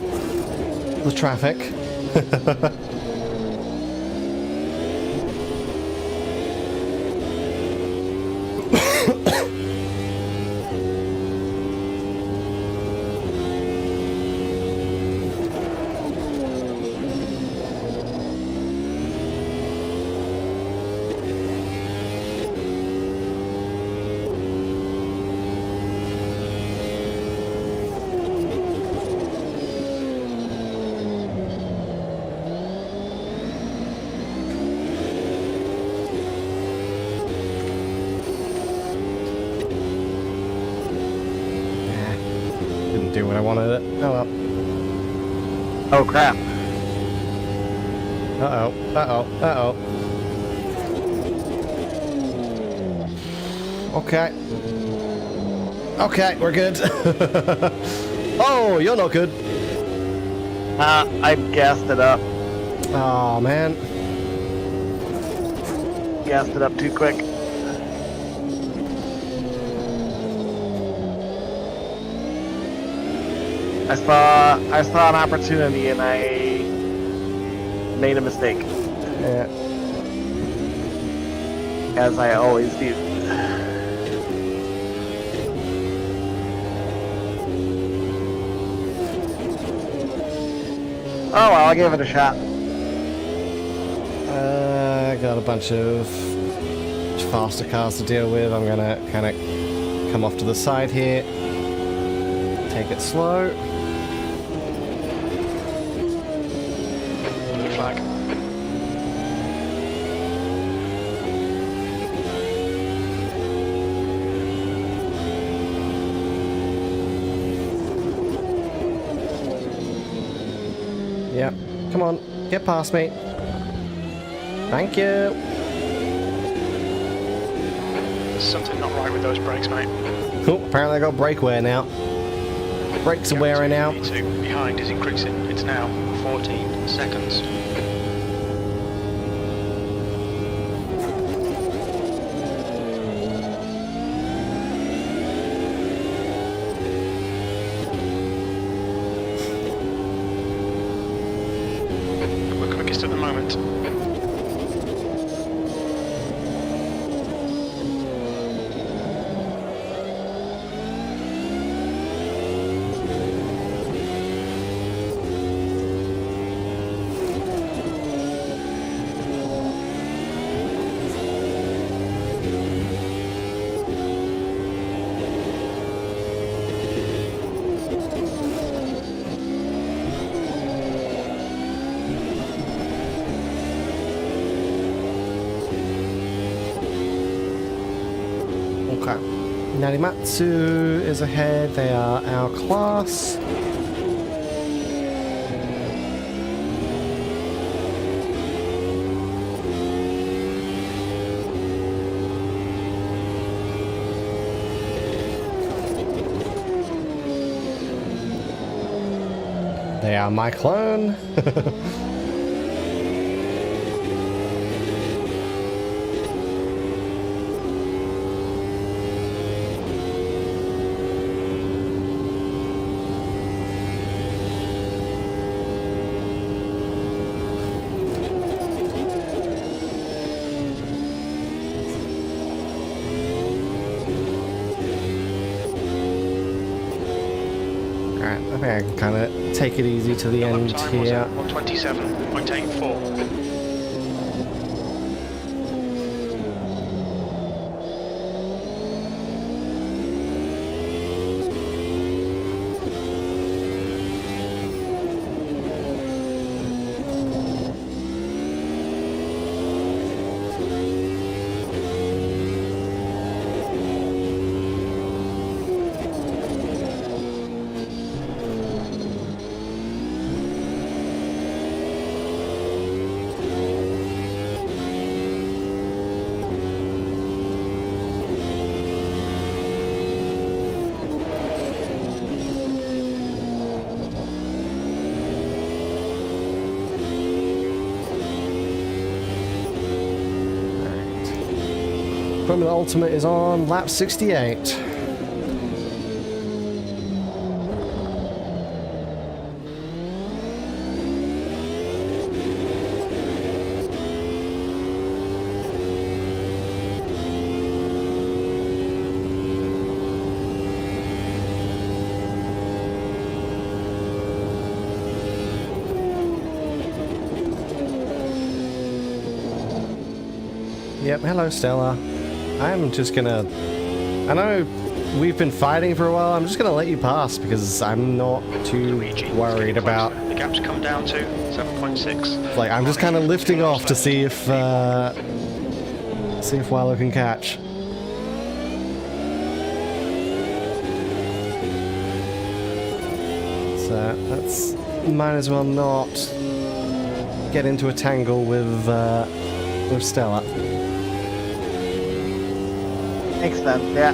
traffic. Didn't do what I wanted it. Oh well. Oh crap. Uh-oh. Uh-oh. Uh-oh. Okay. Okay, we're good. Oh, you're not good. I gassed it up. Oh man. Gassed it up too quick. I saw an opportunity and I made a mistake, Yeah. as I always do. Oh well, I gave it a shot. I got a bunch of much faster cars to deal with. I'm gonna kind of come off to the side here. Take it slow. Blue flag. Yep. Come on. Get past me. Thank you. There's something not right with those brakes, mate. Oh, apparently I got brake wear now. Brakes are wearing out. V2 behind is increasing. It's now 14 seconds. We're quickest at the moment. Okay. Narimatsu is ahead. They are our class. They are my clone. Alright, I think I can kind of take it easy to the end Time was here. at 127.84. Formula Ultimate is on lap 68. Yep, hello Stella. I'm just gonna... I know we've been fighting for a while, I'm just gonna let you pass because I'm not too Luigi, worried about... the gap's come down to 7.6. Like, I'm just kind of lifting off to see if Walu can catch. So, that's... might as well not get into a tangle with Stella. Makes sense, yeah.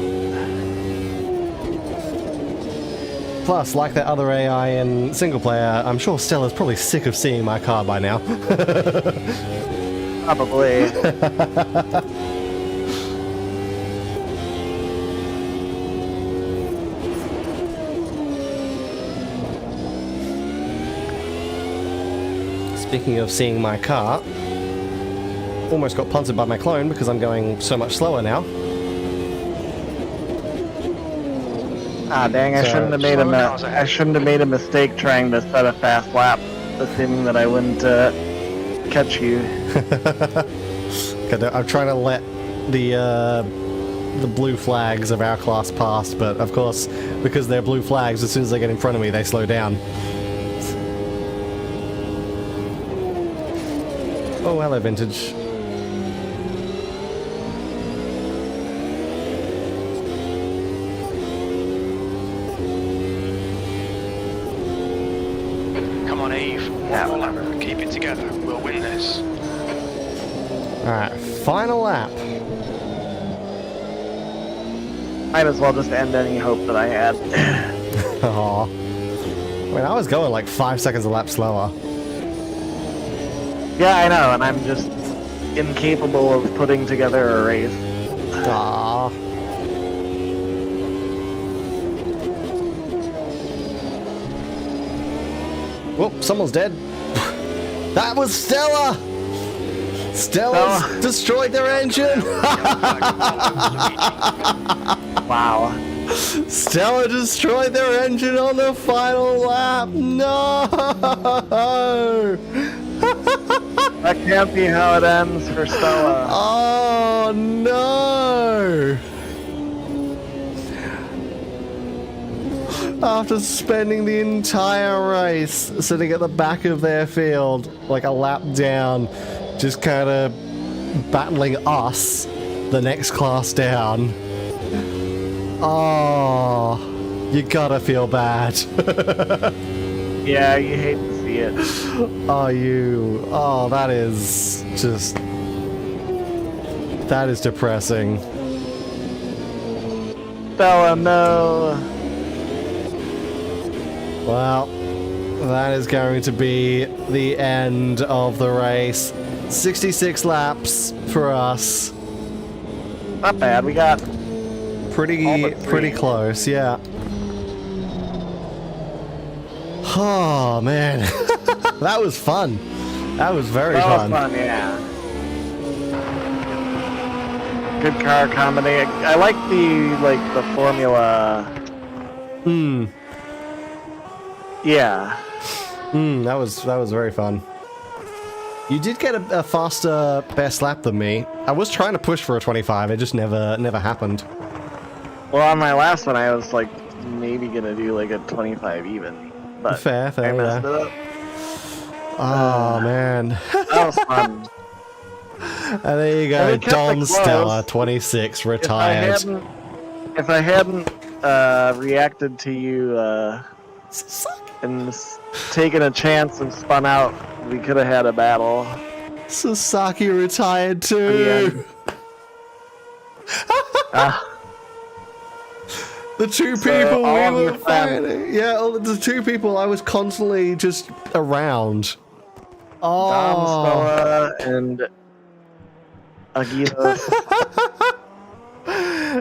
Plus, like that other AI in single player, I'm sure Stella's probably sick of seeing my car by now. Probably. Speaking of seeing my car, almost got punted by my clone because I'm going so much slower now. Ah, dang! I So- shouldn't have made a mistake trying to set a fast lap, assuming that I wouldn't catch you. I'm trying to let the blue flags of our class past, but of course, because they're blue flags, as soon as they get in front of me, they slow down. Oh, hello, Vintage. Come on, Eve. One more lap. Keep it together. We'll win this. Alright, final lap. Might as well just end any hope that I had. Aww. I mean, I was going like 5 seconds a lap slower. Yeah, I know, and I'm just incapable of putting together a race. Aww. Whoop, someone's dead. That was Stella! Stella's destroyed their engine! Wow. Stella destroyed their engine on the final lap! No! That can't be how it ends for Stella. Oh no! After spending the entire race sitting at the back of their field, like a lap down, just kind of battling us, the next class down. Oh, you gotta feel bad. Yeah, you hate to see it. Oh, that is just... That is depressing. Stella, no. Well, that is going to be the end of the race. 66 laps for us. Not bad, we got Pretty close, yeah. Oh, man. That was fun. That was very fun. That was fun, yeah. Good car combination. I like the formula. Hmm. Yeah. That was very fun. You did get a faster best lap than me. I was trying to push for a 25, it just never happened. Well, on my last one, I was like maybe gonna do like a 25 even, but Fair, I messed it up. Oh man. That was fun. And there you go, Dom Stella, 26, retired. If I hadn't reacted to you and taken a chance and spun out, we could have had a battle. Sasaki retired too. The two people we were fighting. Yeah, the two people I was constantly just around. Oh. Dom, Stella, and Agito.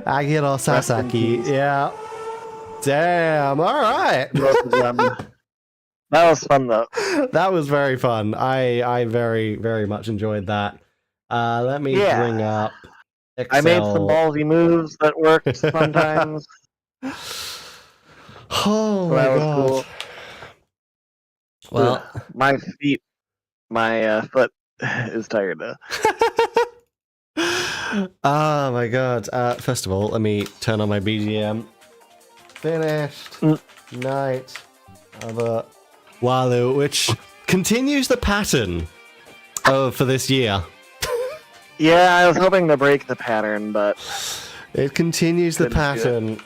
Agito Sasaki. Yeah. Damn. All right. That was fun though. That was very fun. I very, very much enjoyed that. Let me bring up Excel. I made some ballsy moves that worked sometimes. Oh my god. Cool. Well, my foot is tired now. Oh my god. First of all, let me turn on my BGM. Finished. Night of a Walu, which continues the pattern for this year. Yeah, I was hoping to break the pattern, but it continues the pattern.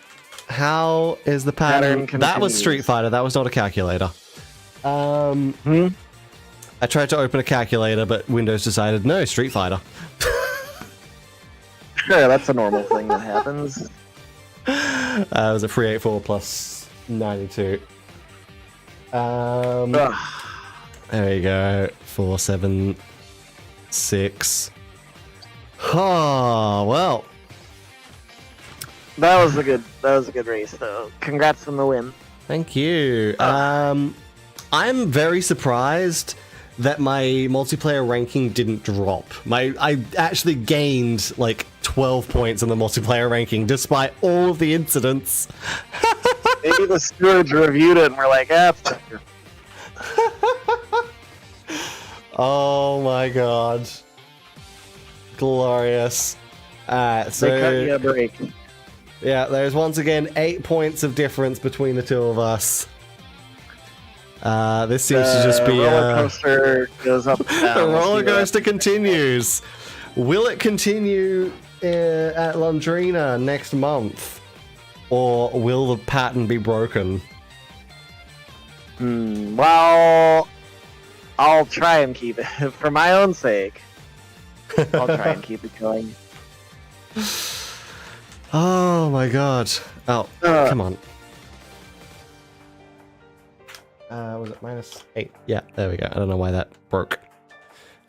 How is the pattern? That was Street Fighter. That was not a calculator. I tried to open a calculator, but Windows decided no, Street Fighter. Sure, that's a normal thing that happens. It was a 384 plus 92. There you go. 476. Oh well. That was a good race though. Congrats on the win. Thank you. I'm very surprised that my multiplayer ranking didn't drop. I actually gained like 12 points in the multiplayer ranking despite all of the incidents. Maybe the stewards reviewed it and were like, Oh my god. Glorious. So They cut you a break. yeah, there's once again 8 points of difference between the two of us. This seems to just be roller coaster goes up and down. the roller coaster continues. Will it continue at Londrina next month, or will the pattern be broken? Well, I'll try and keep it for my own sake. I'll try and keep it going. Oh my god! Oh, come on. Was it -8? Yeah, there we go. I don't know why that broke,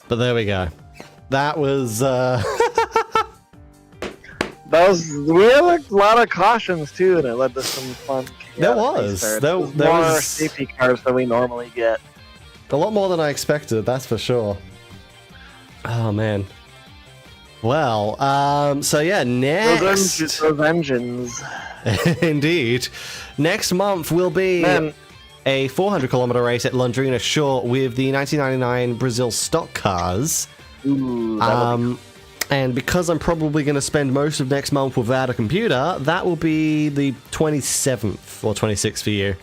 but there we go. That was We had a lot of cautions too, and it led to some fun. There was. There more was safety cars than we normally get. a lot more than I expected. That's for sure. Oh man. Well, so yeah, next Those engines. indeed, next month will be Man. a 400-kilometer race at Londrina Short with the 1999 Brazil stock cars. Ooh, that And because I'm probably going to spend most of next month without a computer, that will be the 27th or 26th for you.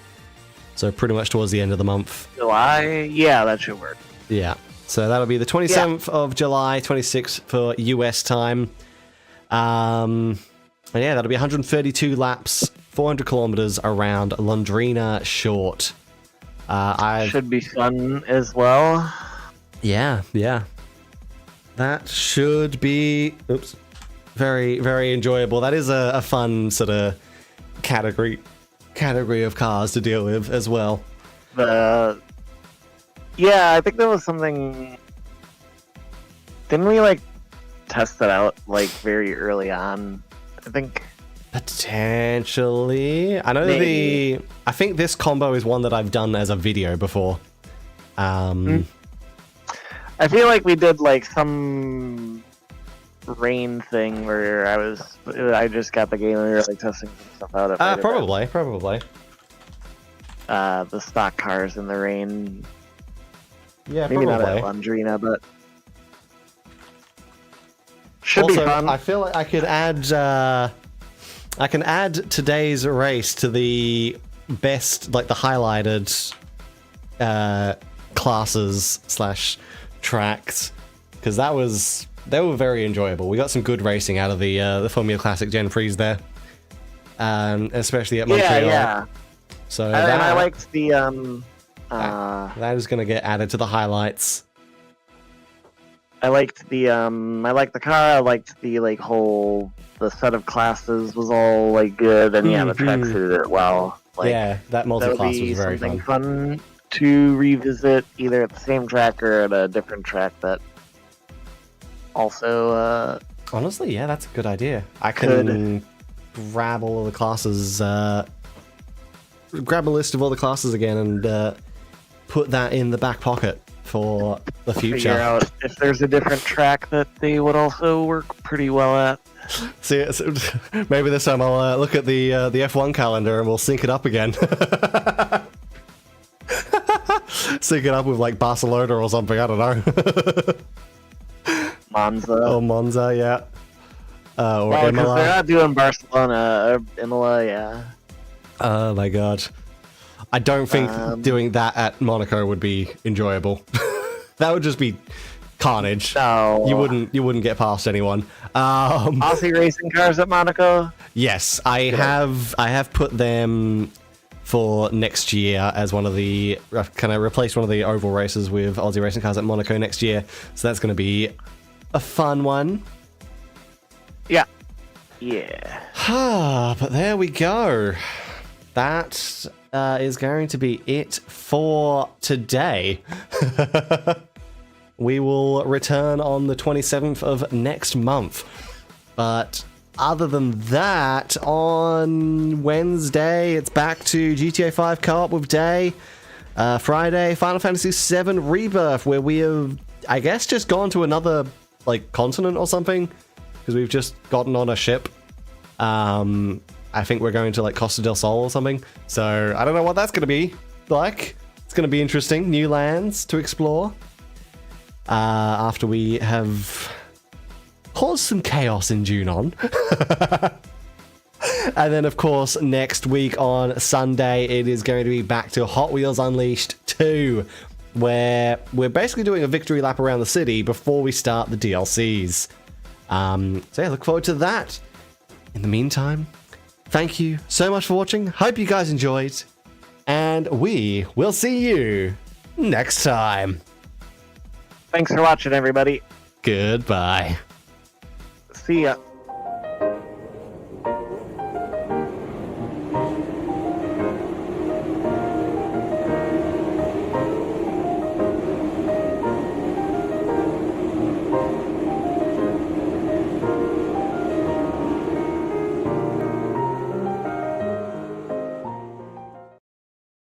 So pretty much towards the end of the month. July? Yeah, that should work. Yeah. So that'll be the 27th of July, 26th for US time. And yeah, that'll be 132 laps, 400 kilometers around Londrina Short. Should be fun as well. Yeah. That should be very, very enjoyable. That is a fun sort of category of cars to deal with as well. Yeah, I think there was something. Didn't we like test it out like very early on? I think potentially. I know Maybe. I think this combo is one that I've done as a video before. I feel like we did like some rain thing where I just got the game and we were like testing some stuff out. Probably. The stock cars in the rain. Yeah, Maybe probably. not at Londrina, but should be fun. I feel like I could add. I can add today's race to the best, like the highlighted classes / tracks, because they were very enjoyable. We got some good racing out of the Formula Classic Gen Prix there, especially at Montreal. Yeah. So And I liked the that is going to get added to the highlights. I liked the car. I liked the the set of classes was all like good, and the track suited it well. Like, yeah, that multi-class was very something fun. To revisit either at the same track or at a different track that also Honestly, yeah, that's a good idea. I can grab all of the classes, grab a list of all the classes again, and put that in the back pocket for the future. Figure out if there's a different track that they would also work pretty well at. See, maybe this time I'll look at the F1 calendar and we'll sync it up again. Sync it up with like Barcelona or something. I don't know. Monza. Oh, Monza, yeah. Or Well, because Imola. they're not doing Barcelona or Imola, yeah. Oh my god. I don't think doing that at Monaco would be enjoyable. That would just be carnage. No. You wouldn't get past anyone. Aussie racing cars at Monaco? Yes, I have put them for next year as one of the kind of replace one of the oval races with Aussie racing cars at Monaco next year. So that's going to be a fun one. Yeah. Yeah. But there we go. That is going to be it for today. We will return on the 27th of next month. But other than that, on Wednesday, it's back to GTA 5 co-op with Day. Friday, Final Fantasy VII Rebirth, where we have, I guess, just gone to another like continent or something, because we've just gotten on a ship. I think we're going to like Costa del Sol or something. So I don't know what that's going to be like. It's going to be interesting. New lands to explore. After we have cause some chaos in Junon. And then, of course, next week on Sunday, it is going to be back to Hot Wheels Unleashed 2, where we're basically doing a victory lap around the city before we start the DLCs. So yeah, look forward to that. In the meantime, thank you so much for watching. Hope you guys enjoyed. And we will see you next time. Thanks for watching, everybody. Goodbye. See ya.